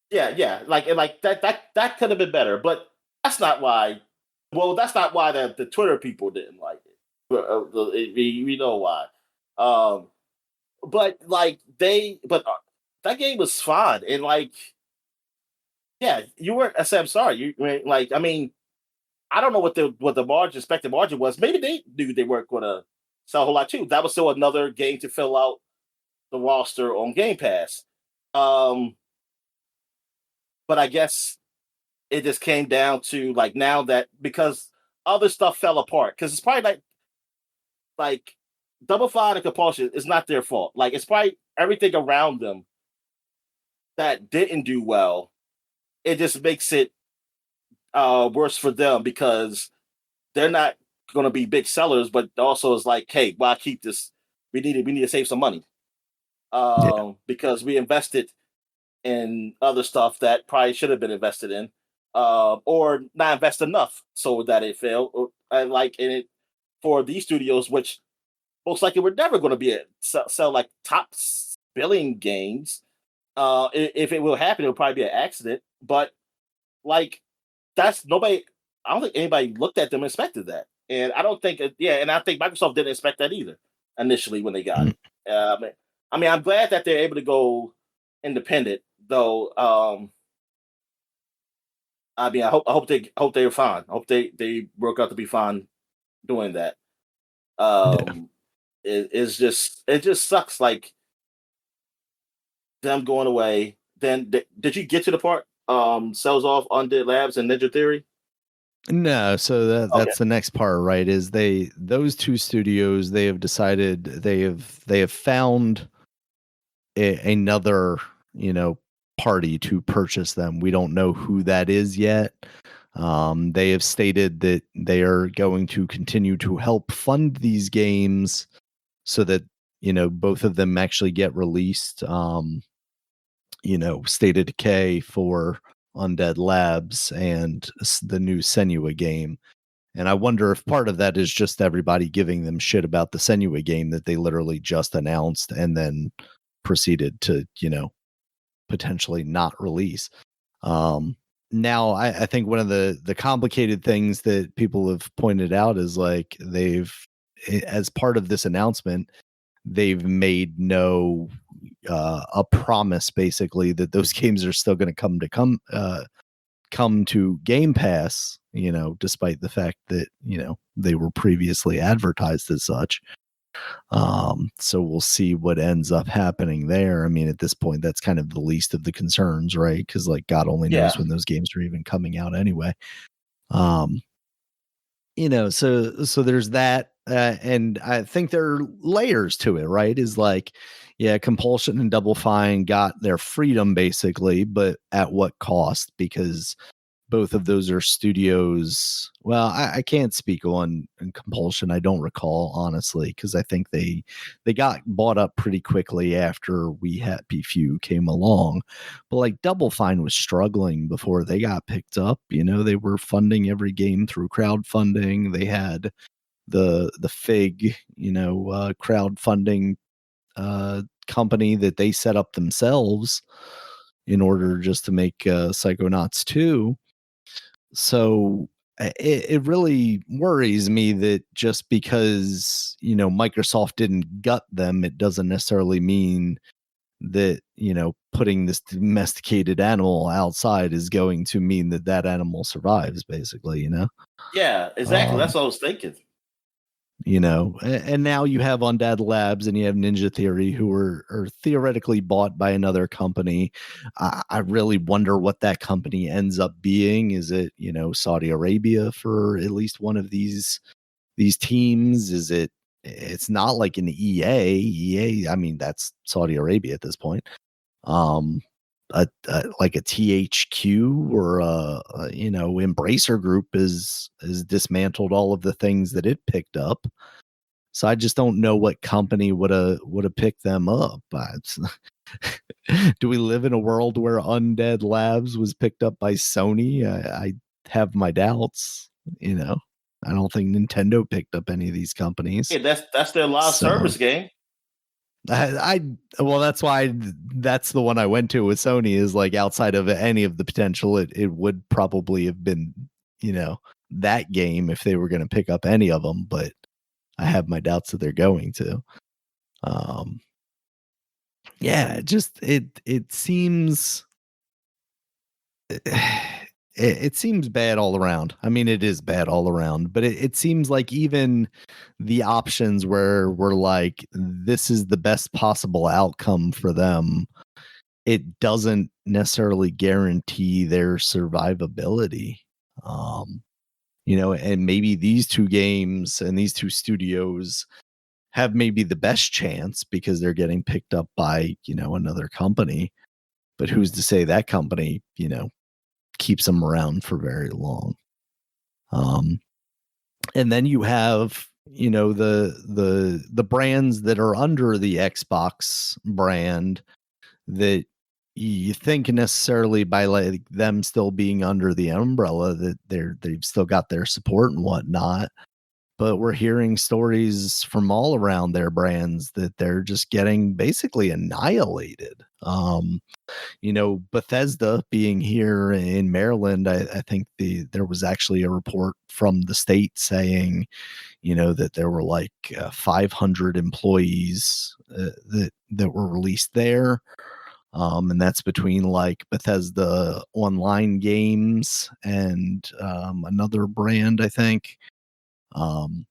Yeah. Like that could have been better, but that's not why. Well, that's not why the Twitter people didn't like it. We know why. But like that game was fun and like, yeah, you weren't. I said I'm sorry. You like, I mean, I don't know what the expected margin was. Maybe they knew they weren't going to sell a whole lot too. That was still another game to fill out the roster on Game Pass. But I guess it just came down to like now that because other stuff fell apart because it's probably like Double Fine and Compulsion is not their fault. Like it's probably everything around them that didn't do well, it just makes it worse for them because they're not going to be big sellers, but also it's like, hey, why keep this? We need to save some money Yeah. because we invested in other stuff that probably should have been invested in, or not invest enough so that it failed. And like in it for these studios, which most likely we're never going to be sell like top billing games. If it will happen, it'll probably be an accident. But like that's nobody. I don't think anybody looked at them and expected that, and I don't think. Yeah, and I think Microsoft didn't expect that either initially when they got Mm. it. I mean, I'm glad that they're able to go independent, though. I mean, I hope they're fine. I hope they work out to be fine doing that. Yeah. Um, it just sucks. Like them going away. Then did you get to the part sells off Undead Labs and Ninja Theory? No, so Okay. that's the next part, right? Is those two studios, they have decided they have found another, you know, party to purchase them. We don't know who that is yet. They have stated that they are going to continue to help fund these games so that, you know, both of them actually get released. You know, State of Decay for Undead Labs and the new Senua game. And I wonder if part of that is just everybody giving them shit about the Senua game that they literally just announced and then proceeded to, you know, potentially not release. Um, Now, I think one of the complicated things that people have pointed out is like as part of this announcement, they've made no a promise basically that those games are still going to come to Game Pass, you know, despite the fact that, you know, they were previously advertised as such. So we'll see what ends up happening there. I mean, at this point, that's kind of the least of the concerns, right? Because like God only Yeah. knows when those games are even coming out anyway. Um, you know, so there's that, and I think there are layers to it, right? Is like, yeah, Compulsion and Double Fine got their freedom basically, but at what cost? Because both of those are studios. Well, I can't speak on Compulsion. I don't recall honestly, because I think they got bought up pretty quickly after We Happy Few came along. But like Double Fine was struggling before they got picked up. You know, they were funding every game through crowdfunding. They had the Fig, you know, crowdfunding company that they set up themselves in order just to make Psychonauts 2. So it really worries me that just because, you know, Microsoft didn't gut them, it doesn't necessarily mean that, you know, putting this domesticated animal outside is going to mean that that animal survives basically, you know. Yeah, exactly. um That's what I was thinking. you know, and now you have Undead Labs and you have Ninja Theory, who are theoretically bought by another company. I really wonder what that company ends up being. Is it, you know, Saudi Arabia for at least one of these teams? Is it? It's not like an EA. I mean, that's Saudi Arabia at this point. Like a THQ or you know, Embracer Group is dismantled all of the things that it picked up. So I just don't know what company would have picked them up. Do we live in a world where Undead Labs was picked up by Sony? I have my doubts. You know, I don't think Nintendo picked up any of these companies. Yeah, that's their live So service game. well, that's why that's the one I went to with Sony. Is like outside of any of the potential, it would probably have been, you know, that game if they were going to pick up any of them. But I have my doubts that they're going to. Um, yeah, it seems it seems bad all around. I mean, it is bad all around, but it seems like even the options where we're like, this is the best possible outcome for them, it doesn't necessarily guarantee their survivability. Um, you know, and maybe these two games and these two studios have maybe the best chance because they're getting picked up by, you know, another company. but who's to say that company, keeps them around for very long? And then you have, the brands that are under the Xbox brand that you think necessarily by like them still being under the umbrella that they've still got their support and whatnot. But we're hearing stories from all around their brands that they're just getting basically annihilated. Bethesda being here in Maryland, I think there was actually a report from the state saying, that there were like 500 employees that were released there. And that's between like Bethesda Online Games and another brand, I think. And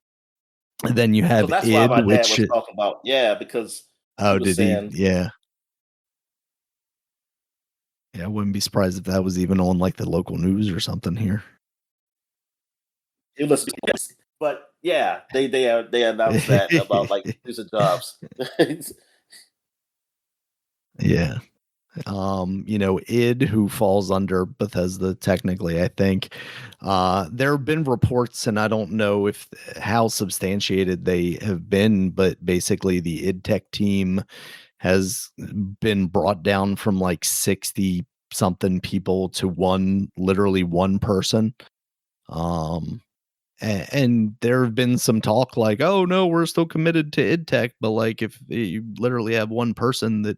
then you So have that's why id, my dad which was talking about, because he oh, was did he? saying Yeah, yeah. I wouldn't be surprised if that was even on like the local news or something here. it was, but yeah, they announced that about like losing jobs. Yeah. id, who falls under Bethesda technically, I think. There have been reports, and I don't know if how substantiated they have been, but basically the id tech team has been brought down from like 60 something people to literally one person. And there have been some talk like, oh no, we're still committed to id tech, but like if you literally have one person that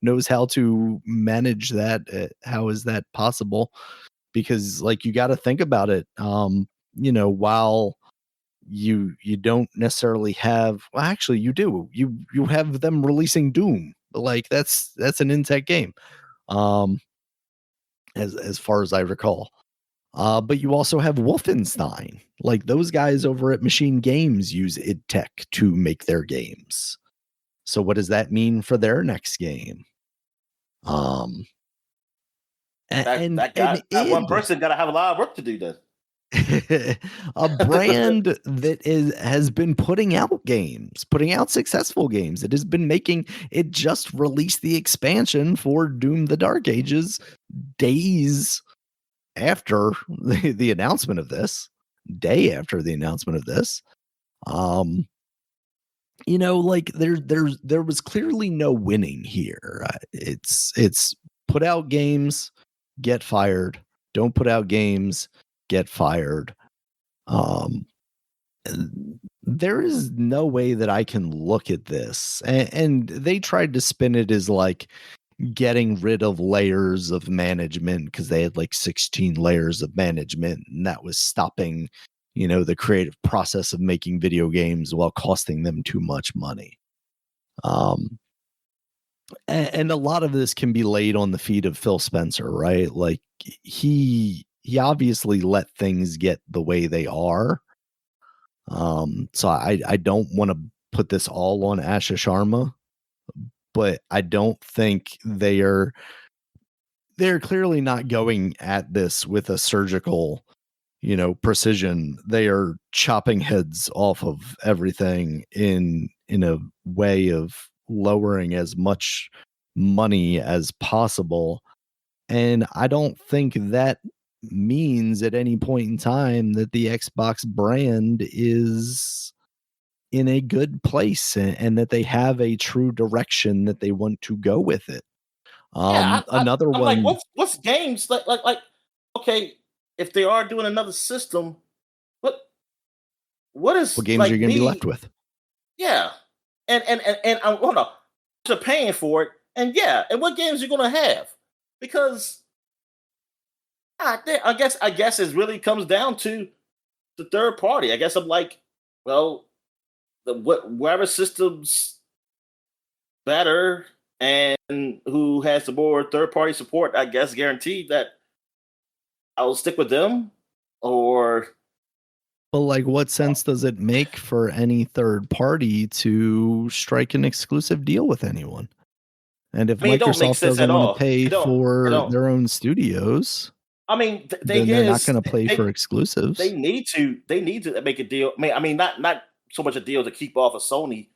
knows how to manage that, how is that possible? Because like you got to think about it. While you don't necessarily have, well, actually you do, you have them releasing Doom, like that's an id tech game, as far as I recall. But you also have Wolfenstein. Like those guys over at Machine Games use id Tech to make their games. So what does that mean for their next game? that And that one id, person got to have a lot of work to do then. a brand that has been putting out successful games. It has been it just released the expansion for Doom the Dark Ages days after the announcement of this, day after the announcement of this. Like there was clearly no winning here. It's put out games, get fired. Don't put out games, get fired. There is no way that I can look at this, and they tried to spin it as like getting rid of layers of management because they had like 16 layers of management, and that was stopping the creative process of making video games while costing them too much money. And a lot of this can be laid on the feet of Phil Spencer, right? Like he obviously let things get the way they are. So I don't want to put this all on Asha Sharma, but I don't think they're clearly not going at this with a surgical, precision. They are chopping heads off of everything in a way of lowering as much money as possible. And I don't think that means at any point in time that the Xbox brand is in a good place, and that they have a true direction that they want to go with it. Yeah, Another I'm like, one. what's games like? Okay, if they are doing another system, what What is games are you like going to be left me? with? Yeah, and I'm hold on, you're paying for it, and yeah, and what games you gonna have? Because I guess it really comes down to the third party. I guess I'm like, well, whatever system's better and who has the more third party support, I guess guaranteed that I'll stick with them. Or Well, like, what sense does it make for any third party to strike an exclusive deal with anyone? And if I mean, it don't make Microsoft sense at doesn't want to all. pay It don't. It for don't. their own studios, I mean, the thing then they're not is, going to pay for they exclusives. need to make a deal. I mean, not so much a deal to keep off of Sony,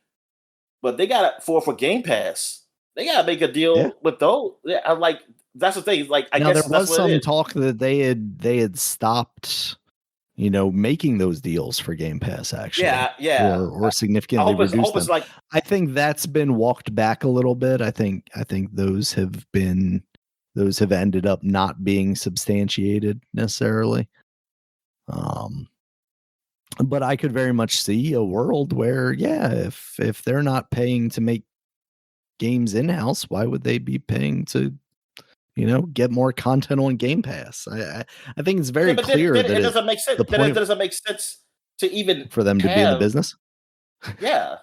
but they got it for Game Pass. they gotta make a Yeah. deal with those. Yeah, I'm like, that's the thing. Like, I Now there guess that's was what it some is. talk that they had stopped, making those deals for Game Pass actually, Yeah, yeah. or I significantly hope it's I reduced hope it's them. like I think that's been walked back a little bit. I think those have ended up not being substantiated necessarily. Um, but I could very much see a world where, yeah, if they're not paying to make games in house, why would they be paying to get more content on Game Pass? I think it's yeah, very but then clear that it doesn't make sense. the Then it point doesn't make sense to even for them to be in the have business. yeah.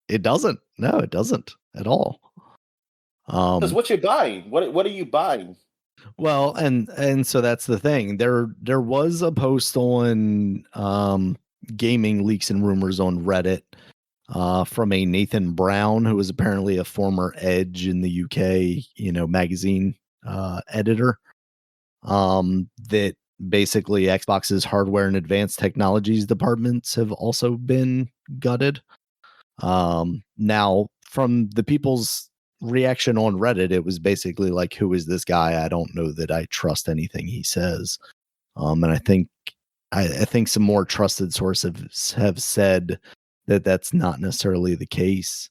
It doesn't. No, it doesn't at all. Because Um, what you're buying, what are you buying? well, and so that's the thing. There was a post on gaming leaks and rumors on Reddit from a Nathan Brown, who was apparently a former Edge in the UK, magazine editor. That basically Xbox's hardware and advanced technologies departments have also been gutted. Now, from the people's reaction on Reddit, it was basically like, "Who is this guy? I don't know that I trust anything he says." And I think some more trusted sources have said that that's not necessarily the case.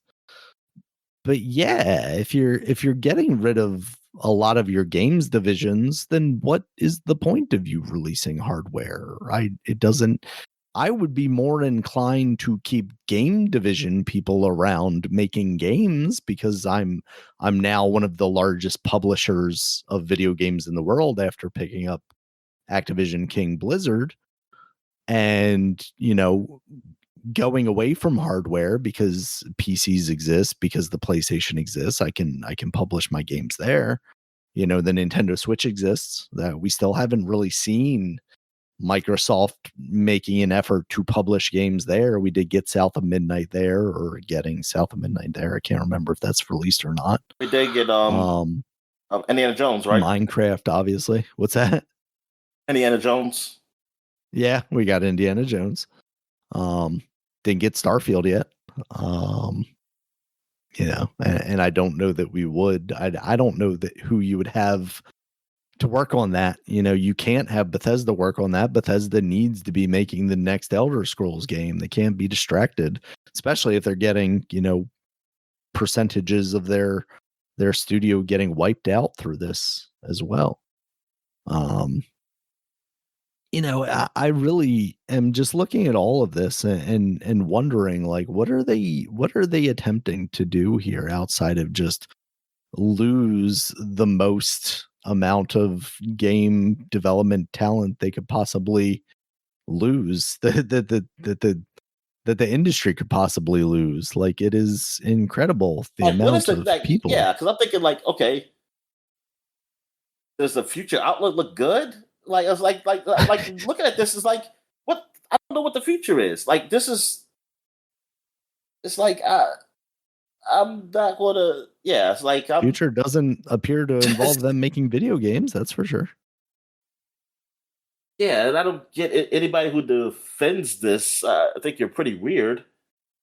But yeah, if you're getting rid of a lot of your games divisions, then what is the point of you releasing hardware? Right? It doesn't. I would be more inclined to keep game division people around making games because I'm now one of the largest publishers of video games in the world after picking up Activision King Blizzard, and going away from hardware because PCs exist, because the PlayStation exists. I can publish my games there. The Nintendo Switch exists. That we still haven't really seen Microsoft making an effort to publish games there. We did get South of Midnight there, or getting South of Midnight there. I can't remember if that's released or not. We did get Um, Indiana Jones, right? Minecraft, obviously. What's that? Indiana Jones. Yeah, we got Indiana Jones. Um, didn't get Starfield yet. Um, and I don't know that we would. I don't know that who you would have to work on that. You can't have Bethesda work on that. Bethesda needs to be making the next Elder Scrolls game. They can't be distracted, especially if they're getting, percentages of their studio getting wiped out through this as well. Um, I really am just looking at all of this and wondering, like, what are they attempting to do here outside of just lose the most amount of game development talent they could possibly lose, that the industry could possibly lose. Like, it is incredible the Like, what is amount the of like? people. Yeah, because I'm thinking like, okay, does the future outlook look good? Like, I was like looking at this is like, what? I don't know what the future is. Like, this is. It's like I'm not gonna. Yeah, it's like I'm. Future doesn't appear to involve them making video games, that's for sure. Yeah, and I don't get anybody who defends this. I think you're pretty weird,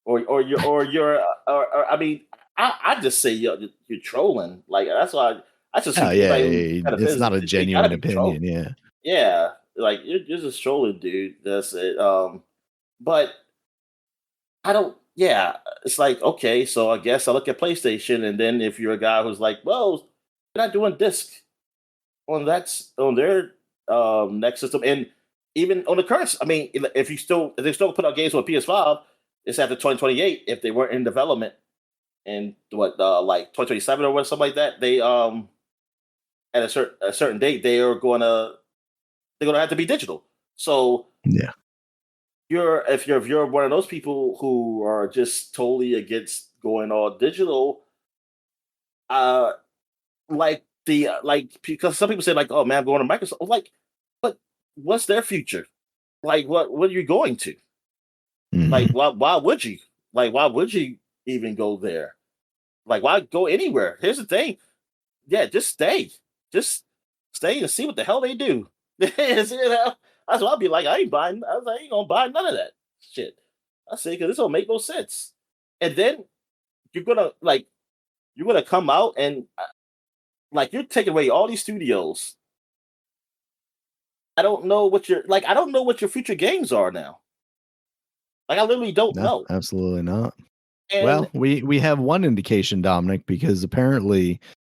or I mean, I just say you're trolling. Like that's why I just Oh think yeah, anybody yeah, who yeah, kind of it's offends, not a they gotta genuine be trolling. opinion. Yeah. Yeah, like you're just trolling, dude. That's it. But I don't. Yeah, it's like okay, so I guess I look at PlayStation, and then if you're a guy who's like, well, they're not doing disc on their next system, and even on the current. I mean, if they still put out games on PS5, it's after 2028. If they weren't in development and what like 2027 or what something like that, they at a certain date they're gonna have to be digital. So Yeah. if you're one of those people who are just totally against going all digital, uh, like because some people say like, oh man, I'm going to Microsoft. Like, but what's their future? Like, what are you going to? Like, Mhm. why would you? Like, why would you even go there? Like, why go anywhere? Here's the thing. Yeah, just stay and see what the hell they do. That's what I'll be like. I ain't buying. I was like, I ain't gonna buy none of that shit. I say because this don't make no sense. And then you're gonna like. you're gonna come out and like you're taking away all these studios. I don't know what your like. I don't know what your future games are now. Like I literally don't No, know. absolutely not. And Well, we have one indication, Dominic, because apparently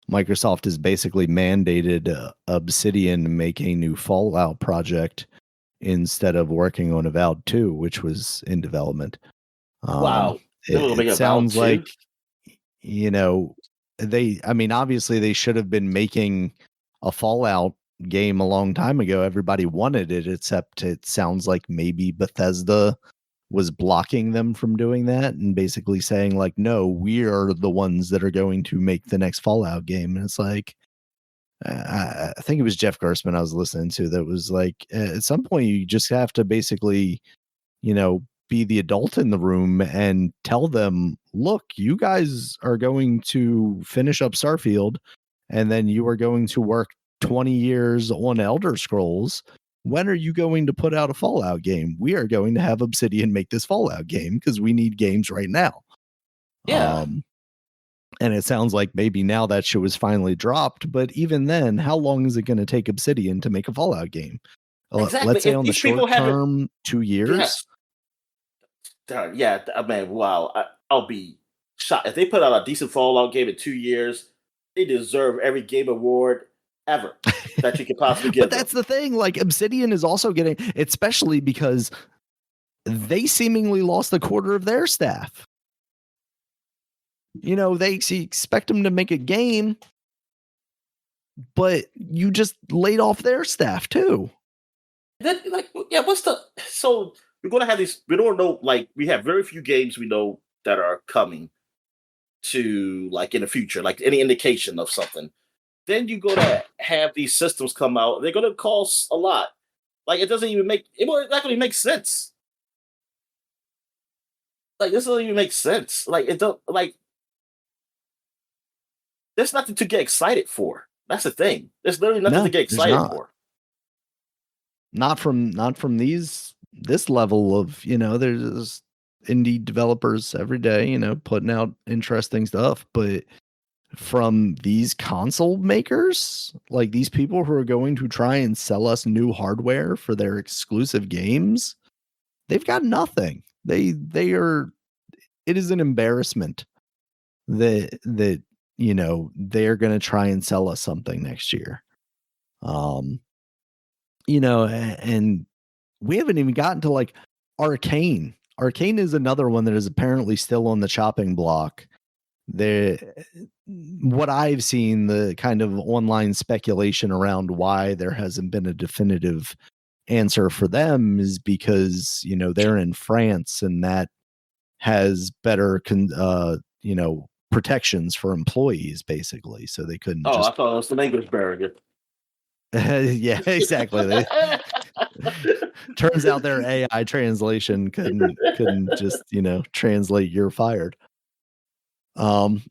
Microsoft has basically mandated Obsidian make a new Fallout project instead of working on Avowed 2, which was in development. wow, they were gonna make It a Avowed sounds like, too. you know, I mean, obviously they should have been making a Fallout game a long time ago. Everybody wanted it, except it sounds like maybe Bethesda was blocking them from doing that and basically saying like, no, we are the ones that are going to make the next Fallout game. And it's like, I think it was Jeff Gerstmann I was listening to that was like, at some point you just have to basically, be the adult in the room and tell them, look, you guys are going to finish up Starfield and then you are going to work 20 years on Elder Scrolls. When are you going to put out a Fallout game? We are going to have Obsidian make this Fallout game because we need games right now. Yeah, And it sounds like maybe now that shit was finally dropped, but even then, how long is it going to take Obsidian to make a Fallout game? exactly. Let's say If on the these people short haven't, term, 2 years. yes, yeah, I mean, wow, I'll be shocked if they put out a decent Fallout game in 2 years. They deserve every game award ever that you could possibly But give them. that's the thing. Like Obsidian is also getting, especially because they seemingly lost a quarter of their staff. They expect them to make a game, but you just laid off their staff too. Then, like, yeah, what's the so we're gonna have these? We don't know. Like, we have very few games we know that are coming to like in the future, like any indication of something. Then you go to have these systems come out. They're gonna cost a lot. Like, it doesn't even make it. Will not really make sense. Like, this doesn't even make sense. Like, it don't like. There's nothing to get excited for. That's the thing. There's literally nothing to No, get there's excited not. for. Not from this level of, there's indie developers every day, putting out interesting stuff, but from these console makers, like these people who are going to try and sell us new hardware for their exclusive games, they've got nothing. They are, it is an embarrassment that they're going to try and sell us something next year. And we haven't even gotten to like Arkane. Arkane is another one that is apparently still on the chopping block. What I've seen, the kind of online speculation around why there hasn't been a definitive answer for them is because, they're in France and that has better, protections for employees, basically. So they couldn't Oh, I just, thought it was the language barrier. yeah, exactly. Turns out their AI translation couldn't just, translate "you're fired." And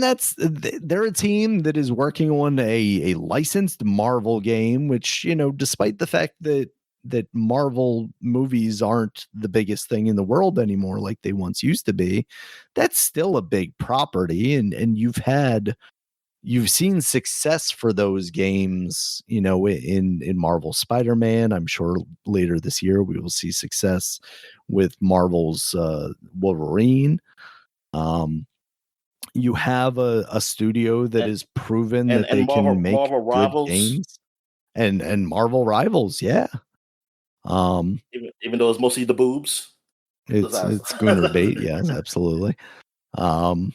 that's they're a team that is working on a licensed Marvel game, which, despite the fact that Marvel movies aren't the biggest thing in the world anymore like they once used to be, that's still a big property, and you've seen success for those games, in Marvel Spider-Man. I'm sure later this year we will see success with Marvel's Wolverine. You have a studio that and is proven and that and they can make Marvel good Rivals, games, and Marvel Rivals, yeah. even though it's mostly the boobs. It's Gunnar bait, yes, absolutely. Um,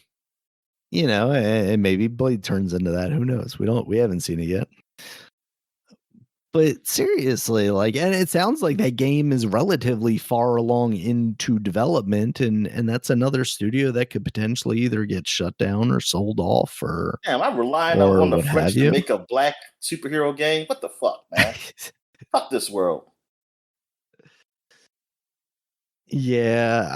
and maybe Blade turns into that. Who knows? We haven't seen it yet. But seriously, like, and it sounds like that game is relatively far along into development, and that's another studio that could potentially either get shut down or sold off Damn, I'm relying or on the what have French to you. make a black superhero game. What the fuck, man? Fuck this world. Yeah,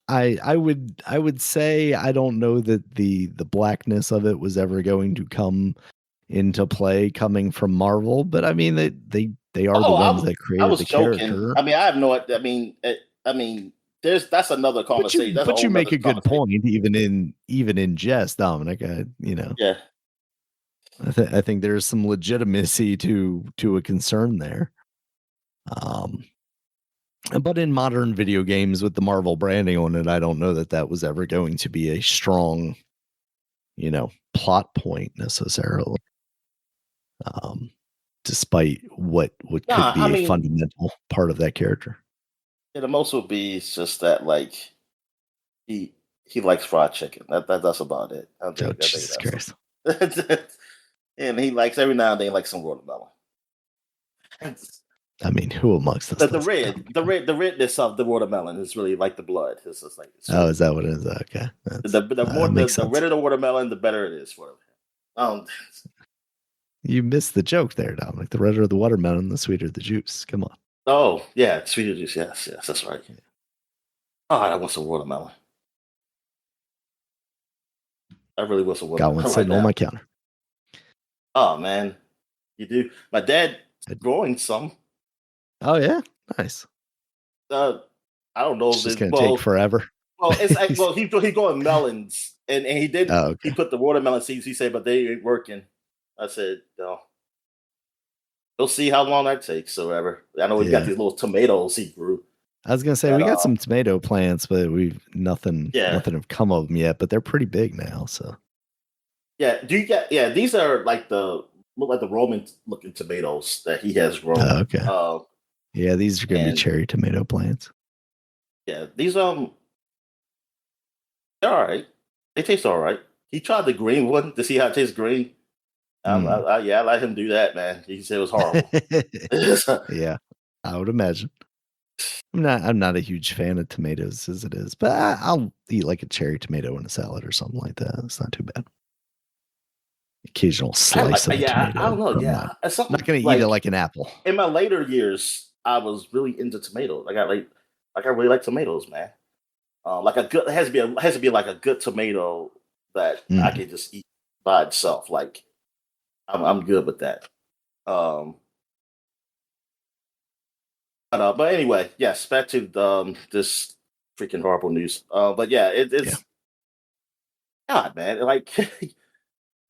I would say I don't know that the blackness of it was ever going to come into play coming from Marvel, but I mean they are the Oh, ones that I created was the joking. character. I mean, I have no. I mean, that's another conversation. That's a But you whole make nother a good conversation. point, even in jest, Dominic. Yeah. I think there's some legitimacy to a concern there. But in modern video games with the Marvel branding on it, I don't know that was ever going to be a strong, plot point necessarily. Despite what could Nah, I be a mean, fundamental part of that character. yeah, the most would be it's just that like he he likes fried chicken. That's about it. Oh, I think Jesus Christ. that's and he likes every now and then like some watermelon. I mean, who amongst us doesn't? The redness of the watermelon is really like the blood. It's just like it's Oh, really, is that what it is? Okay. the more That makes the sense. redder the watermelon, the better it is for him. Um, You missed the joke there, Dominic. The redder the watermelon, the sweeter the juice. Come on. oh yeah, sweeter juice. Yes, that's right. Oh, I want some watermelon. I really want some Got one watermelon right sitting on my now. counter. Oh man, you do. My dad I- growing some. Oh, yeah? Nice. I don't know It's if just it, going to take forever. it's like he growing melons and he did Oh, he okay. put the watermelon seeds. He said, but they ain't working. I said no. We'll see how long that takes. So ever. I know he got Yeah. these little tomatoes he grew. I was going to say, we got some tomato plants, but nothing have come of them yet, but they're pretty big now. So, yeah. Do you get? Yeah, these are like look like the Roman looking tomatoes that he has grown. okay. Yeah, these are going to be cherry tomato plants. Yeah, these they're all right. They taste all right. He tried the green one to see how it tastes green. I let him do that, man. He said it was horrible. Yeah, I would imagine. I'm not a huge fan of tomatoes as it is, but I'll eat like a cherry tomato in a salad or something like that. It's not too bad. Occasional slice of a tomato. I don't know. I'm Yeah, not going to eat it like an apple. In my later years, I was really into tomatoes. I really like tomatoes, man. Like a good it has to be like a good tomato that I can just eat by itself. Like I'm good with that. But anyway, yes, back to this freaking horrible news. But yeah, it's God, man. Like,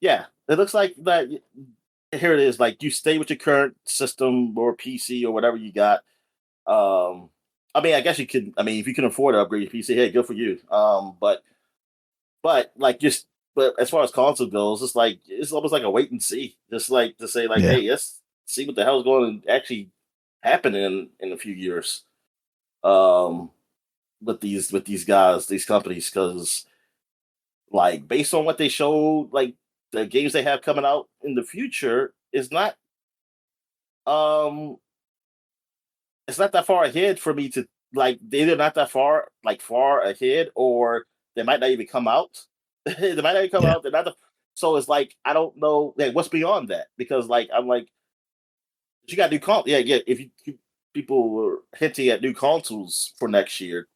yeah, it looks like that. Here it is. Like, you stay with your current system or PC or whatever you got. I mean, I guess you could. I mean, if you can afford to upgrade your PC, hey, good for you. But like just but as far as console goes, it's almost like a wait and see. Just like to say, like, hey, let's see what the hell's going to actually happen in a few years. With these guys, these companies, because like based on what they showed, like the games they have coming out in the future is not um it's not that far ahead for me to like they're not that far ahead, or they might not even come out. They might not even come out. They're not so it's like I don't know like what's beyond that, because like I'm like you got new console. Yeah. If people were hinting at new consoles for next year,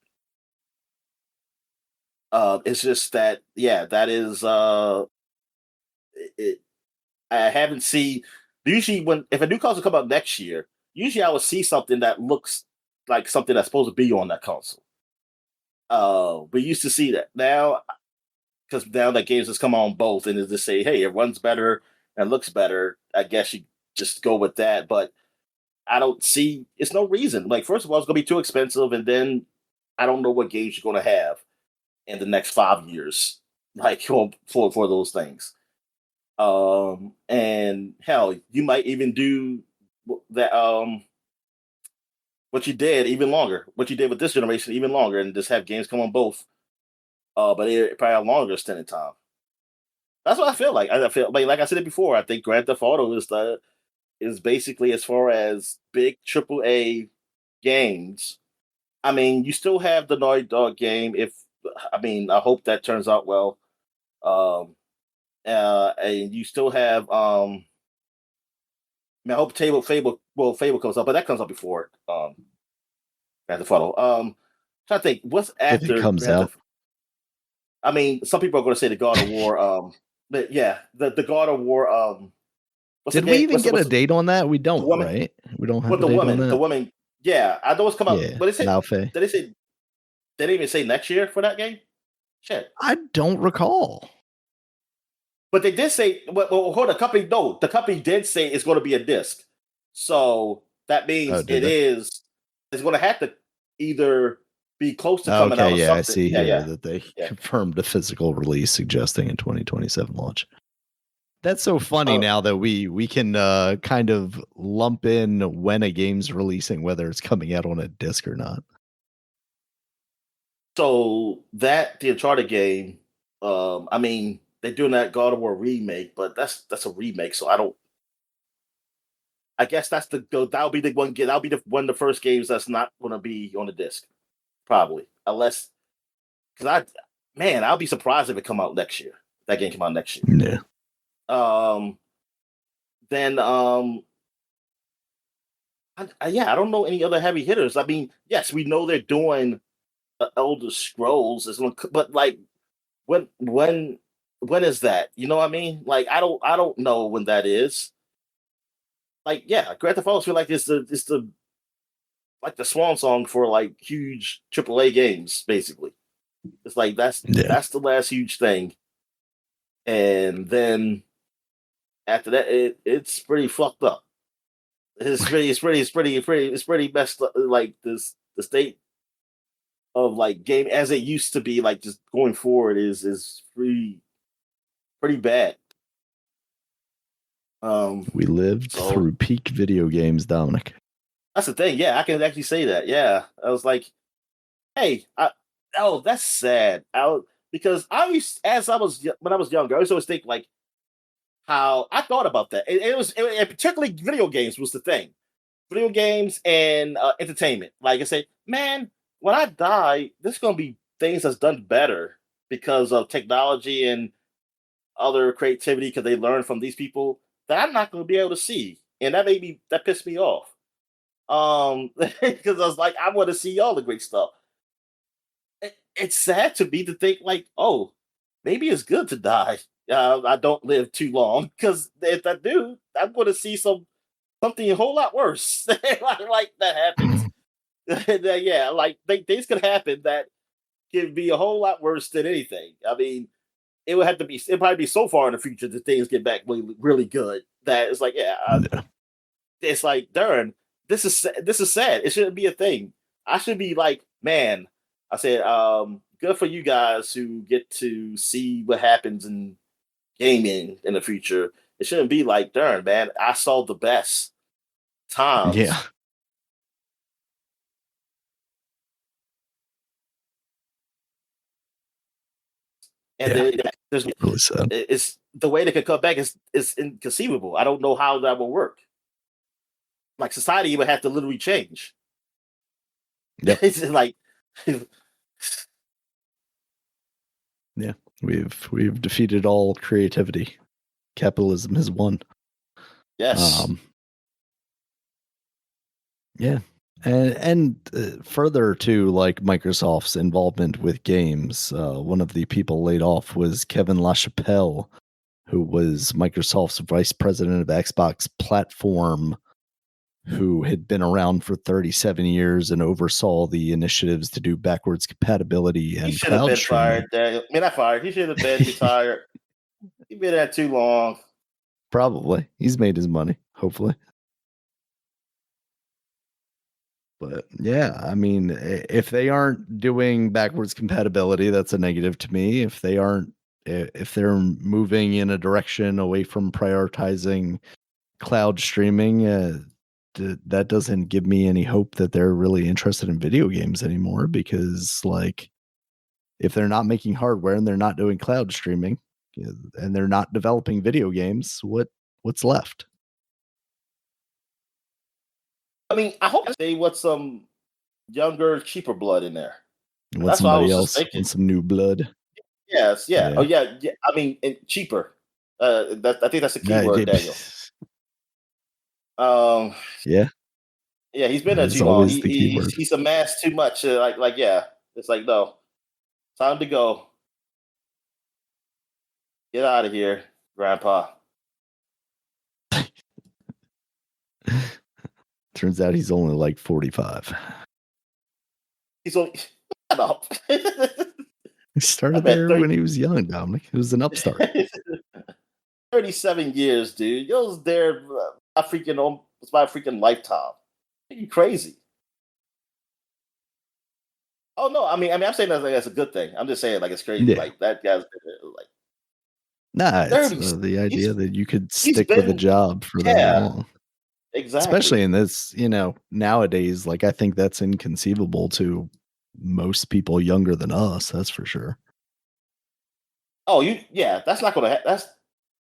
it's just that that is it, I haven't seen. Usually, if a new console come out next year, usually I would see something that looks like something that's supposed to be on that console. We used to see that now because now that games just come on both and just say, hey, it runs better and looks better. I guess you just go with that, but I don't see. It's no reason. Like, first of all, it's going to be too expensive, and then I don't know what games you're going to have in the next 5 years, like for those things. And hell, you might even do that. What you did even longer. What you did with this generation even longer, and just have games come on both. But it probably a longer extended time. That's what I feel like. I feel like I said it before. I think Grand Theft Auto is basically, as far as big AAA games. I mean, you still have the Naughty Dog game. I hope that turns out well. And you still have I hope Fable comes up, but that comes up before Grand Theft Auto. Trying to think what's If it after comes Grand out. Theft. I mean, some people are going to say the God of War. But yeah, the God of War. Did we even get a date on that? We don't, right? We don't have a date on that. The woman. Yeah, I know it's come out, Yeah, but it said Lao Fei. did they say They didn't even say next year for that game. Shit. I don't recall. But they did say, well, hold on, the company did say it's going to be a disc. So that means it's going to have to either be close to coming out or Yeah, something. I see here that they Yeah. confirmed a physical release, suggesting in 2027 launch. That's so funny now that we can kind of lump in when a game's releasing, whether it's coming out on a disc or not. So the Uncharted game, I mean, they're doing that God of War remake, but that's a remake, so I guess that'll be the one of the first games that's not gonna be on the disc. Probably. Unless I'll be surprised if it come out next year. That game come out next year. Yeah. Then I don't know any other heavy hitters. I mean, yes, we know they're doing Elder Scrolls, but like when is that? You know what I mean? Like I don't know when that is. Like yeah, Grand Theft Auto feel like it's the like the swan song for like huge AAA games, basically. It's like that's the last huge thing, and then after that, it's pretty fucked up. It's pretty messed up. Like the state of like game as it used to be, like just going forward is pretty bad. We lived through peak video games, Dominic. That's the thing. Yeah, I can actually say that. Yeah, I was like, hey, that's sad. Because when I was younger, I used to always think like how I thought about that. And particularly video games was the thing. Video games and entertainment. Like I say, man, when I die, there's gonna be things that's done better because of technology and other creativity because they learn from these people that I'm not gonna be able to see. And that pissed me off. Because I was like, I want to see all the great stuff. It's sad to me to think like, oh, maybe it's good to die. I don't live too long because if I do, I'm going to see something a whole lot worse. like that happens. Yeah, like things could happen that can be a whole lot worse than anything. I mean, it'd probably be so far in the future that things get back really, really good that it's like, it's like, darn, this is sad. It shouldn't be a thing. I should be like, man, I said, good for you guys who get to see what happens in gaming in the future. It shouldn't be like, darn, man, I saw the best times. Yeah. And there's really sad. It's the way they could cut back is inconceivable. I don't know how that will work. Like society would have to literally change. Yep. It's like yeah, we've defeated all creativity. Capitalism has won. Yes. Yeah. And further to like Microsoft's involvement with games, one of the people laid off was Kevin LaChapelle, who was Microsoft's vice president of Xbox platform, who had been around for 37 years and oversaw the initiatives to do backwards compatibility and cloud streaming. Not fired. He should have been retired. He's been there too long. Probably. He's made his money, hopefully. But yeah, I mean, if they aren't doing backwards compatibility, that's a negative to me. If they're moving in a direction away from prioritizing cloud streaming, that doesn't give me any hope that they're really interested in video games anymore, because like if they're not making hardware and they're not doing cloud streaming and they're not developing video games, what's left? I mean, I hope they want some younger, cheaper blood in there. Want somebody else? Want some new blood? Yes, yeah. Yeah. Oh, yeah. I mean, cheaper. I think that's the key word, Daniel. Yeah. Yeah, he's been there too long. He's amassed too much. Yeah. It's like, no. Time to go. Get out of here, Grandpa. Turns out he's only like 45. He's only No. He I started bet there 30, when he was young, Dominic. He was an upstart. 37 years, dude. You was there a freaking it's my freaking lifetime. Are you crazy? Oh no, I'm saying that like, that's a good thing. I'm just saying like it's crazy. Yeah. Like that guy's been there, like Nah, it's 30. the idea He's that you could he's stick with a been job for that yeah, long, especially exactly. in this, nowadays. Like I think that's inconceivable to most people younger than us. That's for sure. Oh, that's not gonna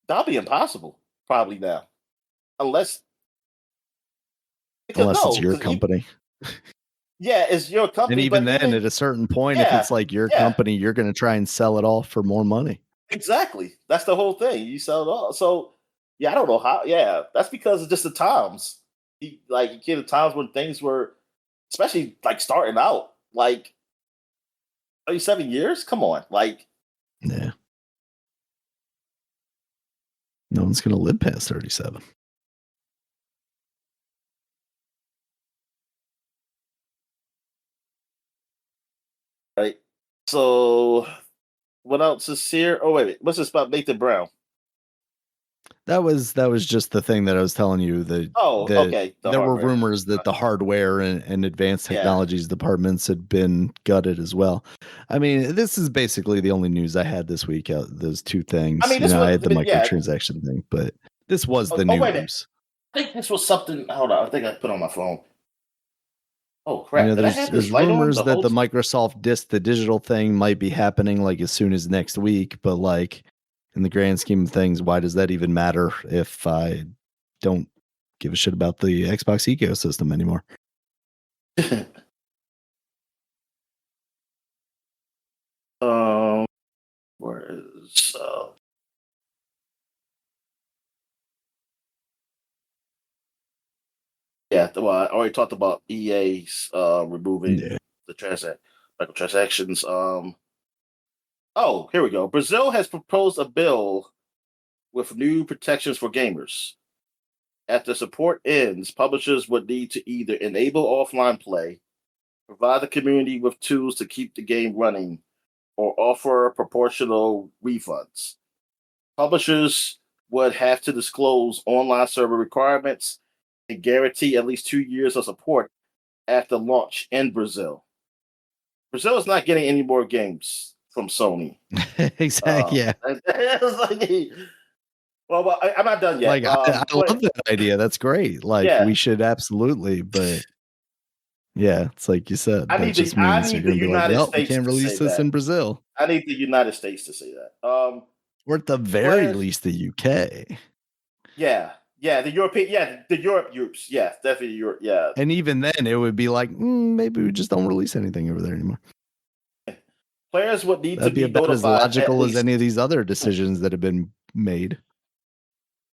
that'll be impossible probably now. Unless because Unless it's no, your because you company. yeah, it's your And company, even but then, even at a certain point, if yeah, it's like your yeah, company, you're going to try and sell it off for more money. exactly. That's the whole thing. You sell it all. So yeah, I don't know how. Yeah, that's because of just the times. You get the times when things were, especially like starting out, like 37 years. Come on, like Yeah. No one's going to live past 37. right. So what else is here? Oh wait, what's this about Nathan Brown? That was just the thing that I was telling you Oh, that okay, the there were hardware. rumors that the hardware and advanced Yeah, technologies departments had been gutted as well. I mean, this is basically the only news I had this week. Those two I things. mean this I was had the yeah. microtransaction thing, but this was Oh, the oh wait a minute. news. I think this was something. Hold on, I think I put on my phone. Oh crap! Did I have There's this light on rumors the that whole? the Microsoft the digital thing might be happening like as soon as next week, but like in the grand scheme of things, why does that even matter if I don't give a shit about the Xbox ecosystem anymore? um, where is yeah, well, I already talked about EA's removing Yeah. the microtransactions. Oh, here we go. Brazil has proposed a bill with new protections for gamers. After support ends, publishers would need to either enable offline play, provide the community with tools to keep the game running, or offer proportional refunds. Publishers would have to disclose online server requirements and guarantee at least 2 years of support after launch in Brazil. Brazil is not getting any more games from Sony. Exactly. Yeah. Well, I'm not done yet. Like I love that idea. That's great. Like Yeah, we should absolutely, but yeah, it's like you said, that just I means you're need the gonna be like, United well, we States can't to say release this that. in Brazil. I need the United States to say that. Or at the very Players, least the UK. yeah, the European, yeah, the Europe groups, yeah, definitely Europe, yeah. And even then, it would be like, maybe we just don't release anything over there anymore. Players would need to That'd be be about as notified at logical as least. any of these other decisions that have been made.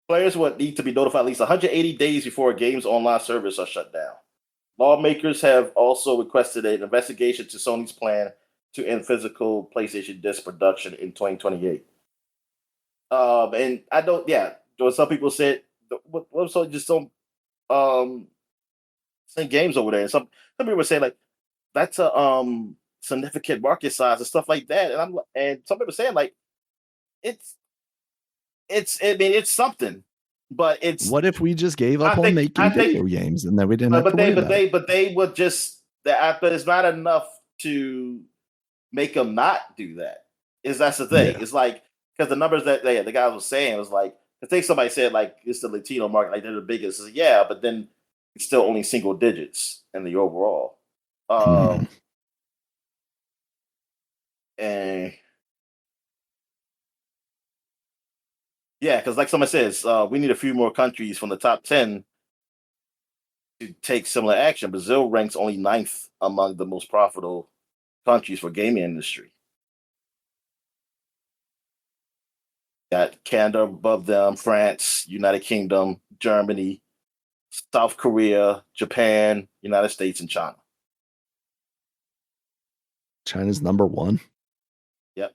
Players would need to be notified at least 180 days before a game's online servers are shut down. Lawmakers have also requested an investigation to Sony's plan to end physical PlayStation disc production in 2028. And I don't, yeah. Some people said, what so just don't um send games over there. And some people were saying like that's a significant market size and stuff like that. And some people saying like it's I mean it's something, but it's What if we just gave I up on think I making think video games and then we didn't but have to but they worry but about it? they but they would just that but it's not enough to make them not do that. Is that's the thing? Yeah. It's like because the numbers that the guys was saying was like I think somebody said like it's the Latino market, like they're the biggest. Yeah, but then it's still only single digits in the overall. Mhm. And yeah, because like someone says, we need a few more countries from the top 10 to take similar action. Brazil ranks only ninth among the most profitable countries for gaming industry. Got Canada above them, France, United Kingdom, Germany, South Korea, Japan, United States, and China. China's number one. Yep.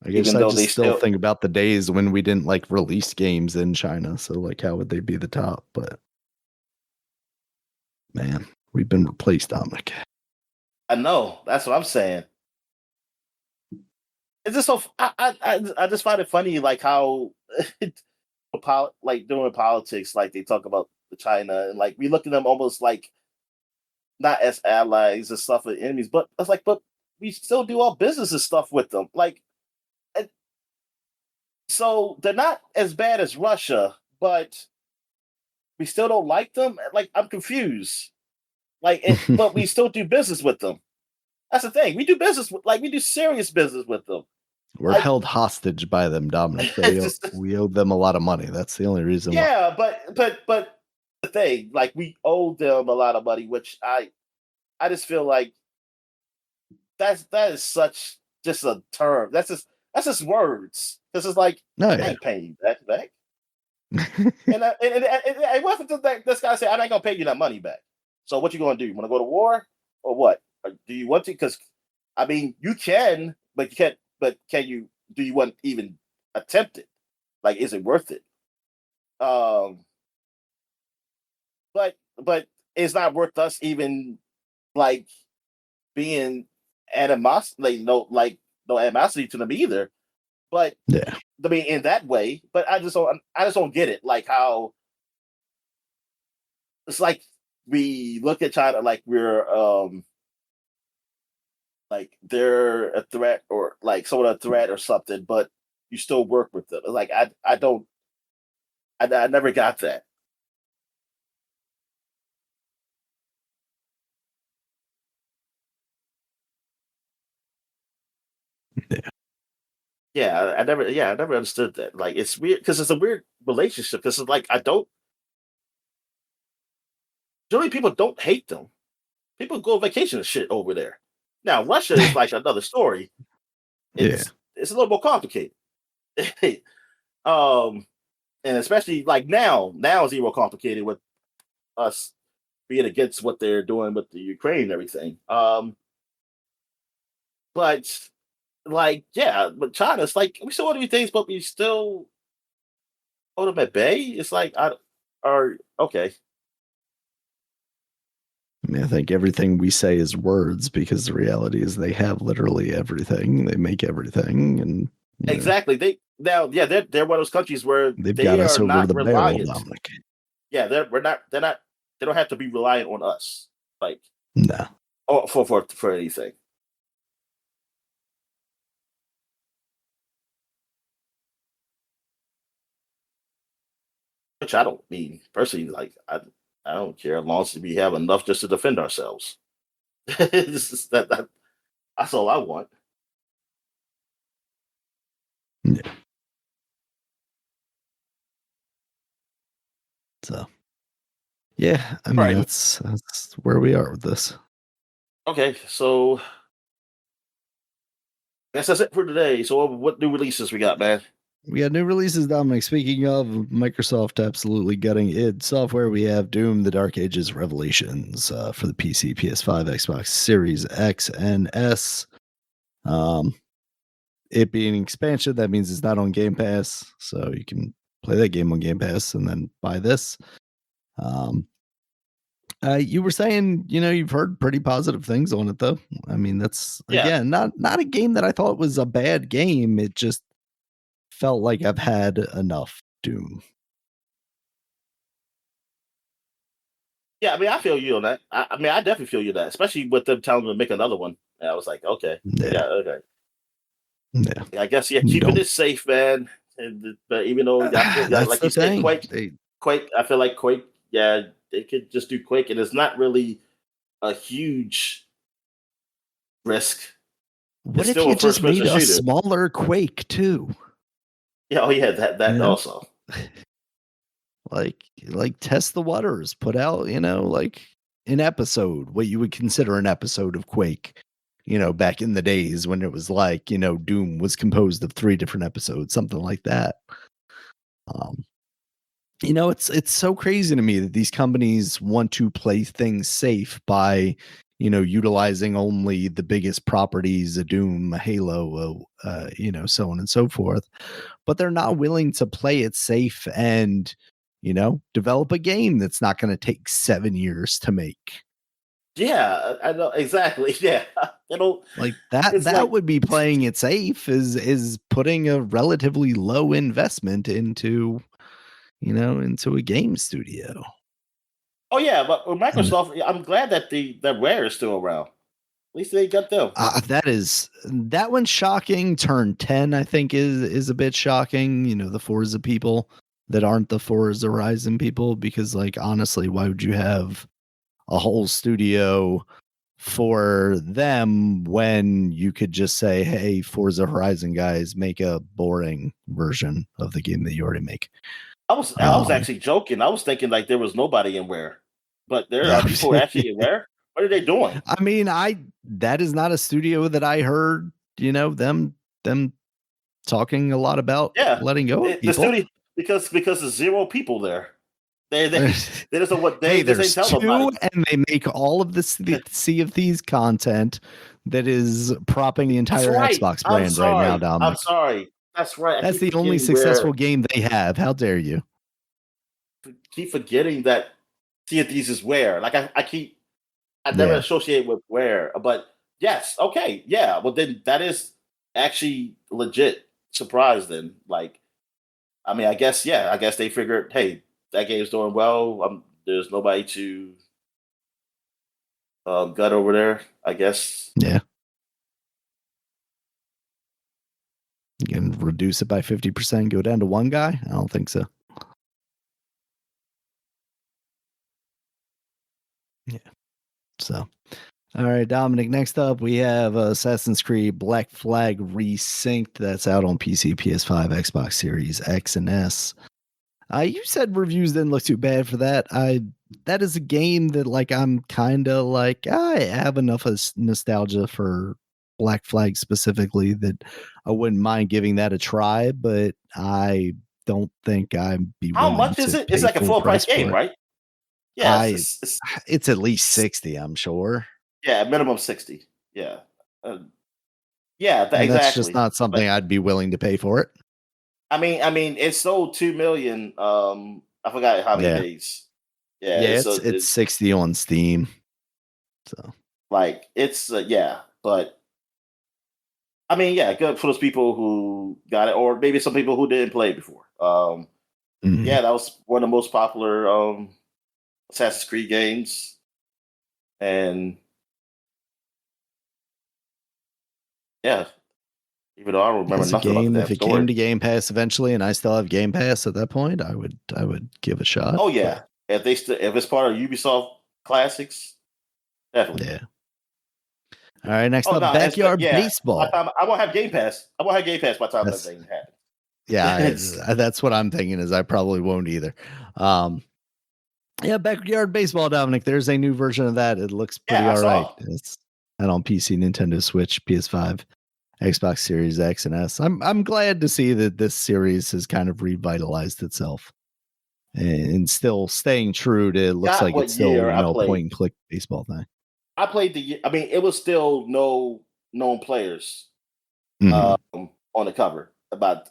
I guess Even I though just they still still, think about the days when we didn't like release games in China. So like how would they be the top? But man, we've been replaced, Dominic. I know. That's what I'm saying. It's just so I just find it funny, like how like doing politics, like they talk about the China and like we look at them almost like not as allies and stuff, as enemies, but it's like, but we still do all business and stuff with them. Like, and so they're not as bad as Russia, but we still don't like them. Like, I'm confused. Like, but we still do business with them. That's the thing. We do business with, like, we do serious business with them. We're Like, held hostage by them, Dominic. just, We owe them a lot of money. That's the only reason why. yeah, but the thing, like, we owe them a lot of money, which I just feel like that is such just a term. That's just words. This is like No, I yeah. ain't paying you that back. And what if this guy say I ain't gonna pay you that money back? So what you gonna do? You want to go to war or what? Or do you want to? Because I mean, you can, but you can't. But can you? Do you want to even attempt it? Like, is it worth it? Um, but it's not worth us even like being like no animosity to them either. But Yeah. I mean, in that way. But I just don't get it. Like how it's like we look at China like we're like they're a threat or like someone a threat or something, but you still work with them. Like I don't I never got that. Yeah. I never understood that. Like it's weird because it's a weird relationship. Because it's like I don't generally people don't hate them. People go on vacation and shit over there. Now Russia is like another story. Yeah. It's a little more complicated. um, and especially like now it's even more complicated with us being against what they're doing with the Ukraine and everything. But like yeah, but China's like we still want to do things, but we still hold them at bay. It's like I are okay. I mean, I think everything we say is words because the reality is they have literally everything. They make everything, and Exactly. They're one of those countries where they've got they us are over not the barrel, reliant. Dominic. Yeah, they're not they don't have to be reliant on us like No. for anything. Which I don't mean personally. Like I don't care as long as we have enough just to defend ourselves. This is that's all I want. Yeah. So yeah, I All mean right. that's where we are with this. Okay. So I guess that's it for today. So what new releases we got, man? We got new releases, Dominic. Speaking of Microsoft absolutely gutting id Software, we have Doom, The Dark Ages Revelations for the PC, PS5, Xbox Series X and S. It being an expansion, that means it's not on Game Pass, so you can play that game on Game Pass and then buy this. Um, you were saying, you've heard pretty positive things on it, though. I mean, that's Yeah. again not a game that I thought was a bad game. It just felt like I've had enough Doom. Yeah, I mean, I feel you on that. I mean, I definitely feel you that, especially with them telling them to make another one. And I was like, okay, Yeah, yeah, okay. yeah. I guess yeah, You keeping don't. it safe, man. And but even though I feel yeah, That's like you the said, thing. Quake. I feel like Quake. Yeah, they could just do Quake, and it's not really a huge risk. What It's if still you a first just person made a shooter. smaller Quake too? Yeah, oh yeah, that You know, also. like test the waters. Put out, like an episode, what you would consider an episode of Quake. Back in the days when it was like, Doom was composed of 3 different episodes, something like that. Um, it's so crazy to me that these companies want to play things safe by, utilizing only the biggest properties, a Doom, a Halo, so on and so forth. But they're not willing to play it safe and, develop a game that's not going to take 7 years to make. Yeah, I know exactly. Yeah, you know, Like that it's like that would be playing it safe is putting a relatively low investment into, into a game studio. oh yeah, but with And Microsoft, I'm glad that that Rare is still around. At least they got them. that one's shocking. Turn 10, I think, is a bit shocking. The Forza people that aren't the Forza Horizon people, because like honestly, why would you have a whole studio for them when you could just say, hey, Forza Horizon guys, make a boring version of the game that you already make. I was actually joking. I was thinking like there was nobody in Rare, but there Yeah. are people actually in Rare. What are they doing? I mean, that is not a studio that I heard, them talking a lot about Yeah, letting go of the people. studio because there's zero people there. They just know what Hey, they just ain't there's tell nobody. two, and they make all of this Sea of Thieves content that is propping the That's entire right. Xbox I'm brand right now, sorry. I'm Dominic. sorry. That's right. I That's keep the only forgetting where. successful game they have. How dare you? Keep forgetting that Sea of Thieves is where. Like I never Yeah. associate with where. But yes, okay, yeah. Well, then that is actually legit surprise. Then, like, I mean, I guess yeah. I guess they figured, hey, that game's doing well. There's nobody to gut over there. I guess. Yeah. You can reduce it by 50%, go down to one guy? I don't think so. Yeah. So, all right, Dominic. Next up, we have Assassin's Creed Black Flag Resynced. That's out on PC, PS5, Xbox Series X and S. You said reviews didn't look too bad for that. That is a game that like I'm kind of like I have enough of nostalgia for Black Flag specifically that I wouldn't mind giving that a try, but I don't think I'd be How willing much is to it? It's pay like a full full price price game, for it. right? Yes, I it's at least 60, I'm sure. yeah, minimum 60. Yeah, uh, yeah, And that's just exactly. not But something I'd be willing to pay for it. I mean, it sold 2 million. I forgot how many Yeah. days. Yeah, Yeah, so it's 60 on Steam. So, it's yeah, but I mean, yeah, good for those people who got it, or maybe some people who didn't play before. mhm. Yeah, that was one of the most popular Assassin's Creed games, and yeah, even though I don't remember As a nothing about the game, damn if it came story. to Game Pass eventually and I still have Game Pass at that point, I would give a shot, Oh but yeah, if it's part of Ubisoft classics, definitely. yeah. All right, next Oh up, no, but Backyard yeah, by the Baseball. time I won't have Game Pass. I won't have Game Pass by the time that That's thing yeah, happens. that's what I'm thinking is I probably won't either. Um, yeah, Backyard Baseball, Dominic. There's a new version of that. It looks pretty Yeah, I all right. saw. It's out on PC, Nintendo Switch, PS5, Xbox Series X and S. I'm glad to see that this series has kind of revitalized itself and still staying true to it looks Got like it's what still, year I a point played. and click baseball thing. I played I mean, it was still no known players Mhm. on the cover about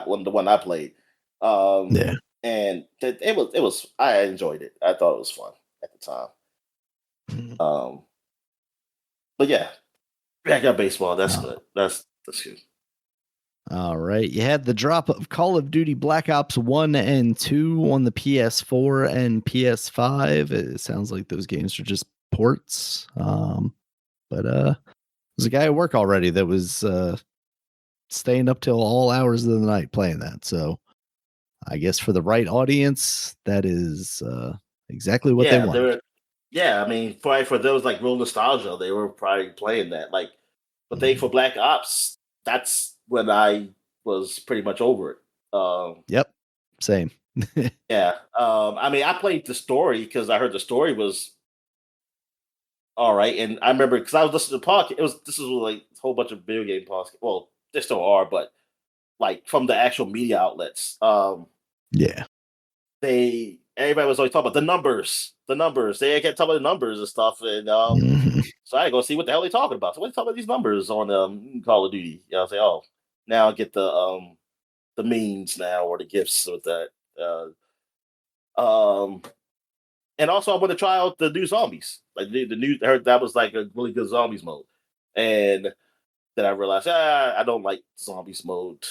when the one I played, um, Yeah. and it was I enjoyed it. I thought it was fun at the time. Mhm. Um, but yeah, backyard baseball. That's Uh, good. That's good. all right. You had the drop of Call of Duty Black Ops 1 and 2 on the PS4 and PS5. It sounds like those games are just ports. But there's a guy at work already that was staying up till all hours of the night playing that. So I guess for the right audience, that is exactly what they Yeah, wanted. yeah. I mean, probably for those like real nostalgia, they were probably playing that. Like, but they Mhm. for Black Ops, that's when I was pretty much over it. Yep. Same. Yeah. I mean, I played the story because I heard the story was all right, and I remember because I was listening to podcast. This was like a whole bunch of video game podcasts. Well, there still are, but like from the actual media outlets. Yeah. Everybody was always talking about the numbers. They kept talking about the numbers and stuff, and Mhm. so I go see what the hell they talking about. So what they talking about these numbers on Call of Duty? I say, oh, now I get the memes now or the gifts with that. Uh, um, And also, I want to try out the new zombies. Like the new, I heard that was like a really good zombies mode. And then I realized, I don't like zombies mode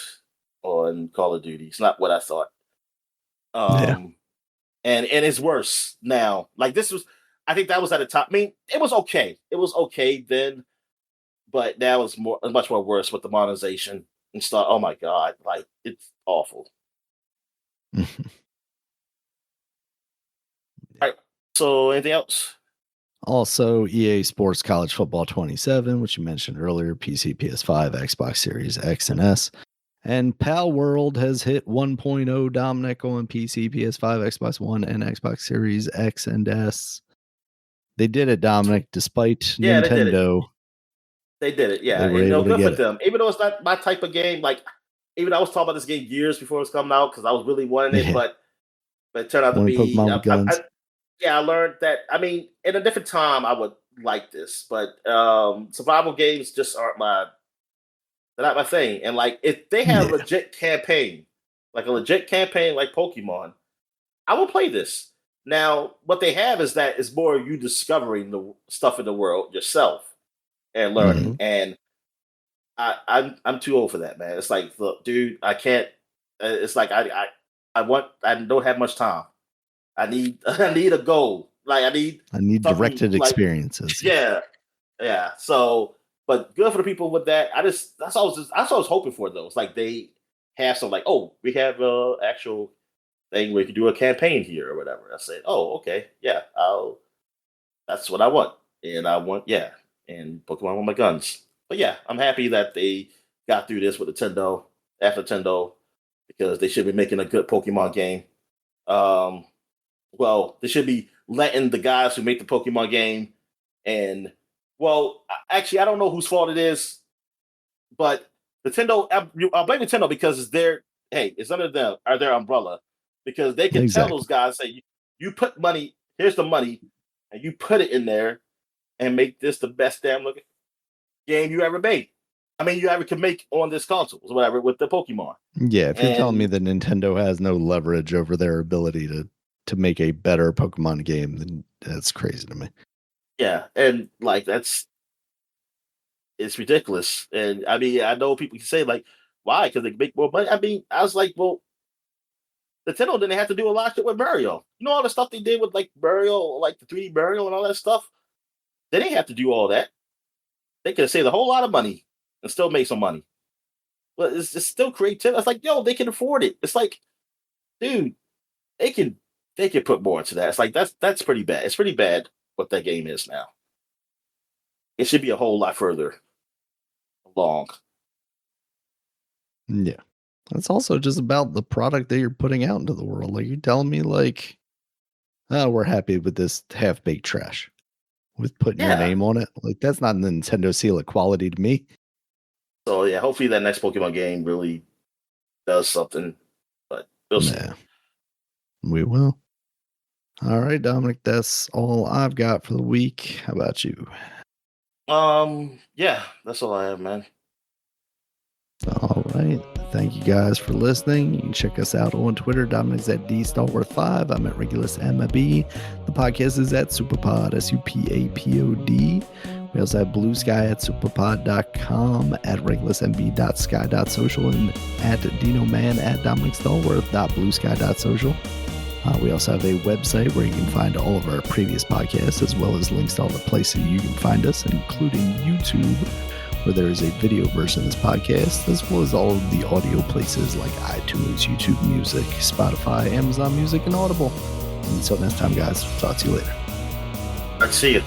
on Call of Duty. It's not what I thought. Yeah. Um, and it's worse now. Like this was, I think that was at the top. I mean, it was okay. It was okay then, but now it's much more worse with the monetization and stuff. Oh my god, like it's awful. All right. So anything else? Also, EA Sports College Football 27, which you mentioned earlier, PC, PS5, Xbox Series X and S. And Pal World has hit 1.0, Dominic, on PC, PS5, Xbox One, and Xbox Series X and S. They did it, Dominic, despite Yeah, they did it. Nintendo. They did it, yeah. They were And no, able to good for get it. them. Even though it's not my type of game, like even I was talking about this game years before it was coming out because I was really wanting it, but it turned out to Only be. Pokemon with guns. I learned that. I mean, in a different time, I would like this, but survival games just aren't they're not my thing. And like, if they have a legit campaign, like Pokemon, I will play this. Now, what they have is that it's more you discovering the stuff in the world yourself and learning. And I'm too old for that, man. It's like, look, dude, I can't. It's like I don't have much time. I need a goal. Like I need directed experiences. Yeah. So, but good for the people with that. That's all I was hoping for though. It's like they have some like, oh, we have a actual thing where you can do a campaign here or whatever. I said, oh, okay, yeah, that's what I want, and and Pokemon with my guns. But yeah, I'm happy that they got through this with Nintendo after Nintendo because they should be making a good Pokemon game. Well, they should be letting the guys who make the Pokemon game and actually, I don't know whose fault it is, but Nintendo, I'll blame Nintendo because it's under their umbrella because they can tell those guys, say, you put money, here's the money, and you put it in there and make this the best damn looking game you ever made. I mean, you ever can make on this console or whatever with the Pokemon. Yeah, if you're telling me that Nintendo has no leverage over their ability to make a better Pokemon game, then that's crazy to me. Yeah, and like it's ridiculous. And I mean, I know people can say like, why? Because they make more money. I mean, I was like, well, Nintendo didn't have to do a lot of shit with Mario. You know all the stuff they did with like Mario, like the 3D Mario and all that stuff? They didn't have to do all that. They could have saved a whole lot of money and still make some money. But it's still creative. It's like, yo, they can afford it. It's like, dude, they can put more into that. It's like that's pretty bad. It's pretty bad what that game is now. It should be a whole lot further along. Yeah. It's also just about the product that you're putting out into the world. Like you're telling me like, oh, we're happy with this half-baked trash with putting your name on it. Like that's not the Nintendo seal of quality to me. So yeah, hopefully that next Pokemon game really does something. But we'll see. We will. All right, Dominic, that's all I've got for the week. How about you? Yeah, that's all I have, man. All right. Thank you guys for listening. You can check us out on Twitter. Dominic's at DStalworth5. I'm at Regulus MB. The podcast is at Superpod, SUPAPOD. We also have Blue Sky at superpod.com, at regulusmb.sky.social, and at DinoMan at DominicStallworth.bluesky.social. We also have a website where you can find all of our previous podcasts, as well as links to all the places you can find us, including YouTube, where there is a video version of this podcast, as well as all of the audio places like iTunes, YouTube Music, Spotify, Amazon Music, and Audible. Until next time, guys, talk to you later. All right, see you.